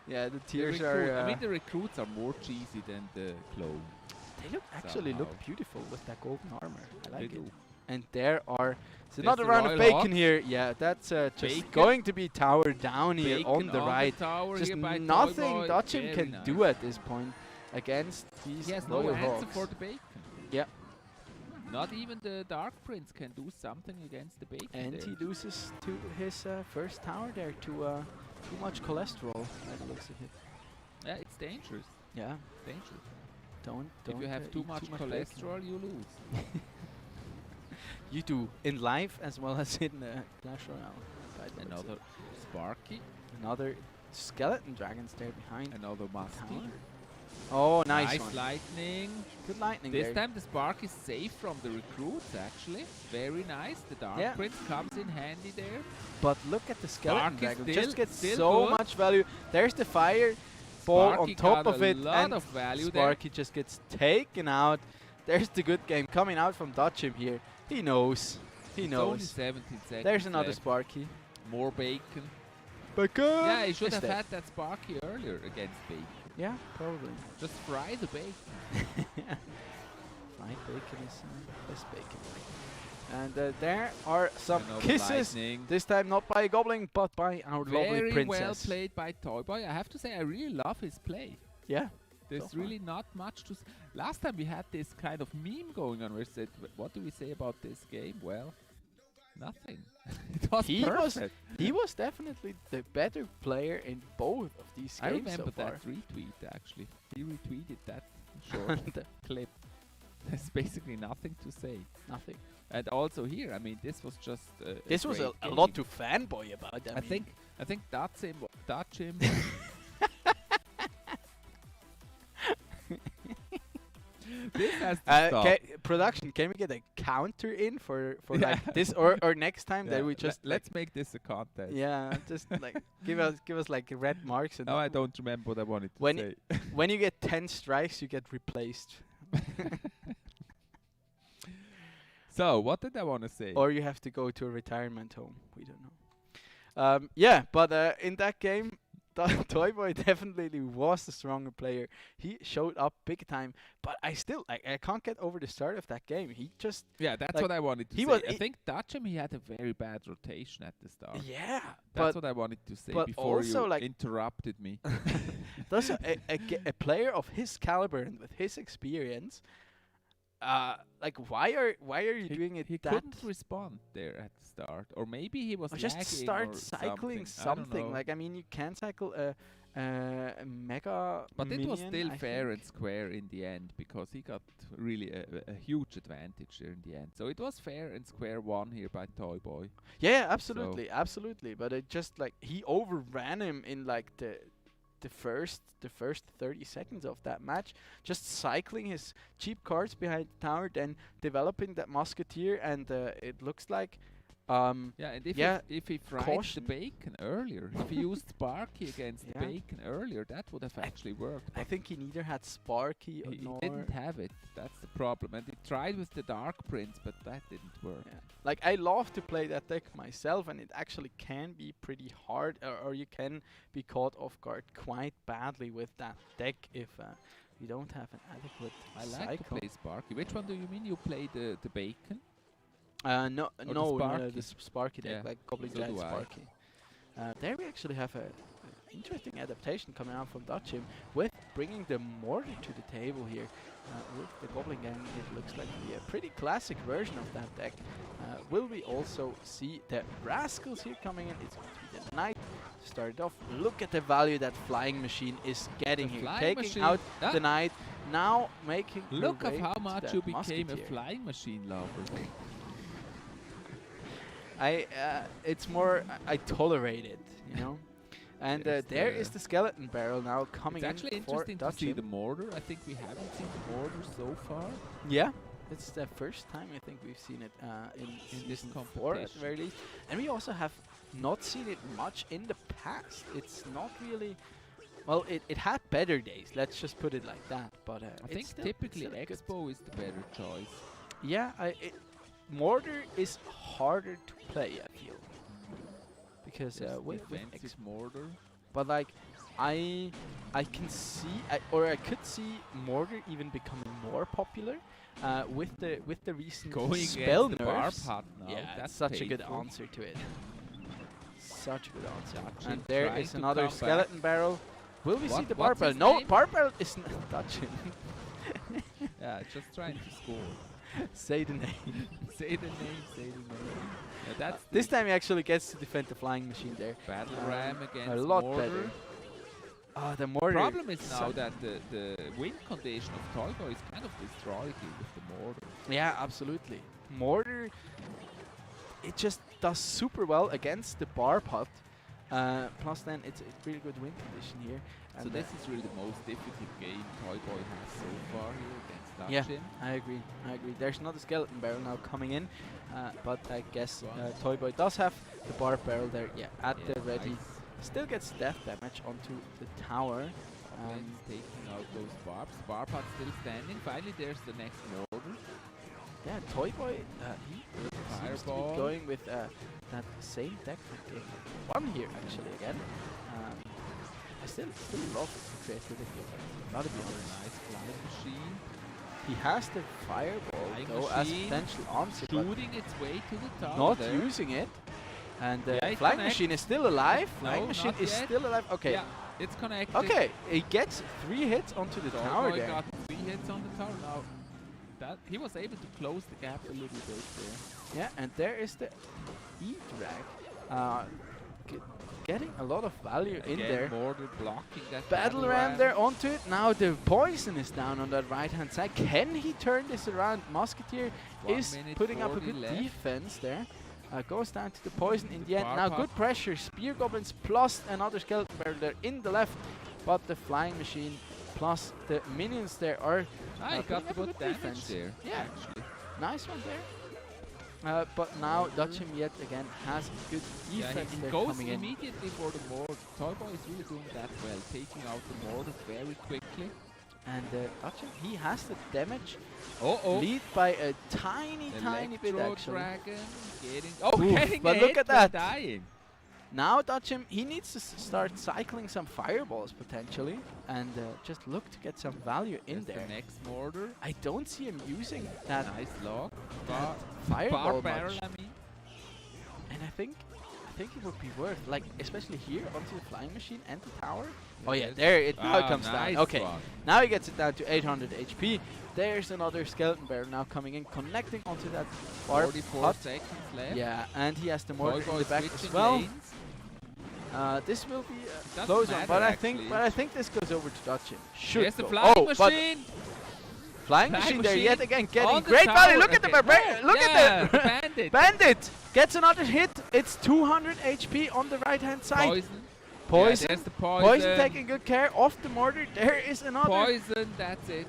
Speaker 11: yeah. The
Speaker 12: The
Speaker 11: tears
Speaker 12: recruit-
Speaker 11: are.
Speaker 12: I mean, the recruits are more cheesy than the clone.
Speaker 11: They actually look
Speaker 12: somehow.
Speaker 11: beautiful with that golden armor. I like
Speaker 12: They
Speaker 11: it.
Speaker 12: do.
Speaker 11: And there are
Speaker 12: There's
Speaker 11: another
Speaker 12: the
Speaker 11: round of
Speaker 12: Royal
Speaker 11: bacon
Speaker 12: Hawks.
Speaker 11: here. Yeah, that's just
Speaker 12: Bacon.
Speaker 11: going to be tower down here
Speaker 12: Bacon
Speaker 11: on the right.
Speaker 12: tower
Speaker 11: Just
Speaker 12: here by Toy
Speaker 11: nothing
Speaker 12: Boy.
Speaker 11: Dutchim
Speaker 12: Very
Speaker 11: can
Speaker 12: nice.
Speaker 11: do at this point against these
Speaker 12: He has no
Speaker 11: Royal
Speaker 12: answer
Speaker 11: Hawks.
Speaker 12: for the bacon.
Speaker 11: Yeah,
Speaker 12: Not even the Dark Prince can do something against the bacon.
Speaker 11: and
Speaker 12: there.
Speaker 11: he loses to his first tower there to too much cholesterol. That looks at it.
Speaker 12: Yeah, it's dangerous.
Speaker 11: Yeah,
Speaker 12: Dangerous.
Speaker 11: don't.
Speaker 12: If you have
Speaker 11: eat
Speaker 12: too much
Speaker 11: bacon.
Speaker 12: cholesterol, you lose.
Speaker 11: You do in life as well as in Clash Royale. by the looks of
Speaker 12: Another
Speaker 11: it.
Speaker 12: Sparky.
Speaker 11: Another skeleton dragons there behind.
Speaker 12: Another musky.
Speaker 11: Tower. Oh, nice,
Speaker 12: Nice
Speaker 11: one.
Speaker 12: lightning.
Speaker 11: Good lightning
Speaker 12: This
Speaker 11: there.
Speaker 12: time the Spark is safe from the recruits actually. Very nice. The Dark
Speaker 11: Yeah.
Speaker 12: Prince comes in handy there.
Speaker 11: But look at the skeleton
Speaker 12: Sparky
Speaker 11: dragon.
Speaker 12: still-
Speaker 11: Just gets
Speaker 12: still
Speaker 11: so
Speaker 12: good.
Speaker 11: much value. There's the fire ball
Speaker 12: Sparky
Speaker 11: on top
Speaker 12: got
Speaker 11: of
Speaker 12: a
Speaker 11: it,
Speaker 12: lot
Speaker 11: and
Speaker 12: of value
Speaker 11: Sparky just gets taken out. There's the good game coming out from Dutchim here. He knows. He
Speaker 12: It's only
Speaker 11: knows.
Speaker 12: 17 seconds.
Speaker 11: There's another
Speaker 12: left.
Speaker 11: Sparky.
Speaker 12: More bacon.
Speaker 11: Bacon!
Speaker 12: Yeah, he should
Speaker 11: Is
Speaker 12: have
Speaker 11: dead.
Speaker 12: had that Sparky earlier against bacon.
Speaker 11: Yeah, probably.
Speaker 12: Just fry the bacon.
Speaker 11: Fried bacon is best bacon. And there are some
Speaker 12: Another
Speaker 11: kisses.
Speaker 12: lightning.
Speaker 11: This time not by a goblin, but by our lovely
Speaker 12: Very
Speaker 11: princess.
Speaker 12: well played by Toy Boy. I have to say, I really love his play.
Speaker 11: Yeah.
Speaker 12: There's
Speaker 11: far.
Speaker 12: really not much to. Last time we had this kind of meme going on where it said, "What do we say about this game?" Well, nothing. It was perfect.
Speaker 11: He was definitely the better player in both of these
Speaker 12: I
Speaker 11: games
Speaker 12: remember
Speaker 11: so far.
Speaker 12: that retweet actually. He retweeted that short clip. There's basically nothing to say.
Speaker 11: Nothing.
Speaker 12: And also here, I mean, this was just.
Speaker 11: This was a
Speaker 12: great
Speaker 11: lot
Speaker 12: game.
Speaker 11: to fanboy about.
Speaker 12: I think that's him. That's him. This has to stop.
Speaker 11: Production, can we get a counter in for like this or next time that we just
Speaker 12: let's make this a contest.
Speaker 11: Yeah, just like give us like red marks and
Speaker 12: now I don't remember what I wanted to
Speaker 11: when
Speaker 12: say.
Speaker 11: When you get 10 strikes you get replaced.
Speaker 12: So what did I want to say?
Speaker 11: Or you have to go to a retirement home. We don't know. Yeah, but in that game, Toyboy definitely was the stronger player. He showed up big time, but I can't get over the start of that game. He just
Speaker 12: that's
Speaker 11: like,
Speaker 12: what I wanted to say. I think Dachim, he had a very bad rotation at the start.
Speaker 11: Yeah,
Speaker 12: that's what I wanted to say
Speaker 11: but
Speaker 12: before
Speaker 11: also
Speaker 12: you
Speaker 11: like
Speaker 12: interrupted me.
Speaker 11: That's a player of his caliber and with his experience. Like why are you doing it?
Speaker 12: He couldn't respond there at the start, or maybe he was
Speaker 11: just start cycling something. Like I mean, you can cycle a mega.
Speaker 12: But it was still
Speaker 11: I
Speaker 12: fair
Speaker 11: think.
Speaker 12: and square in the end because he got really a huge advantage there in the end. So it was fair and square won here by Toyboy.
Speaker 11: Yeah, absolutely, absolutely. But it just like he overran him in like the first 30 seconds of that match, just cycling his cheap cards behind the tower, then developing that musketeer, and it looks like
Speaker 12: and if he fried the bacon earlier, if he used Sparky against the bacon earlier, that would have actually worked.
Speaker 11: I think he neither had Sparky or
Speaker 12: he didn't have it. That's the problem. And he tried with the Dark Prince, but that didn't work.
Speaker 11: Yeah. Like I love to play that deck myself, and it actually can be pretty hard, or you can be caught off guard quite badly with that deck if you don't have an adequate
Speaker 12: I like to play Sparky. Which one do you mean? You play the bacon?
Speaker 11: No, the Sparky deck,
Speaker 12: Yeah,
Speaker 11: like Goblin
Speaker 12: so
Speaker 11: Giant
Speaker 12: do I.
Speaker 11: Sparky. There we actually have a interesting adaptation coming out from Dachim with bringing the mortar to the table here. With the Goblin Gang, it looks like to be a pretty classic version of that deck. Will we also see the Rascals here coming in? It's going to be the Knight. Started off, look at the value that Flying Machine is getting here. Taking out the Knight, now making
Speaker 12: Look
Speaker 11: her way
Speaker 12: of how
Speaker 11: to
Speaker 12: much
Speaker 11: that
Speaker 12: you became a
Speaker 11: Musketeer.
Speaker 12: Flying Machine lover.
Speaker 11: It's more I tolerate it, you know. And there is the skeleton barrel now coming in.
Speaker 12: It's actually
Speaker 11: for
Speaker 12: interesting to see
Speaker 11: Dachim.
Speaker 12: the mortar. I think we haven't seen the mortar so far.
Speaker 11: Yeah, it's the first time I think we've seen it in
Speaker 12: this
Speaker 11: season 4 at the
Speaker 12: competition.
Speaker 11: very least. And we also have not seen it much in the past. It's not really. Well, it had better days. Let's just put it like that. But
Speaker 12: I think typically Expo is the better choice.
Speaker 11: Yeah, Mortar is harder to play, I feel. Because with
Speaker 12: defensive mortar.
Speaker 11: But like I can see I could see Mortar even becoming more popular with the recent
Speaker 12: Going
Speaker 11: spell
Speaker 12: against the
Speaker 11: nerfs.
Speaker 12: Barpot now,
Speaker 11: Yeah,
Speaker 12: that's
Speaker 11: that's such a good
Speaker 12: painful.
Speaker 11: answer to it. Such a good answer.
Speaker 12: Dachim
Speaker 11: And there
Speaker 12: trying
Speaker 11: is
Speaker 12: to
Speaker 11: another
Speaker 12: come back.
Speaker 11: skeleton barrel. Will we see the
Speaker 12: What's
Speaker 11: Barbell?
Speaker 12: his
Speaker 11: No,
Speaker 12: name?
Speaker 11: Barbell is not Dachim.
Speaker 12: Yeah, just trying to score.
Speaker 11: Say the name.
Speaker 12: Say the name, say the name. Yeah, that's
Speaker 11: This time he actually gets to defend the Flying Machine there.
Speaker 12: Battle Ram against
Speaker 11: a lot
Speaker 12: mortar.
Speaker 11: better. Oh, the mortar.
Speaker 12: Problem is now that the win condition of Toyboy is kind of destroyed here with the mortar.
Speaker 11: Yeah, absolutely. Mortar, it just does super well against the bar pot. Plus then it's a really good win condition here.
Speaker 12: So
Speaker 11: And
Speaker 12: this is really the most difficult game Toyboy has so far here against
Speaker 11: yeah,
Speaker 12: Dachim.
Speaker 11: I agree. There's not a skeleton barrel now coming in, but I guess Toyboy does have the bar barrel there. Yeah, at the ready.
Speaker 12: Nice.
Speaker 11: Still gets death damage onto the tower.
Speaker 12: It's taking out those barbs. Barbot still standing. Finally, there's the next mortar.
Speaker 11: Yeah, Toyboy, he seems to
Speaker 12: Fireball.
Speaker 11: be going with that same deck from game 1 here actually again. I still love the creativity of it. Gotta be honest.
Speaker 12: Nice flying machine.
Speaker 11: He has the fireball
Speaker 12: Flying
Speaker 11: though as a
Speaker 12: machine,
Speaker 11: potential answer, but
Speaker 12: shooting its way to the top.
Speaker 11: not
Speaker 12: there.
Speaker 11: using it. And
Speaker 12: Yeah, it
Speaker 11: Flying
Speaker 12: connects.
Speaker 11: Machine is still alive.
Speaker 12: No,
Speaker 11: Flying Machine
Speaker 12: not
Speaker 11: is
Speaker 12: yet.
Speaker 11: still alive. Okay,
Speaker 12: Yeah. It's connected.
Speaker 11: Okay, he gets 3 hits onto the tower
Speaker 12: Toyboy
Speaker 11: there.
Speaker 12: got 3 hits on the tower. Now, that he was able to close the gap a little bit there.
Speaker 11: Yeah, and there is the E-drag. Getting a lot of value in there.
Speaker 12: Mortar blocking that
Speaker 11: Battle ram there onto it. Now the poison is down on that right hand side. Can he turn this around? Musketeer is putting up a good defense there. Goes down to the poison in the end. Now good pressure. Spear goblins plus another skeleton barrel there in the left. But the flying machine plus the minions there are
Speaker 12: got the good damage
Speaker 11: defense
Speaker 12: there.
Speaker 11: Yeah,
Speaker 12: actually.
Speaker 11: nice one there. But now Dutchim yet again has good defense
Speaker 12: he
Speaker 11: there
Speaker 12: goes
Speaker 11: coming in.
Speaker 12: immediately for the mortar. Toyboy is really doing that well, taking out the mortar very quickly.
Speaker 11: And Dutchim, he has the damage
Speaker 12: Uh-oh.
Speaker 11: lead by a tiny bit actually.
Speaker 12: Dragon getting
Speaker 11: Oof, but look at
Speaker 12: hit and
Speaker 11: that.
Speaker 12: dying.
Speaker 11: Now Dutchim, he needs to start cycling some fireballs potentially and just look to get some value in there.
Speaker 12: The next mortar.
Speaker 11: I don't see him using that
Speaker 12: Nice log.
Speaker 11: fireball
Speaker 12: barrel,
Speaker 11: much.
Speaker 12: I mean.
Speaker 11: And I think it would be worth, like, especially here onto the flying machine and the tower. Oh yeah, there it now it comes
Speaker 12: nice
Speaker 11: down. Okay,
Speaker 12: one.
Speaker 11: now he gets it down to 800 HP. There's another skeleton barrel now coming in, connecting onto that bar
Speaker 12: 44
Speaker 11: hut.
Speaker 12: seconds left.
Speaker 11: Yeah, and he has the mortar in
Speaker 12: Toyboy
Speaker 11: the back as
Speaker 12: switching
Speaker 11: well.
Speaker 12: lanes.
Speaker 11: This will be a
Speaker 12: Doesn't
Speaker 11: close one,
Speaker 12: matter
Speaker 11: but
Speaker 12: actually.
Speaker 11: I think this goes over to Dutchin. Should
Speaker 12: Here's the
Speaker 11: go.
Speaker 12: flying
Speaker 11: but
Speaker 12: machine.
Speaker 11: flying machine there yet again, getting
Speaker 12: on the
Speaker 11: great value.
Speaker 12: tower
Speaker 11: Look at the
Speaker 12: again.
Speaker 11: barbarian. Look at the
Speaker 12: Bandit.
Speaker 11: Bandit gets another hit. It's 200 HP on the right hand side.
Speaker 12: Poison.
Speaker 11: Poison.
Speaker 12: Yeah, there's the poison.
Speaker 11: Taking good care of the mortar. There is another.
Speaker 12: Poison, that's it.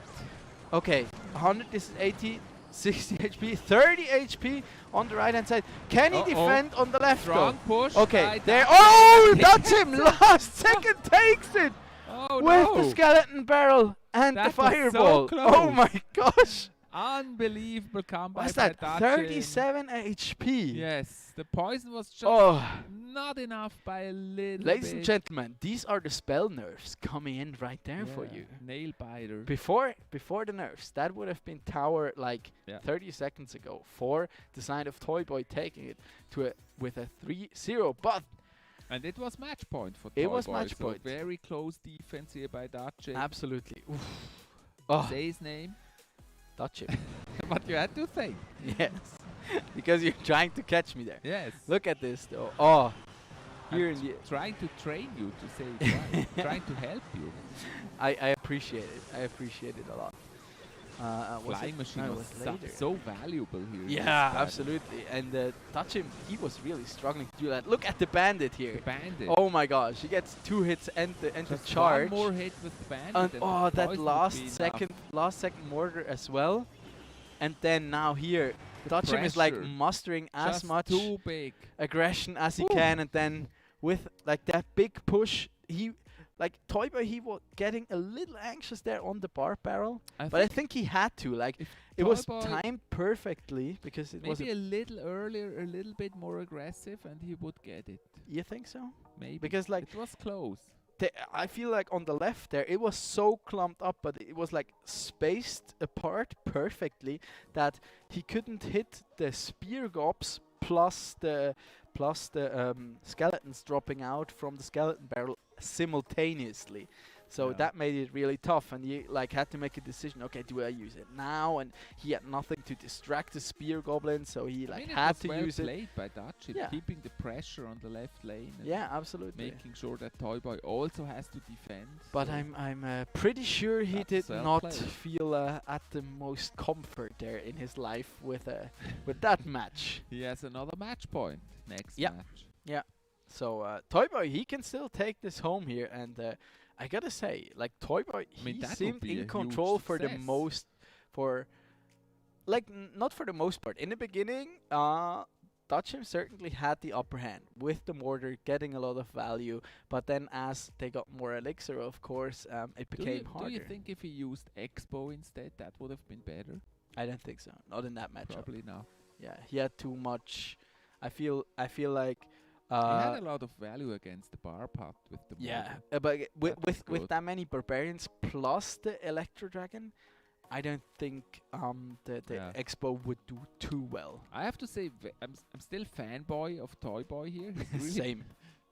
Speaker 11: Okay, 100. This is 80. 60 HP, 30 HP on the right hand side. Can he defend on the left
Speaker 12: Strong
Speaker 11: though?
Speaker 12: push.
Speaker 11: Okay, there. Oh, that's him. Last second takes it
Speaker 12: Oh,
Speaker 11: with
Speaker 12: no.
Speaker 11: the skeleton barrel and
Speaker 12: That
Speaker 11: the
Speaker 12: was so
Speaker 11: fireball.
Speaker 12: close.
Speaker 11: Oh my gosh.
Speaker 12: Unbelievable comeback.
Speaker 11: What's
Speaker 12: by
Speaker 11: that?
Speaker 12: Dutchin.
Speaker 11: 37 HP.
Speaker 12: Yes, the poison was just not enough by a little
Speaker 11: Ladies
Speaker 12: bit.
Speaker 11: and gentlemen, these are the spell nerfs coming in right there for you.
Speaker 12: Nail biter.
Speaker 11: Before the nerfs, that would have been tower like
Speaker 12: Yeah.
Speaker 11: 30 seconds ago for the side of Toyboy taking it to with a 3-0. But
Speaker 12: And it was match point for
Speaker 11: It was
Speaker 12: Toyboy,
Speaker 11: match
Speaker 12: so
Speaker 11: point.
Speaker 12: very close defense here by Dutchin.
Speaker 11: absolutely. Oof. Oh,
Speaker 12: Say his name.
Speaker 11: touch it.
Speaker 12: But you had to think.
Speaker 11: Yes. Because you're trying to catch me there.
Speaker 12: Yes.
Speaker 11: Look at this though. Oh. Here
Speaker 12: I'm
Speaker 11: in the
Speaker 12: trying to train you to say it right. Trying to help you.
Speaker 11: I appreciate it. I appreciate it a lot. Was
Speaker 12: Flying
Speaker 11: it?
Speaker 12: machine
Speaker 11: No, it
Speaker 12: was
Speaker 11: later.
Speaker 12: so valuable here. in this
Speaker 11: Yeah,
Speaker 12: battle.
Speaker 11: absolutely. And touch him, he was really struggling to do that. Look at the bandit here.
Speaker 12: The bandit.
Speaker 11: Oh my gosh, he gets 2 hits and the
Speaker 12: Just
Speaker 11: charge.
Speaker 12: one more hit with the bandit.
Speaker 11: And
Speaker 12: the
Speaker 11: oh, that
Speaker 12: poison would
Speaker 11: last
Speaker 12: be
Speaker 11: second,
Speaker 12: enough.
Speaker 11: mortar as well. And then now here, Dutchim is like
Speaker 12: pressure.
Speaker 11: mustering as
Speaker 12: Just
Speaker 11: much
Speaker 12: too big.
Speaker 11: aggression as he can, and then with like that big push, he like Toyboy, he was getting a little anxious there on the bar barrel, but I think he had to. Like it was
Speaker 12: Toyboy
Speaker 11: timed perfectly because it was.
Speaker 12: Maybe a little earlier, a little bit more aggressive, and he would get it.
Speaker 11: You think so?
Speaker 12: Maybe
Speaker 11: Because like
Speaker 12: it was close.
Speaker 11: I feel like on the left there, it was so clumped up, but it was like spaced apart perfectly that he couldn't hit the spear gobs plus the skeletons dropping out from the skeleton barrel simultaneously. So that made it really tough, and he like had to make a decision. Okay, do I use it now? And he had nothing to distract the spear goblin, so he
Speaker 12: I
Speaker 11: like
Speaker 12: mean,
Speaker 11: had
Speaker 12: it
Speaker 11: to
Speaker 12: was well
Speaker 11: use it.
Speaker 12: played by Dutch,
Speaker 11: Yeah.
Speaker 12: keeping the pressure on the left lane. And
Speaker 11: Yeah, absolutely.
Speaker 12: making sure that Toyboy also has to defend.
Speaker 11: But
Speaker 12: so
Speaker 11: I'm pretty sure he
Speaker 12: That's
Speaker 11: did
Speaker 12: well
Speaker 11: not
Speaker 12: played.
Speaker 11: feel at the most comfort there in his life with with that match.
Speaker 12: he has another match point next
Speaker 11: Yeah.
Speaker 12: match.
Speaker 11: Yeah. So Toyboy, he can still take this home here, and I gotta say, like Toyboy,
Speaker 12: mean,
Speaker 11: he
Speaker 12: that would
Speaker 11: seemed
Speaker 12: be a
Speaker 11: in
Speaker 12: huge
Speaker 11: control for the
Speaker 12: success.
Speaker 11: most, not for the most part. In the beginning, Dutchim certainly had the upper hand with the mortar, getting a lot of value. But then, as they got more elixir, of course, it became harder.
Speaker 12: Do you think if he used Expo instead, that would have been better?
Speaker 11: I don't think so. Not in that matchup.
Speaker 12: Probably not.
Speaker 11: Yeah, he had too much. I feel like.
Speaker 12: he had a lot of value against the bar pot with the
Speaker 11: Yeah,
Speaker 12: mortar.
Speaker 11: but with
Speaker 12: That was
Speaker 11: with
Speaker 12: good.
Speaker 11: that many barbarians plus the Electro Dragon, I don't think the
Speaker 12: Yeah.
Speaker 11: Expo would do too well.
Speaker 12: I have to say, I'm still fanboy of Toyboy here. He's really
Speaker 11: Same.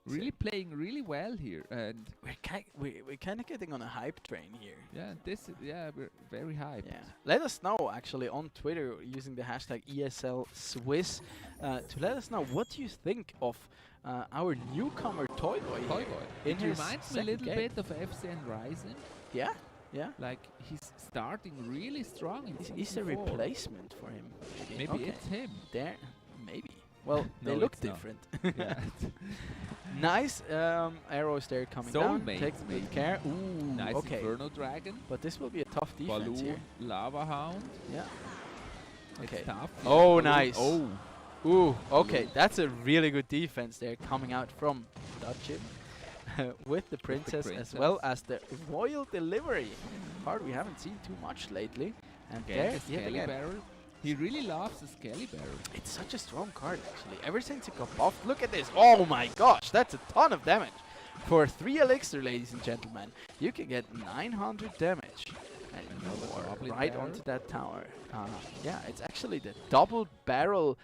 Speaker 12: Really playing really well here, and
Speaker 11: we're kind of getting on a hype train here.
Speaker 12: Yeah, we're very hyped.
Speaker 11: Yeah, let us know actually on Twitter using the hashtag ESL Swiss to let us know what do you think of our newcomer Toyboy.
Speaker 12: It reminds me a little bit of FCN Rising.
Speaker 11: Yeah, yeah.
Speaker 12: Like he's starting really strong.
Speaker 11: Is a replacement for him?
Speaker 12: Maybe it's him.
Speaker 11: There, maybe. Well,
Speaker 12: No,
Speaker 11: they look
Speaker 12: it's not.
Speaker 11: different.
Speaker 12: Yeah.
Speaker 11: Nice arrows there coming down.
Speaker 12: Soulmates,
Speaker 11: Take good
Speaker 12: maybe.
Speaker 11: care. Ooh,
Speaker 12: Nice
Speaker 11: okay.
Speaker 12: Inferno Dragon.
Speaker 11: But this will be a tough defense
Speaker 12: Balloon,
Speaker 11: here.
Speaker 12: Lava Hound.
Speaker 11: Yeah.
Speaker 12: It's
Speaker 11: Okay.
Speaker 12: tough.
Speaker 11: Oh,
Speaker 12: Balloon.
Speaker 11: nice.
Speaker 12: Oh.
Speaker 11: Ooh, okay. That's a really good defense there coming out from Dutchim. With the princess as well as the Royal Delivery. Card we haven't seen too much lately. And
Speaker 12: Again,
Speaker 11: there,
Speaker 12: the
Speaker 11: yet
Speaker 12: Skelly
Speaker 11: again.
Speaker 12: Barrel. He really loves the Skelly Barrel.
Speaker 11: It's such a strong card actually. Ever since it got buffed, look at this. Oh my gosh, that's a ton of damage. For 3 elixir, ladies and gentlemen, you can get 900 damage. And more right
Speaker 12: barrel.
Speaker 11: onto that tower. Yeah, it's actually the double barrel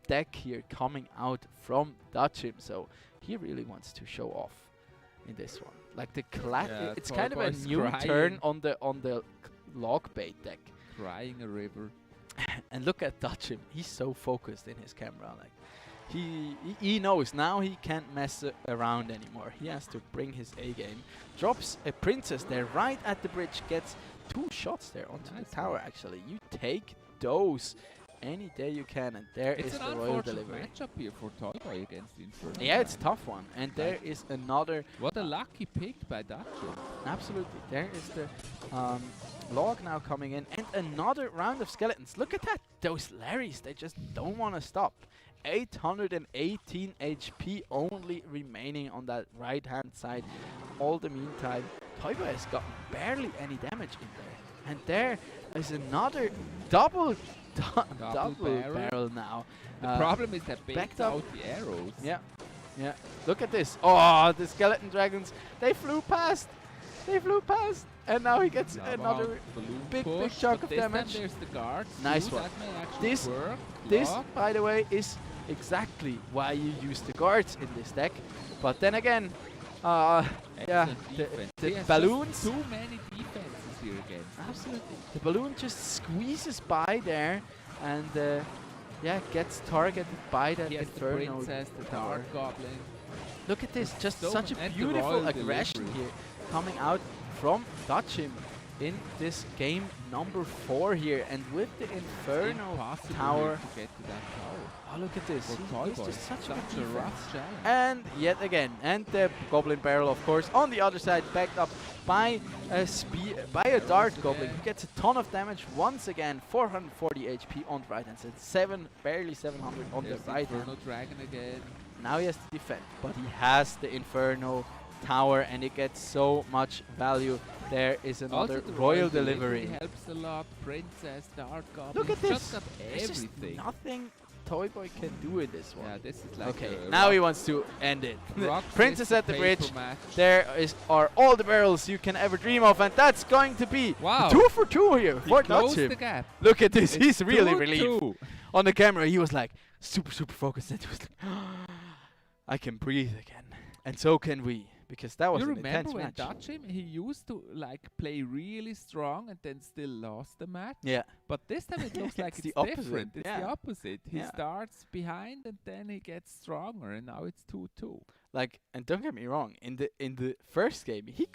Speaker 11: deck here coming out from Dutchim. So he really wants to show off in this one. Like the it's kind of a
Speaker 12: Toyboy's
Speaker 11: new
Speaker 12: crying.
Speaker 11: turn on the log bait deck.
Speaker 12: Crying a river.
Speaker 11: And look at Dutchim. He's so focused in his camera. Like he knows now he can't mess around anymore. He has to bring his A game. Drops a princess there right at the bridge. Gets 2 shots there onto the tower. Actually, you take those any day you can. And there is
Speaker 12: It's
Speaker 11: the
Speaker 12: an
Speaker 11: Royal
Speaker 12: unfortunate
Speaker 11: Delivery.
Speaker 12: matchup here for Toyboy against Inferno.
Speaker 11: Yeah, it's a tough one. And there is another.
Speaker 12: What a lucky pick by Dutchim.
Speaker 11: Absolutely. There is the log now coming in. And another round of skeletons. Look at that. Those Larrys, they just don't want to stop. 818 HP only remaining on that right hand side. All the meantime, Toyboy has got barely any damage in there. And there is another double barrel now.
Speaker 12: The problem is that
Speaker 11: backed
Speaker 12: backed
Speaker 11: up.
Speaker 12: out the arrows.
Speaker 11: Yeah, yeah. Look at this. Oh, the skeleton dragons. They flew past. They flew past. And now he gets
Speaker 12: Lava
Speaker 11: another
Speaker 12: Hound, balloon
Speaker 11: big
Speaker 12: push,
Speaker 11: chunk
Speaker 12: but
Speaker 11: of
Speaker 12: this time
Speaker 11: damage.
Speaker 12: there's the guards.
Speaker 11: Nice
Speaker 12: too,
Speaker 11: one.
Speaker 12: That may actually
Speaker 11: This,
Speaker 12: work.
Speaker 11: this,
Speaker 12: Lock.
Speaker 11: by the way, is exactly why you use the guards in this deck. But then again, yeah,
Speaker 12: Excellent defense. He
Speaker 11: the
Speaker 12: has
Speaker 11: balloons.
Speaker 12: just too many defenses here again.
Speaker 11: Absolutely. The balloon just squeezes by there and yeah, gets targeted by that
Speaker 12: He has the
Speaker 11: Inferno
Speaker 12: princess, the
Speaker 11: tower.
Speaker 12: dark goblin.
Speaker 11: Look at this, just
Speaker 12: So
Speaker 11: such a
Speaker 12: and the
Speaker 11: beautiful
Speaker 12: Royal
Speaker 11: aggression
Speaker 12: Delivery.
Speaker 11: here coming out from Dutchim in this game number 4 here. And with the Inferno
Speaker 12: Impossible
Speaker 11: tower.
Speaker 12: to get to that tower.
Speaker 11: Oh, look at this.
Speaker 12: For
Speaker 11: He's
Speaker 12: Toyboy.
Speaker 11: just such a good
Speaker 12: a
Speaker 11: defense.
Speaker 12: rough challenge.
Speaker 11: And yet again, and the Goblin Barrel, of course, on the other side, backed up by a Dart Goblin, who gets a ton of damage once again. 440 HP on the right hand side, barely 700 on
Speaker 12: There's
Speaker 11: the right
Speaker 12: Inferno
Speaker 11: hand.
Speaker 12: Dragon again.
Speaker 11: Now he has to defend, but he has the Inferno tower, and it gets so much value. There is another
Speaker 12: Also the
Speaker 11: Royal Delivery.
Speaker 12: helps a lot. Princess, Dark Goblin.
Speaker 11: Look at
Speaker 12: He's
Speaker 11: this.
Speaker 12: Just got
Speaker 11: There's just
Speaker 12: everything.
Speaker 11: nothing Toyboy can do in this one.
Speaker 12: Yeah, this is like
Speaker 11: Okay,
Speaker 12: a
Speaker 11: now
Speaker 12: rock-
Speaker 11: he wants to end it.
Speaker 12: rock
Speaker 11: Princess
Speaker 12: fist
Speaker 11: at the
Speaker 12: paper
Speaker 11: bridge.
Speaker 12: match.
Speaker 11: There are all the barrels you can ever dream of, and that's going to be
Speaker 12: Wow.
Speaker 11: 2 for 2 here
Speaker 12: He
Speaker 11: for
Speaker 12: closed
Speaker 11: Dutchim.
Speaker 12: the gap.
Speaker 11: Look at this,
Speaker 12: It's
Speaker 11: he's really
Speaker 12: 2-2.
Speaker 11: relieved. On the camera, he was like super focused, and he was like, I can breathe again, and so can we, because that was
Speaker 12: You
Speaker 11: an
Speaker 12: remember
Speaker 11: intense
Speaker 12: when
Speaker 11: match.
Speaker 12: Dutchim, he used to like play really strong and then still lost the match.
Speaker 11: Yeah.
Speaker 12: But this time it looks like
Speaker 11: It's
Speaker 12: it's
Speaker 11: the opposite,
Speaker 12: different. It's
Speaker 11: yeah.
Speaker 12: the opposite. He
Speaker 11: Yeah.
Speaker 12: starts behind and then he gets stronger, and now it's 2-2.
Speaker 11: Like, and don't get me wrong, in the first game he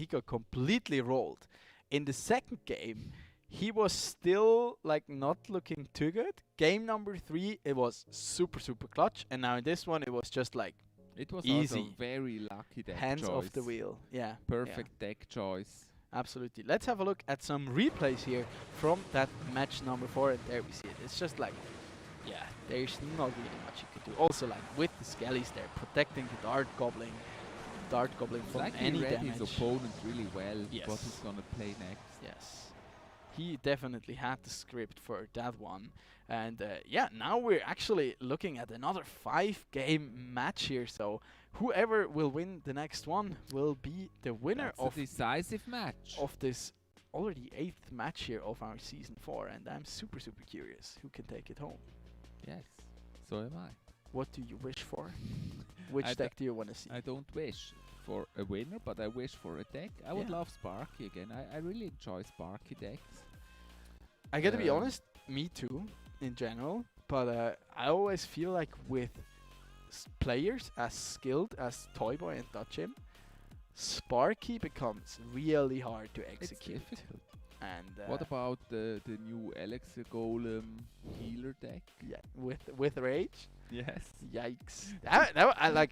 Speaker 11: got completely rolled. In the second game, he was still like not looking too good. Game number 3, it was super clutch, and now in this one, it was just like
Speaker 12: It was
Speaker 11: easy.
Speaker 12: also very lucky deck
Speaker 11: Hands
Speaker 12: choice.
Speaker 11: off the wheel. Yeah.
Speaker 12: Perfect deck choice.
Speaker 11: Absolutely. Let's have a look at some replays here from that match number 4, and there we see it. It's just like, yeah, there's not really much you can do. Also, like with the Skellies there, protecting the Dart Goblin
Speaker 12: It's
Speaker 11: from
Speaker 12: like
Speaker 11: any
Speaker 12: he read
Speaker 11: damage.
Speaker 12: his opponent really well.
Speaker 11: Yes.
Speaker 12: What he's gonna play next.
Speaker 11: Yes. He definitely had the script for that one. And yeah, now we're actually looking at another 5-game match here. So whoever will win the next one will be the winner
Speaker 12: That's
Speaker 11: of
Speaker 12: a decisive match.
Speaker 11: of this already 8th match here of our season 4. And I'm super curious who can take it home.
Speaker 12: Yes, so am I.
Speaker 11: What do you wish for? Which deck do you want to see?
Speaker 12: I don't wish for a winner, but I wish for a deck. I would love Sparky again. I really enjoy Sparky decks.
Speaker 11: I gotta be honest, me too, in general. But I always feel like with players as skilled as Toyboy and Dutchim, Sparky becomes really hard to execute.
Speaker 12: It's difficult.
Speaker 11: And
Speaker 12: what about the new Elixir Golem healer deck?
Speaker 11: Yeah, with Rage.
Speaker 12: Yes.
Speaker 11: Yikes! I like.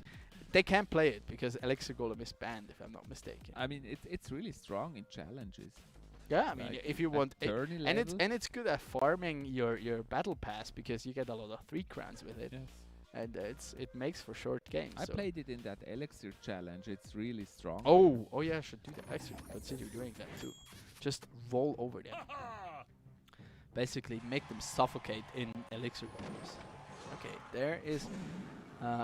Speaker 11: They can't play it because Elixir Golem is banned, if I'm not mistaken.
Speaker 12: I mean, it's really strong in challenges.
Speaker 11: Yeah, I mean,
Speaker 12: like
Speaker 11: if you want it,
Speaker 12: level.
Speaker 11: and it's good at farming your battle pass because you get a lot of 3 crowns with it.
Speaker 12: Yes.
Speaker 11: And it makes for short games.
Speaker 12: I played it in that Elixir challenge. It's really strong.
Speaker 11: Oh yeah, I should do that. Actually, consider doing that too. Just roll over them. Basically, make them suffocate in Elixir bombs. Okay, there is.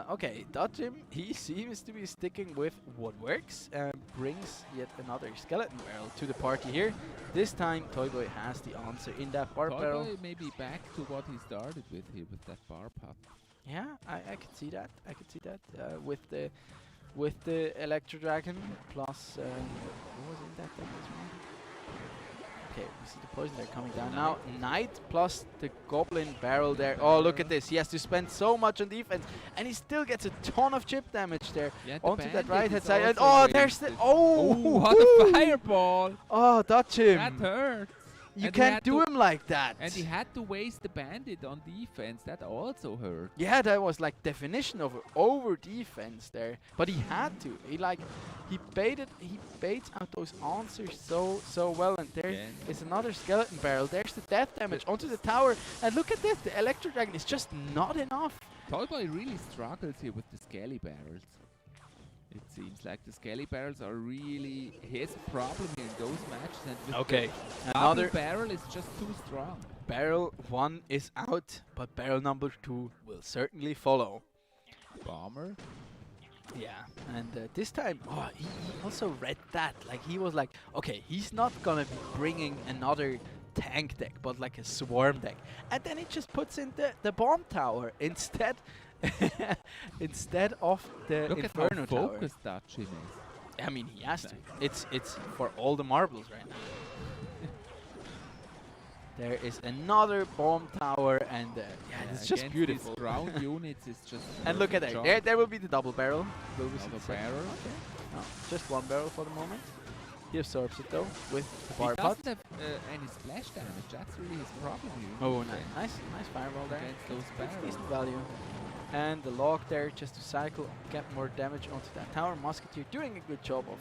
Speaker 11: Okay, Dutchim, he seems to be sticking with what works and brings yet another skeleton barrel to the party here. This time, Toyboy has the answer in that bar barrel.
Speaker 12: Toyboy may be back to what he started with here with that bar pot.
Speaker 11: Yeah, I can see that. I can see that with the Electro Dragon plus what was in that deck as well? Okay, we see the poison there coming down now. Knight plus the Goblin barrel there. Oh, look at this. He has to spend so much on defense, and he still gets a ton of chip damage there onto that right hand side. And oh, there's the
Speaker 12: what a fireball!
Speaker 11: Oh, Dutchim.
Speaker 12: That hurt.
Speaker 11: You can't do him like that.
Speaker 12: And he had to waste the bandit on defense. That also hurt.
Speaker 11: Yeah, that was like definition of over defense there. But he had to. He baits out those answers so well. And there is another skeleton barrel. There's the death damage onto the tower. And look at this. The Electro Dragon is just not enough.
Speaker 12: Toyboy really struggles here with the Skelly barrels. It seems like the Skelly barrels are really his problem in those matches. And with
Speaker 11: another
Speaker 12: barrel is just too strong.
Speaker 11: Barrel 1 is out, but barrel number 2 will certainly follow.
Speaker 12: Bomber.
Speaker 11: Yeah, and this time, he also read that. Like, he was like, okay, he's not gonna be bringing another tank deck, but like a swarm deck. And then he just puts in the bomb tower instead. Instead of the
Speaker 12: Look
Speaker 11: Inferno
Speaker 12: at how
Speaker 11: tower.
Speaker 12: focused Dutchim is.
Speaker 11: I mean, he has to. It's for all the marbles right now. There is another bomb tower, and it's just beautiful.
Speaker 12: Ground units is just.
Speaker 11: And look at that. There will be the double barrel.
Speaker 12: Double barrel.
Speaker 11: Okay. No, just one barrel for the moment. He absorbs it though with the
Speaker 12: He
Speaker 11: bar pot.
Speaker 12: doesn't have any splash damage. That's really his problem here.
Speaker 11: Oh, nice fireball there.
Speaker 12: Against those
Speaker 11: That's
Speaker 12: barrels.
Speaker 11: decent value. And the log there just to cycle, get more damage onto that tower. Musketeer doing a good job of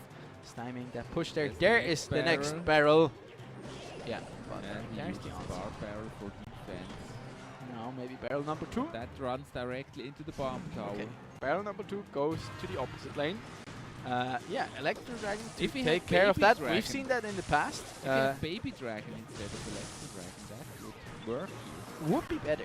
Speaker 11: stymieing that push there. There is the next barrel. Yeah, but there's the answer.
Speaker 12: Bar barrel for defense.
Speaker 11: Now maybe barrel number 2.
Speaker 12: That runs directly into the bomb tower.
Speaker 11: Okay. Barrel number 2 goes to the opposite lane. Yeah, Electro Dragon to
Speaker 12: If we
Speaker 11: take
Speaker 12: had
Speaker 11: care of
Speaker 12: Baby
Speaker 11: that.
Speaker 12: Dragon.
Speaker 11: We've seen that in the past.
Speaker 12: If you had Baby Dragon instead of Electro Dragon, that would work.
Speaker 11: Would be better.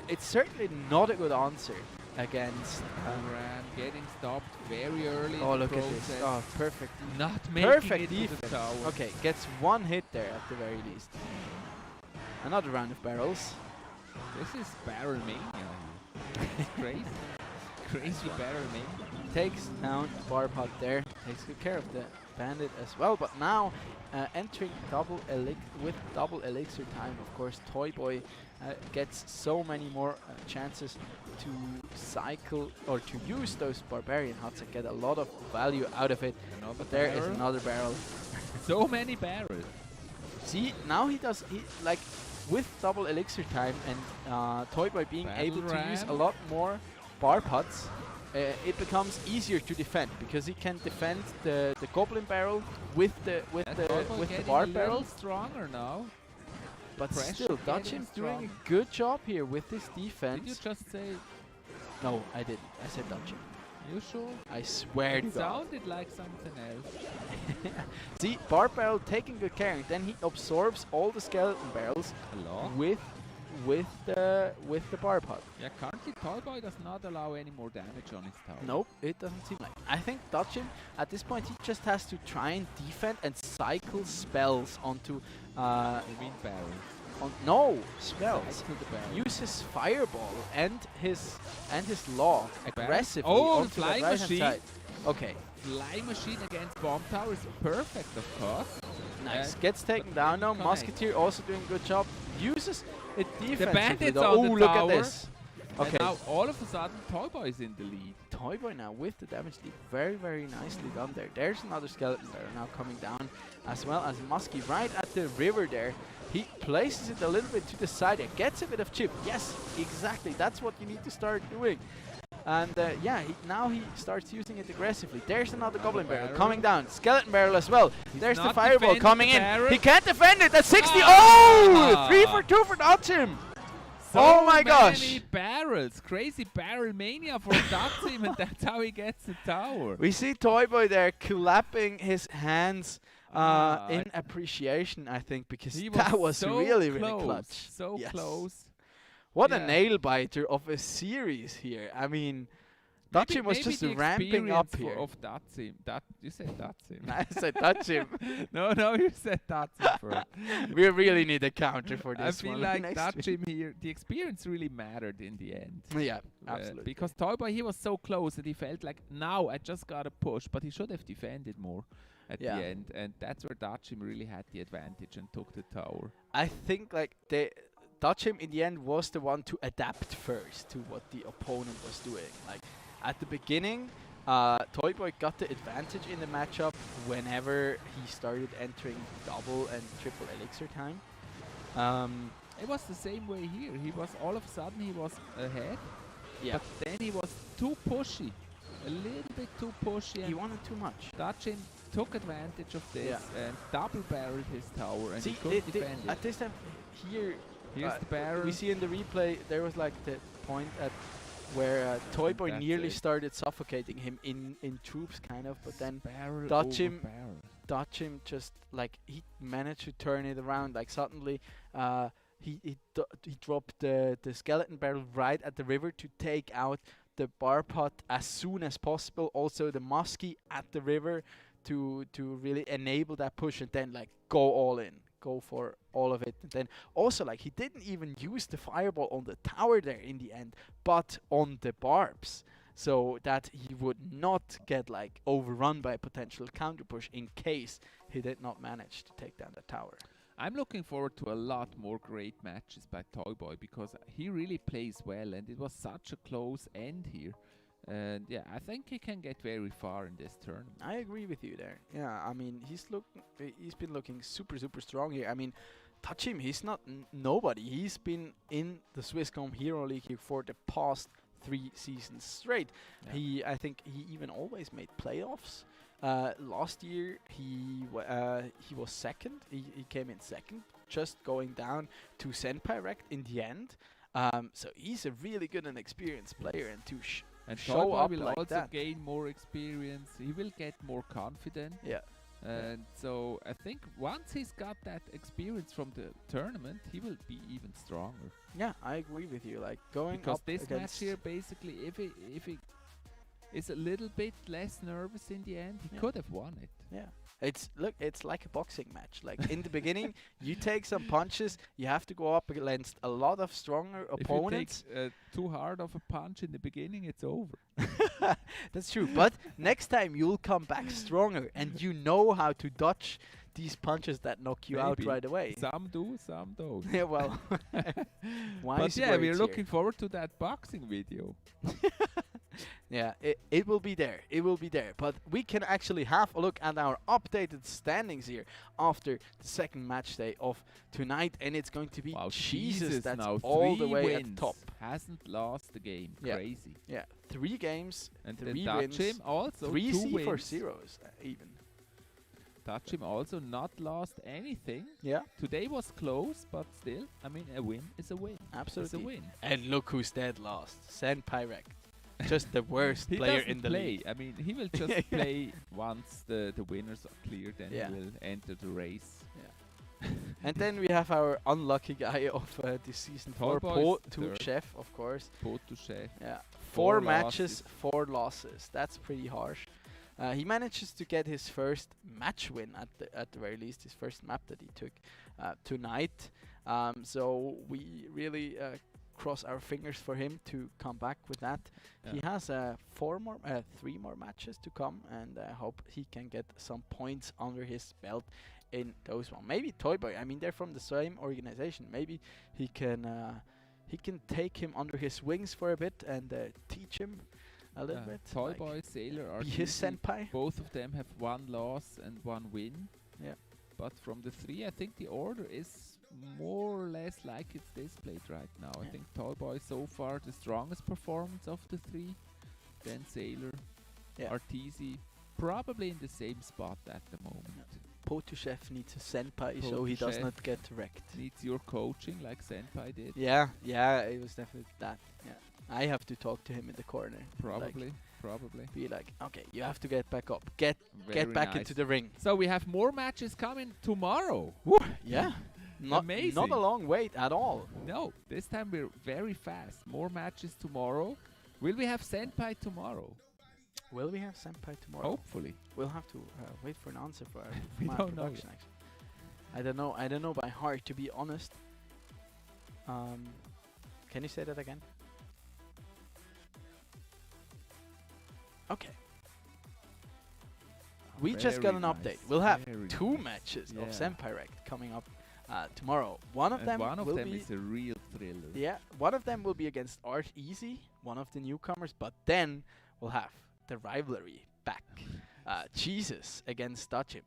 Speaker 11: It's certainly not a good answer against
Speaker 12: Ram getting stopped very early.
Speaker 11: Oh,
Speaker 12: in the
Speaker 11: look at this.
Speaker 12: process.
Speaker 11: Oh, perfect.
Speaker 12: Not making
Speaker 11: Perfect
Speaker 12: it to
Speaker 11: defense.
Speaker 12: the tower.
Speaker 11: Okay, gets one hit there at the very least. Another round of barrels.
Speaker 12: This is barrel mania. It's crazy. Crazy barrel mania.
Speaker 11: Takes down bar pot there. Takes good care of the bandit as well. But now entering double elixir time, of course, Toyboy gets so many more chances to cycle or to use those barbarian huts and get a lot of value out of it. But there is another barrel.
Speaker 12: So many barrels.
Speaker 11: See, now he like with double elixir time and Toyboy being able to use a lot more bar pots. It becomes easier to defend because he can defend the goblin barrel with the bar barrel.
Speaker 12: Stronger now.
Speaker 11: But
Speaker 12: Pressure
Speaker 11: still, Dutchim's doing a good job here with this defense.
Speaker 12: Did you just say?
Speaker 11: No, I didn't. I said Dutchim.
Speaker 12: You sure?
Speaker 11: I swear to
Speaker 12: It
Speaker 11: God.
Speaker 12: sounded like something else.
Speaker 11: See, bar barrel taking good care, and then he absorbs all the skeleton barrels with the bar pot.
Speaker 12: Yeah, currently Toyboy does not allow any more damage on his tower.
Speaker 11: Nope, it doesn't seem like. I think Dutchim at this point he just has to try and defend and cycle spells onto
Speaker 12: wind barrels.
Speaker 11: No, spells.
Speaker 12: Side to the barrel.
Speaker 11: Uses fireball and his log aggressively
Speaker 12: Oh,
Speaker 11: onto the
Speaker 12: fly
Speaker 11: right-hand
Speaker 12: machine.
Speaker 11: side. Okay,
Speaker 12: Fly machine against bomb tower is perfect, of course.
Speaker 11: nice.
Speaker 12: And
Speaker 11: Gets taken down now.
Speaker 12: connect.
Speaker 11: Musketeer also doing a good job. Uses it defensively.
Speaker 12: bandits
Speaker 11: though.
Speaker 12: on the
Speaker 11: Ooh, look at
Speaker 12: tower.
Speaker 11: this.
Speaker 12: And
Speaker 11: Okay,
Speaker 12: now all of a sudden Toy Boy is in the lead.
Speaker 11: Toy Boy now with the damage lead. Very, very nicely done there. There's another skeleton there now coming down, as well as Muskie right at the river there. He places it a little bit to the side there. Gets a bit of chip. Yes, exactly. That's what you need to start doing. And yeah, now he starts using it aggressively. There's another Goblin Barrel coming down. Skeleton Barrel as well. There's the
Speaker 12: not
Speaker 11: Fireball
Speaker 12: defending
Speaker 11: coming
Speaker 12: the
Speaker 11: in.
Speaker 12: barrel.
Speaker 11: He can't defend it. That's 60.
Speaker 12: Ah.
Speaker 11: Oh! 3 for 2 for Dodgem.
Speaker 12: So
Speaker 11: Oh my
Speaker 12: many
Speaker 11: gosh.
Speaker 12: barrels. Crazy barrel mania for Datsim, and that's how he gets the tower.
Speaker 11: We see Toy Boy there clapping his hands
Speaker 12: Ah,
Speaker 11: in appreciation, I think, because
Speaker 12: He
Speaker 11: that was
Speaker 12: so
Speaker 11: really,
Speaker 12: close,
Speaker 11: really clutch.
Speaker 12: So
Speaker 11: Yes.
Speaker 12: close.
Speaker 11: What
Speaker 12: Yeah.
Speaker 11: a nail biter of a series here. I mean,
Speaker 12: Maybe-
Speaker 11: Dodgem was
Speaker 12: maybe
Speaker 11: just
Speaker 12: the
Speaker 11: ramping up
Speaker 12: experience
Speaker 11: here.
Speaker 12: of Datsim. You said Datsim.
Speaker 11: I said Dodgem.
Speaker 12: no, you said Datsim first.
Speaker 11: We really need a counter for
Speaker 12: I
Speaker 11: this
Speaker 12: feel
Speaker 11: one.
Speaker 12: like
Speaker 11: next week.
Speaker 12: Datsim here, the experience really mattered in the end.
Speaker 11: Yeah, absolutely.
Speaker 12: Because Toy Boy, he was so close that he felt like, now I just gotta push, but he should have defended more at
Speaker 11: Yeah.
Speaker 12: the end, and that's where Dachim really had the advantage and took the tower.
Speaker 11: I think like Dodgem in the end was the one to adapt first to what the opponent was doing. Like at the beginning, Toy Boy got the advantage in the matchup whenever he started entering double and triple elixir time.
Speaker 12: It was the same way here. He was all of a sudden he was ahead,
Speaker 11: Yeah,
Speaker 12: but then he was too pushy, a little bit too pushy.
Speaker 11: he
Speaker 12: And
Speaker 11: wanted too much.
Speaker 12: Dachim took advantage of this
Speaker 11: Yeah.
Speaker 12: and double barreled his tower, and
Speaker 11: See,
Speaker 12: he couldn't defend
Speaker 11: at
Speaker 12: it.
Speaker 11: this time here,
Speaker 12: Here's the barrel.
Speaker 11: we see in the replay there was like the point at where Toy
Speaker 12: And
Speaker 11: Boy
Speaker 12: that's
Speaker 11: nearly
Speaker 12: it.
Speaker 11: started suffocating him in troops, kind of, but then
Speaker 12: barrel
Speaker 11: Dachim-
Speaker 12: over barrel.
Speaker 11: Dodgem just like he managed to turn it around. Like suddenly, he dropped the skeleton barrel right at the river to take out the bar pot as soon as possible. Also the muskie at the river to really enable that push and then like go all in, go for all of it. And then also like he didn't even use the fireball on the tower there in the end, but on the barbs, so that he would not get like overrun by a potential counter push in case he did not manage to take down the tower.
Speaker 12: I'm looking forward to a lot more great matches by Toy Boy because he really plays well, and it was such a close end here. And yeah, I think he can get very far in this tournament.
Speaker 11: I agree with you there. Yeah, I mean he's been looking super strong here. I mean, touch him, he's not nobody. He's been in the Swisscom Hero League here for the past 3 seasons straight.
Speaker 12: Yeah.
Speaker 11: I think he even always made playoffs. Last year he was second. He came in second, just going down to Senpai Rect in the end. So he's a really good and experienced player, and to
Speaker 12: And
Speaker 11: show
Speaker 12: Toy Boy
Speaker 11: up
Speaker 12: will
Speaker 11: like
Speaker 12: also
Speaker 11: that.
Speaker 12: gain more experience. He will get more confident.
Speaker 11: Yeah.
Speaker 12: And so I think once he's got that experience from the tournament, he will be even stronger.
Speaker 11: Yeah, I agree with you. Like going
Speaker 12: Because
Speaker 11: up
Speaker 12: this match
Speaker 11: against
Speaker 12: here, basically, if he is a little bit less nervous in the end, he
Speaker 11: Yeah.
Speaker 12: could have won it.
Speaker 11: Yeah. It's like a boxing match. Like in the beginning, you take some punches. You have to go up against a lot of stronger opponents.
Speaker 12: If you take too hard of a punch in the beginning, it's over.
Speaker 11: That's true. But next time you'll come back stronger, and you know how to dodge these punches that knock you out
Speaker 12: Maybe.
Speaker 11: right away.
Speaker 12: Some do, some don't.
Speaker 11: Yeah, well,
Speaker 12: But
Speaker 11: wise
Speaker 12: yeah,
Speaker 11: words
Speaker 12: we're
Speaker 11: here.
Speaker 12: looking forward to that boxing video.
Speaker 11: Yeah, it will be there. It will be there. But we can actually have a look at our updated standings here after the second match day of tonight, and it's going to be
Speaker 12: Wow,
Speaker 11: Jesus. That's
Speaker 12: now
Speaker 11: all the
Speaker 12: 3
Speaker 11: way
Speaker 12: wins.
Speaker 11: at the top.
Speaker 12: Hasn't lost the game.
Speaker 11: Yeah.
Speaker 12: Crazy.
Speaker 11: Yeah, 3 games,
Speaker 12: And
Speaker 11: 3
Speaker 12: Dachim
Speaker 11: wins,
Speaker 12: also
Speaker 11: 3
Speaker 12: 2
Speaker 11: C4
Speaker 12: wins.
Speaker 11: zeros even.
Speaker 12: Dachim also not lost anything.
Speaker 11: Yeah,
Speaker 12: Today was close, but still, I mean, a win is a win.
Speaker 11: absolutely.
Speaker 12: It's a win.
Speaker 11: And look who's dead last. Senpai Rect. Just the worst
Speaker 12: He
Speaker 11: player
Speaker 12: doesn't
Speaker 11: in the
Speaker 12: play.
Speaker 11: league.
Speaker 12: I mean, he will just
Speaker 11: Yeah.
Speaker 12: play once the winners are clear, then
Speaker 11: Yeah.
Speaker 12: he will enter the race.
Speaker 11: And then we have our unlucky guy of this season
Speaker 12: Toy
Speaker 11: 4,
Speaker 12: Boy
Speaker 11: Po
Speaker 12: is
Speaker 11: to
Speaker 12: third.
Speaker 11: Chef, of course.
Speaker 12: Potu Chef.
Speaker 11: Yeah,
Speaker 12: 4
Speaker 11: 4 matches,
Speaker 12: losses.
Speaker 11: 4 losses. That's pretty harsh. He manages to get his first match win at the very least, his first map that he took tonight. So we really cross our fingers for him to come back with that. He has 3 more matches to come, and I hope he can get some points under his belt in those one. Maybe Toy Boy. I mean, they're from the same organization. Maybe he can take him under his wings for a bit and teach him a little bit.
Speaker 12: Toy
Speaker 11: like
Speaker 12: Boy, Sailor are
Speaker 11: be his senpai.
Speaker 12: Both of them have 1 loss and 1 win.
Speaker 11: Yeah.
Speaker 12: But from the 3, I think the order is more or less like it's displayed right now. I think Toy Boy so far the strongest performance of the 3. Then Sailor, Arteezy, probably in the same spot at the moment.
Speaker 11: Potuchef needs a senpai so he does not get wrecked.
Speaker 12: Needs your coaching like Senpai did.
Speaker 11: Yeah, it was definitely that. Yeah, I have to talk to him in the corner.
Speaker 12: Probably.
Speaker 11: Be like, okay, you have to get back up. Get back into the ring.
Speaker 12: So we have more matches coming tomorrow.
Speaker 11: Woo, yeah.
Speaker 12: Amazing.
Speaker 11: Not a long wait at all.
Speaker 12: No, this time we're very fast. More matches tomorrow. Will we have Senpai tomorrow?
Speaker 11: Will we have Senpai tomorrow?
Speaker 12: Hopefully.
Speaker 11: We'll have to wait for an answer for
Speaker 12: We
Speaker 11: my
Speaker 12: don't know
Speaker 11: production. Actually. I don't know by heart, to be honest. Can you say that again? Okay. We just got an update. We'll have 2 matches of Senpai Rect coming up tomorrow. One of them
Speaker 12: is a real thriller.
Speaker 11: Yeah, one of them will be against Art Easy, one of the newcomers, but then we'll have the rivalry back. Jesus against Dutchim.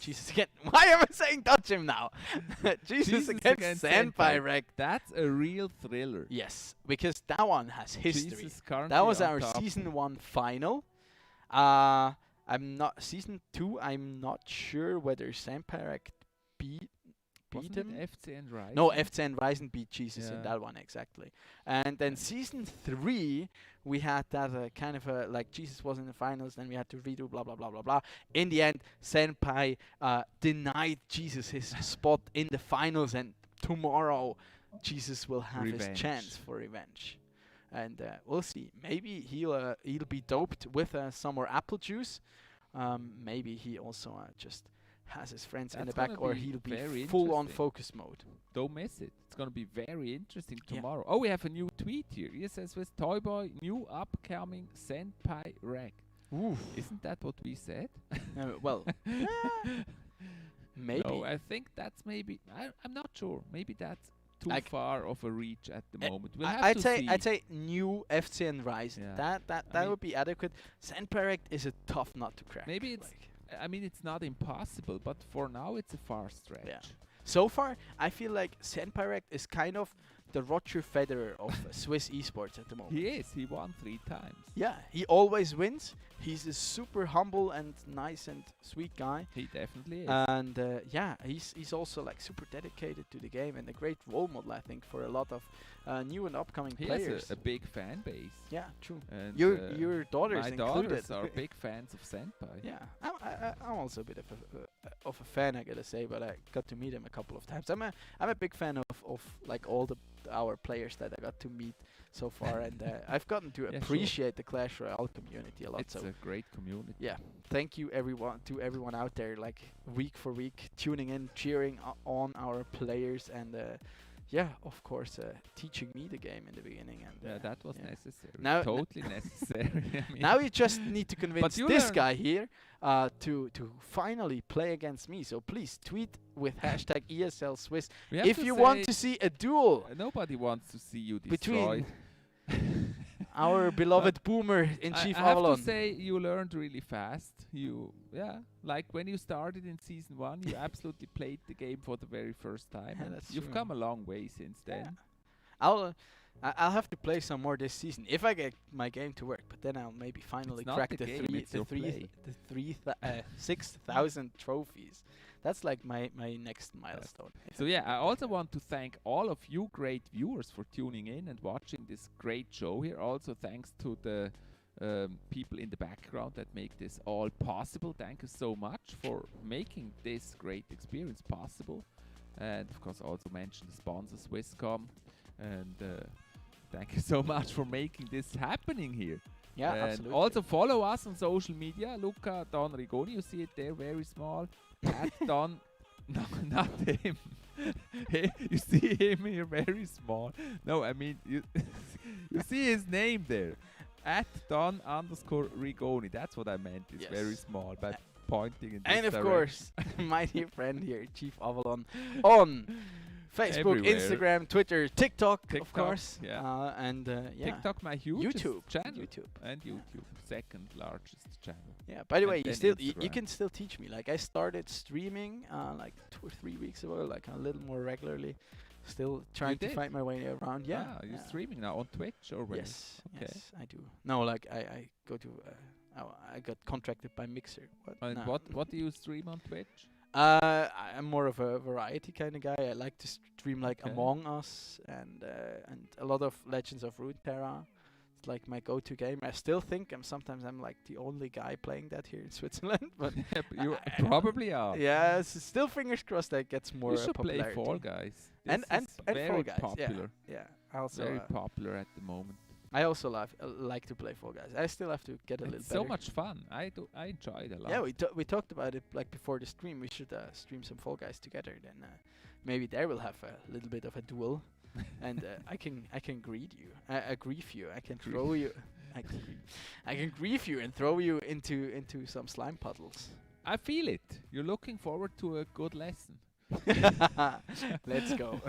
Speaker 11: Jesus again. Why am I saying Dutchim now? Jesus against Senpai Rect.
Speaker 12: That's a real thriller.
Speaker 11: Yes, because that one has history.
Speaker 12: Jesus currently
Speaker 11: that was
Speaker 12: on
Speaker 11: our
Speaker 12: top.
Speaker 11: season 1 final. Season 2. I'm not sure whether Senpai Rect beat him.
Speaker 12: FC and Ryzen?
Speaker 11: No, FC and Ryzen beat Jesus in that one, exactly. And then season 3, we had that kind of like Jesus was in the finals, then we had to redo blah, blah, blah, blah, blah. In the end, Senpai denied Jesus his spot in the finals, and tomorrow Jesus will have his chance for revenge. And we'll see. Maybe he'll be doped with some more apple juice. Maybe he also just has his friends in the back, or he'll be full on focus mode.
Speaker 12: Don't miss it. It's going to be very interesting tomorrow. Oh, we have a new tweet here. It says with Toy Boy, new upcoming Senpai Rect. Isn't that what we said?
Speaker 11: Well, maybe.
Speaker 12: No, I think that's maybe. I'm not sure. Maybe that's too far of a reach at the moment. We'll have to see.
Speaker 11: I'd say new FC and Ryzen. That would be adequate. Senpai Rect is a tough nut to crack.
Speaker 12: Maybe it's. I mean, it's not impossible, but for now it's a far stretch.
Speaker 11: Yeah. So far, I feel like Senpai Rect is kind of the Roger Federer of Swiss esports at the moment.
Speaker 12: He is. He won 3 times.
Speaker 11: Yeah, he always wins. He's a super humble and nice and sweet guy.
Speaker 12: He definitely is.
Speaker 11: And he's also like super dedicated to the game and a great role model, I think, for a lot of new and upcoming players.
Speaker 12: He has a big fan base.
Speaker 11: Yeah, true.
Speaker 12: And
Speaker 11: your daughters
Speaker 12: my
Speaker 11: included.
Speaker 12: daughters are big fans of Senpai.
Speaker 11: Yeah, I'm also a bit of a fan, I gotta say, but I got to meet him a couple of times. I'm a big fan of like all our players that I got to meet so far, and I've gotten to appreciate the Clash Royale community a lot.
Speaker 12: It's a great community.
Speaker 11: Yeah, thank you everyone out there, like week for week, tuning in, cheering on our players, and of course, teaching me the game in the beginning. And
Speaker 12: that was necessary.
Speaker 11: Now
Speaker 12: totally necessary. I mean
Speaker 11: now you just need to convince this guy here to finally play against me. So please tweet with hashtag ESL Swiss if you want to see a duel.
Speaker 12: Nobody wants to see you destroyed.
Speaker 11: Between our beloved boomer in Chief Avalon.
Speaker 12: I have to say, you learned really fast. Like when you started in season 1, you absolutely played the game for the very first time.
Speaker 11: Yeah,
Speaker 12: and
Speaker 11: that's
Speaker 12: you've
Speaker 11: true.
Speaker 12: come a long way since then.
Speaker 11: I'll have to play some more this season if I get my game to work. But then I'll maybe finally crack the 6,000 trophies. That's like my next milestone.
Speaker 12: So I also want to thank all of you great viewers for tuning in and watching this great show here. Also thanks to the people in the background that make this all possible. Thank you so much for making this great experience possible. And of course also mention the sponsor Swisscom. And thank you so much for making this happening here.
Speaker 11: Yeah,
Speaker 12: and
Speaker 11: absolutely.
Speaker 12: Also follow us on social media. Luca Don Rigoni, you see it there, very small. At Don No, not him. Hey, you see him here very small. No, I mean, you see his name there. @Don_Rigoni. That's what I meant. It's very small, but pointing in this
Speaker 11: And of
Speaker 12: direction.
Speaker 11: course, my dear friend here, Chief Avalon, on Facebook,
Speaker 12: Everywhere.
Speaker 11: Instagram, Twitter, TikTok, of
Speaker 12: TikTok,
Speaker 11: course.
Speaker 12: yeah.
Speaker 11: And
Speaker 12: TikTok, my hugest
Speaker 11: YouTube
Speaker 12: channel.
Speaker 11: YouTube.
Speaker 12: And YouTube, second largest channel.
Speaker 11: Yeah, by the way,
Speaker 12: And
Speaker 11: you
Speaker 12: then
Speaker 11: still you
Speaker 12: Instagram.
Speaker 11: can still teach me. Like I started streaming like 2 or 3 weeks ago, like a little more regularly. Still trying to
Speaker 12: did?
Speaker 11: find my way around. Yeah.
Speaker 12: Ah, you're streaming now on Twitch or where?
Speaker 11: Yes,
Speaker 12: Okay.
Speaker 11: yes, I do. No, like I go to. I got contracted by Mixer.
Speaker 12: And
Speaker 11: No.
Speaker 12: what do you stream on Twitch?
Speaker 11: I'm more of a variety kind of guy. I like to stream like
Speaker 12: Okay.
Speaker 11: Among Us and a lot of Legends of Runeterra. It's like my go-to game. I still think I'm like the only guy playing that here in Switzerland. But
Speaker 12: You probably are.
Speaker 11: yeah, still fingers crossed that gets more
Speaker 12: You should play
Speaker 11: popularity.
Speaker 12: Fall Guys.
Speaker 11: And
Speaker 12: This is
Speaker 11: Fall
Speaker 12: very
Speaker 11: Guys.
Speaker 12: popular.
Speaker 11: Yeah. I also
Speaker 12: Very popular at the moment.
Speaker 11: I also like to play Fall Guys. I still have to get a little
Speaker 12: It's
Speaker 11: better.
Speaker 12: so much fun. I enjoy it a lot.
Speaker 11: Yeah, we talked about it like before the stream. We should stream some Fall Guys together. Then maybe there we'll have a little bit of a duel, and I can grief you. I can throw you. I can grief you and throw you into some slime puddles.
Speaker 12: I feel it. You're looking forward to a good lesson.
Speaker 11: Let's go.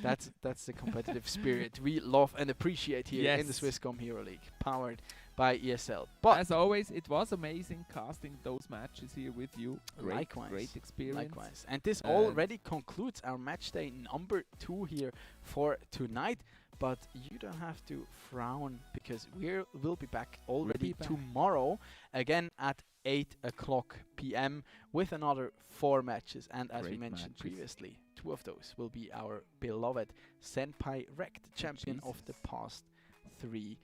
Speaker 11: That's the competitive spirit we love and appreciate here in the
Speaker 12: Yes.
Speaker 11: Swisscom Heroleague, powered by ESL. But
Speaker 12: as always, it was amazing casting those matches here with you.
Speaker 11: Likewise.
Speaker 12: Great experience.
Speaker 11: Likewise. And this already concludes our match day number 2 here for tonight. But you don't have to frown because we'll be back already tomorrow again at 8 o'clock p.m. with another 4 matches. And as we
Speaker 12: Great
Speaker 11: mentioned
Speaker 12: matches.
Speaker 11: previously, 2 of those will be our beloved Senpai Rect, champion of the past 3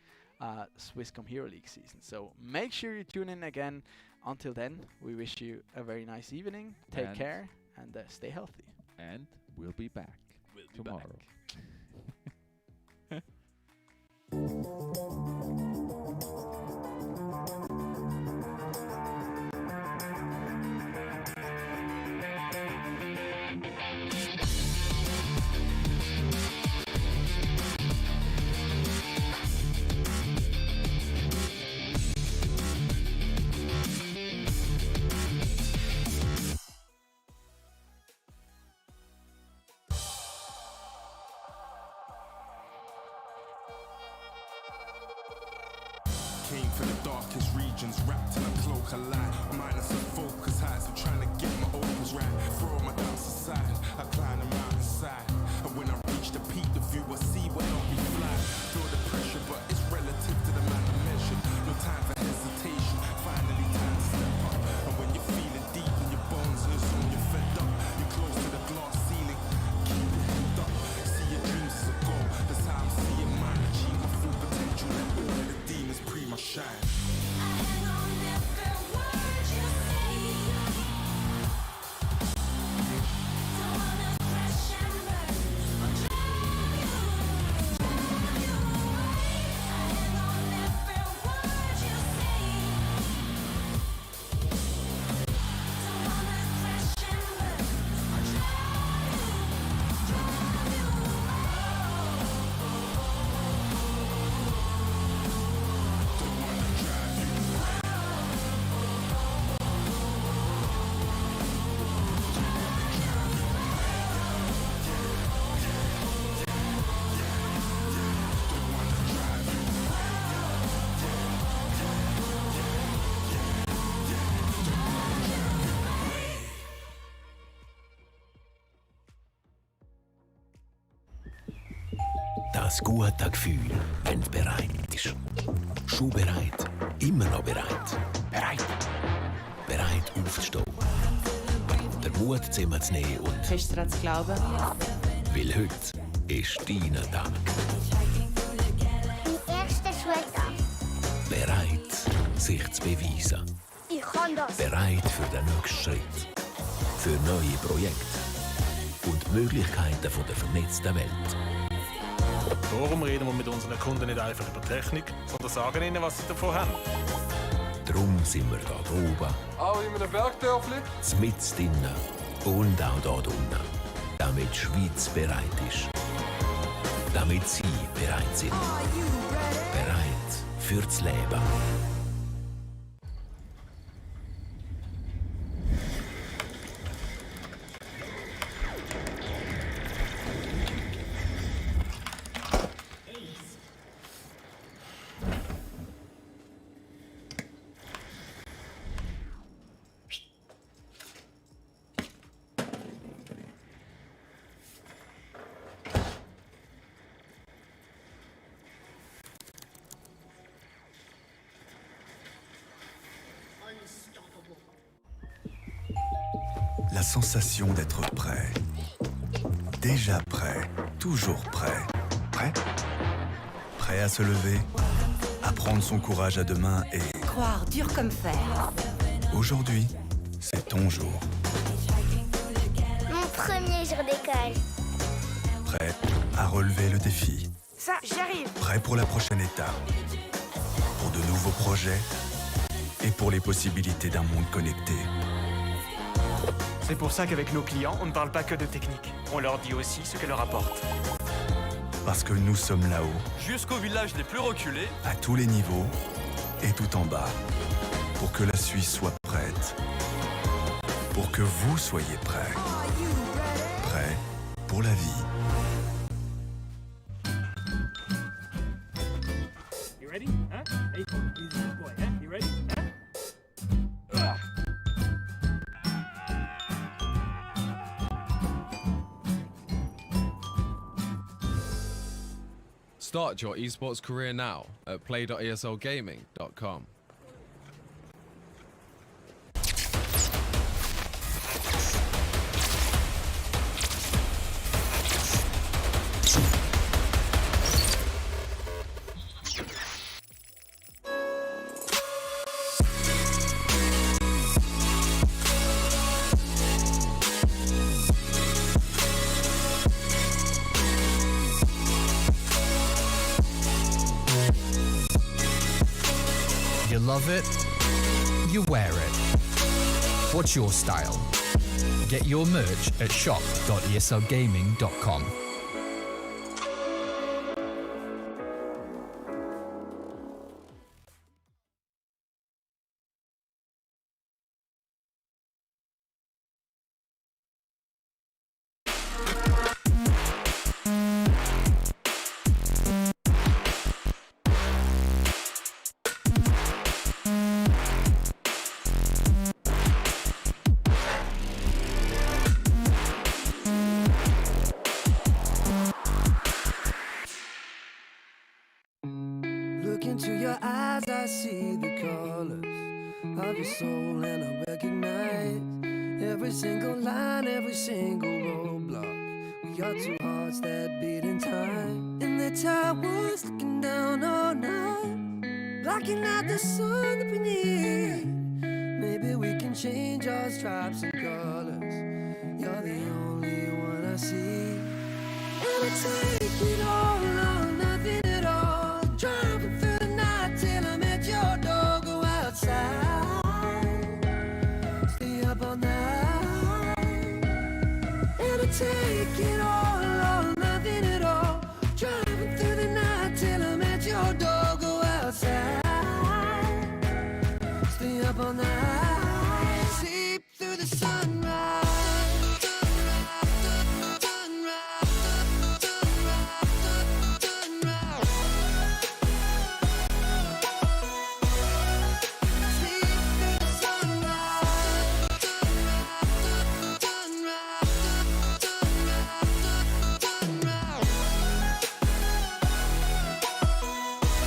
Speaker 11: Swisscom Heroleague seasons. So make sure you tune in again. Until then, we wish you a very nice evening. Take
Speaker 12: And
Speaker 11: care and stay healthy.
Speaker 12: And we'll be back tomorrow.
Speaker 1: Came from the darkest regions, wrapped in a cloak of light. Minus of focus heights, I'm trying to get my opens right. Throw my doubts aside, I climb the mountainside. And when I reach the peak, the view I see will not be fly. Feel the pressure, but it's relative to the man I measured. No time for hesitation, finally time to step up. And when you're feeling deep in your bones and it's on you're fed up, you're close to the glass ceiling, keep your head up. See your dreams as a goal, that's how I'm seeing mine. Achieve my full potential, let all of the demons pre my shine.
Speaker 2: Das gute Gefühl, wenn du bereit bist. Schon bereit, immer noch bereit. Bereit. Bereit aufzustehen. Der Mut zusammenzunehmen und
Speaker 3: Fest daran zu glauben.
Speaker 2: weil heute ist dein Tag.
Speaker 4: Mein erster Schultag.
Speaker 2: Bereit, sich zu beweisen.
Speaker 4: Ich kann das.
Speaker 2: Bereit für den nächsten Schritt. Für neue Projekte. Und die Möglichkeiten von der vernetzten Welt.
Speaker 5: Darum reden wir mit unseren Kunden nicht einfach über Technik, sondern sagen ihnen, was sie davon haben.
Speaker 2: Drum sind wir da oben,
Speaker 15: Auch in einem Bergdörfli.
Speaker 2: mitten drinnen und auch da drinnen. Damit die Schweiz bereit ist. Damit Sie bereit sind. Bereit fürs Leben.
Speaker 7: La sensation d'être prêt. Déjà prêt, toujours prêt. Prêt? Prêt à se lever, à prendre son courage à deux mains et...
Speaker 3: Croire dur comme fer.
Speaker 7: Aujourd'hui, c'est ton jour.
Speaker 4: Mon premier jour d'école.
Speaker 7: Prêt à relever le défi.
Speaker 3: Ça, j'arrive.
Speaker 7: Prêt pour la prochaine étape. Pour de nouveaux projets et pour les possibilités d'un monde connecté.
Speaker 8: C'est pour ça qu'avec nos clients, on ne parle pas que de technique. On leur dit aussi ce qu'elle leur apporte.
Speaker 7: Parce que nous sommes là-haut,
Speaker 6: Jusqu'aux villages les plus reculés,
Speaker 7: à tous les niveaux et tout en bas, pour que la Suisse soit prête. Pour que vous soyez prêts. Prêts pour la vie.
Speaker 13: You ready? Huh? Hey, easy boy, huh? You ready? Huh?
Speaker 9: Start your esports career now at play.eslgaming.com.
Speaker 10: You love it, you wear it. What's your style? Get your merch at shop.eslgaming.com.
Speaker 14: Look into your eyes, I see the colors of your soul, and I recognize every single line, every single roadblock. We are two hearts that beat in time, and the tide was looking down all night, blocking out the sun that we need. Maybe we can change our stripes and colors. You're the only one I see, and I take it all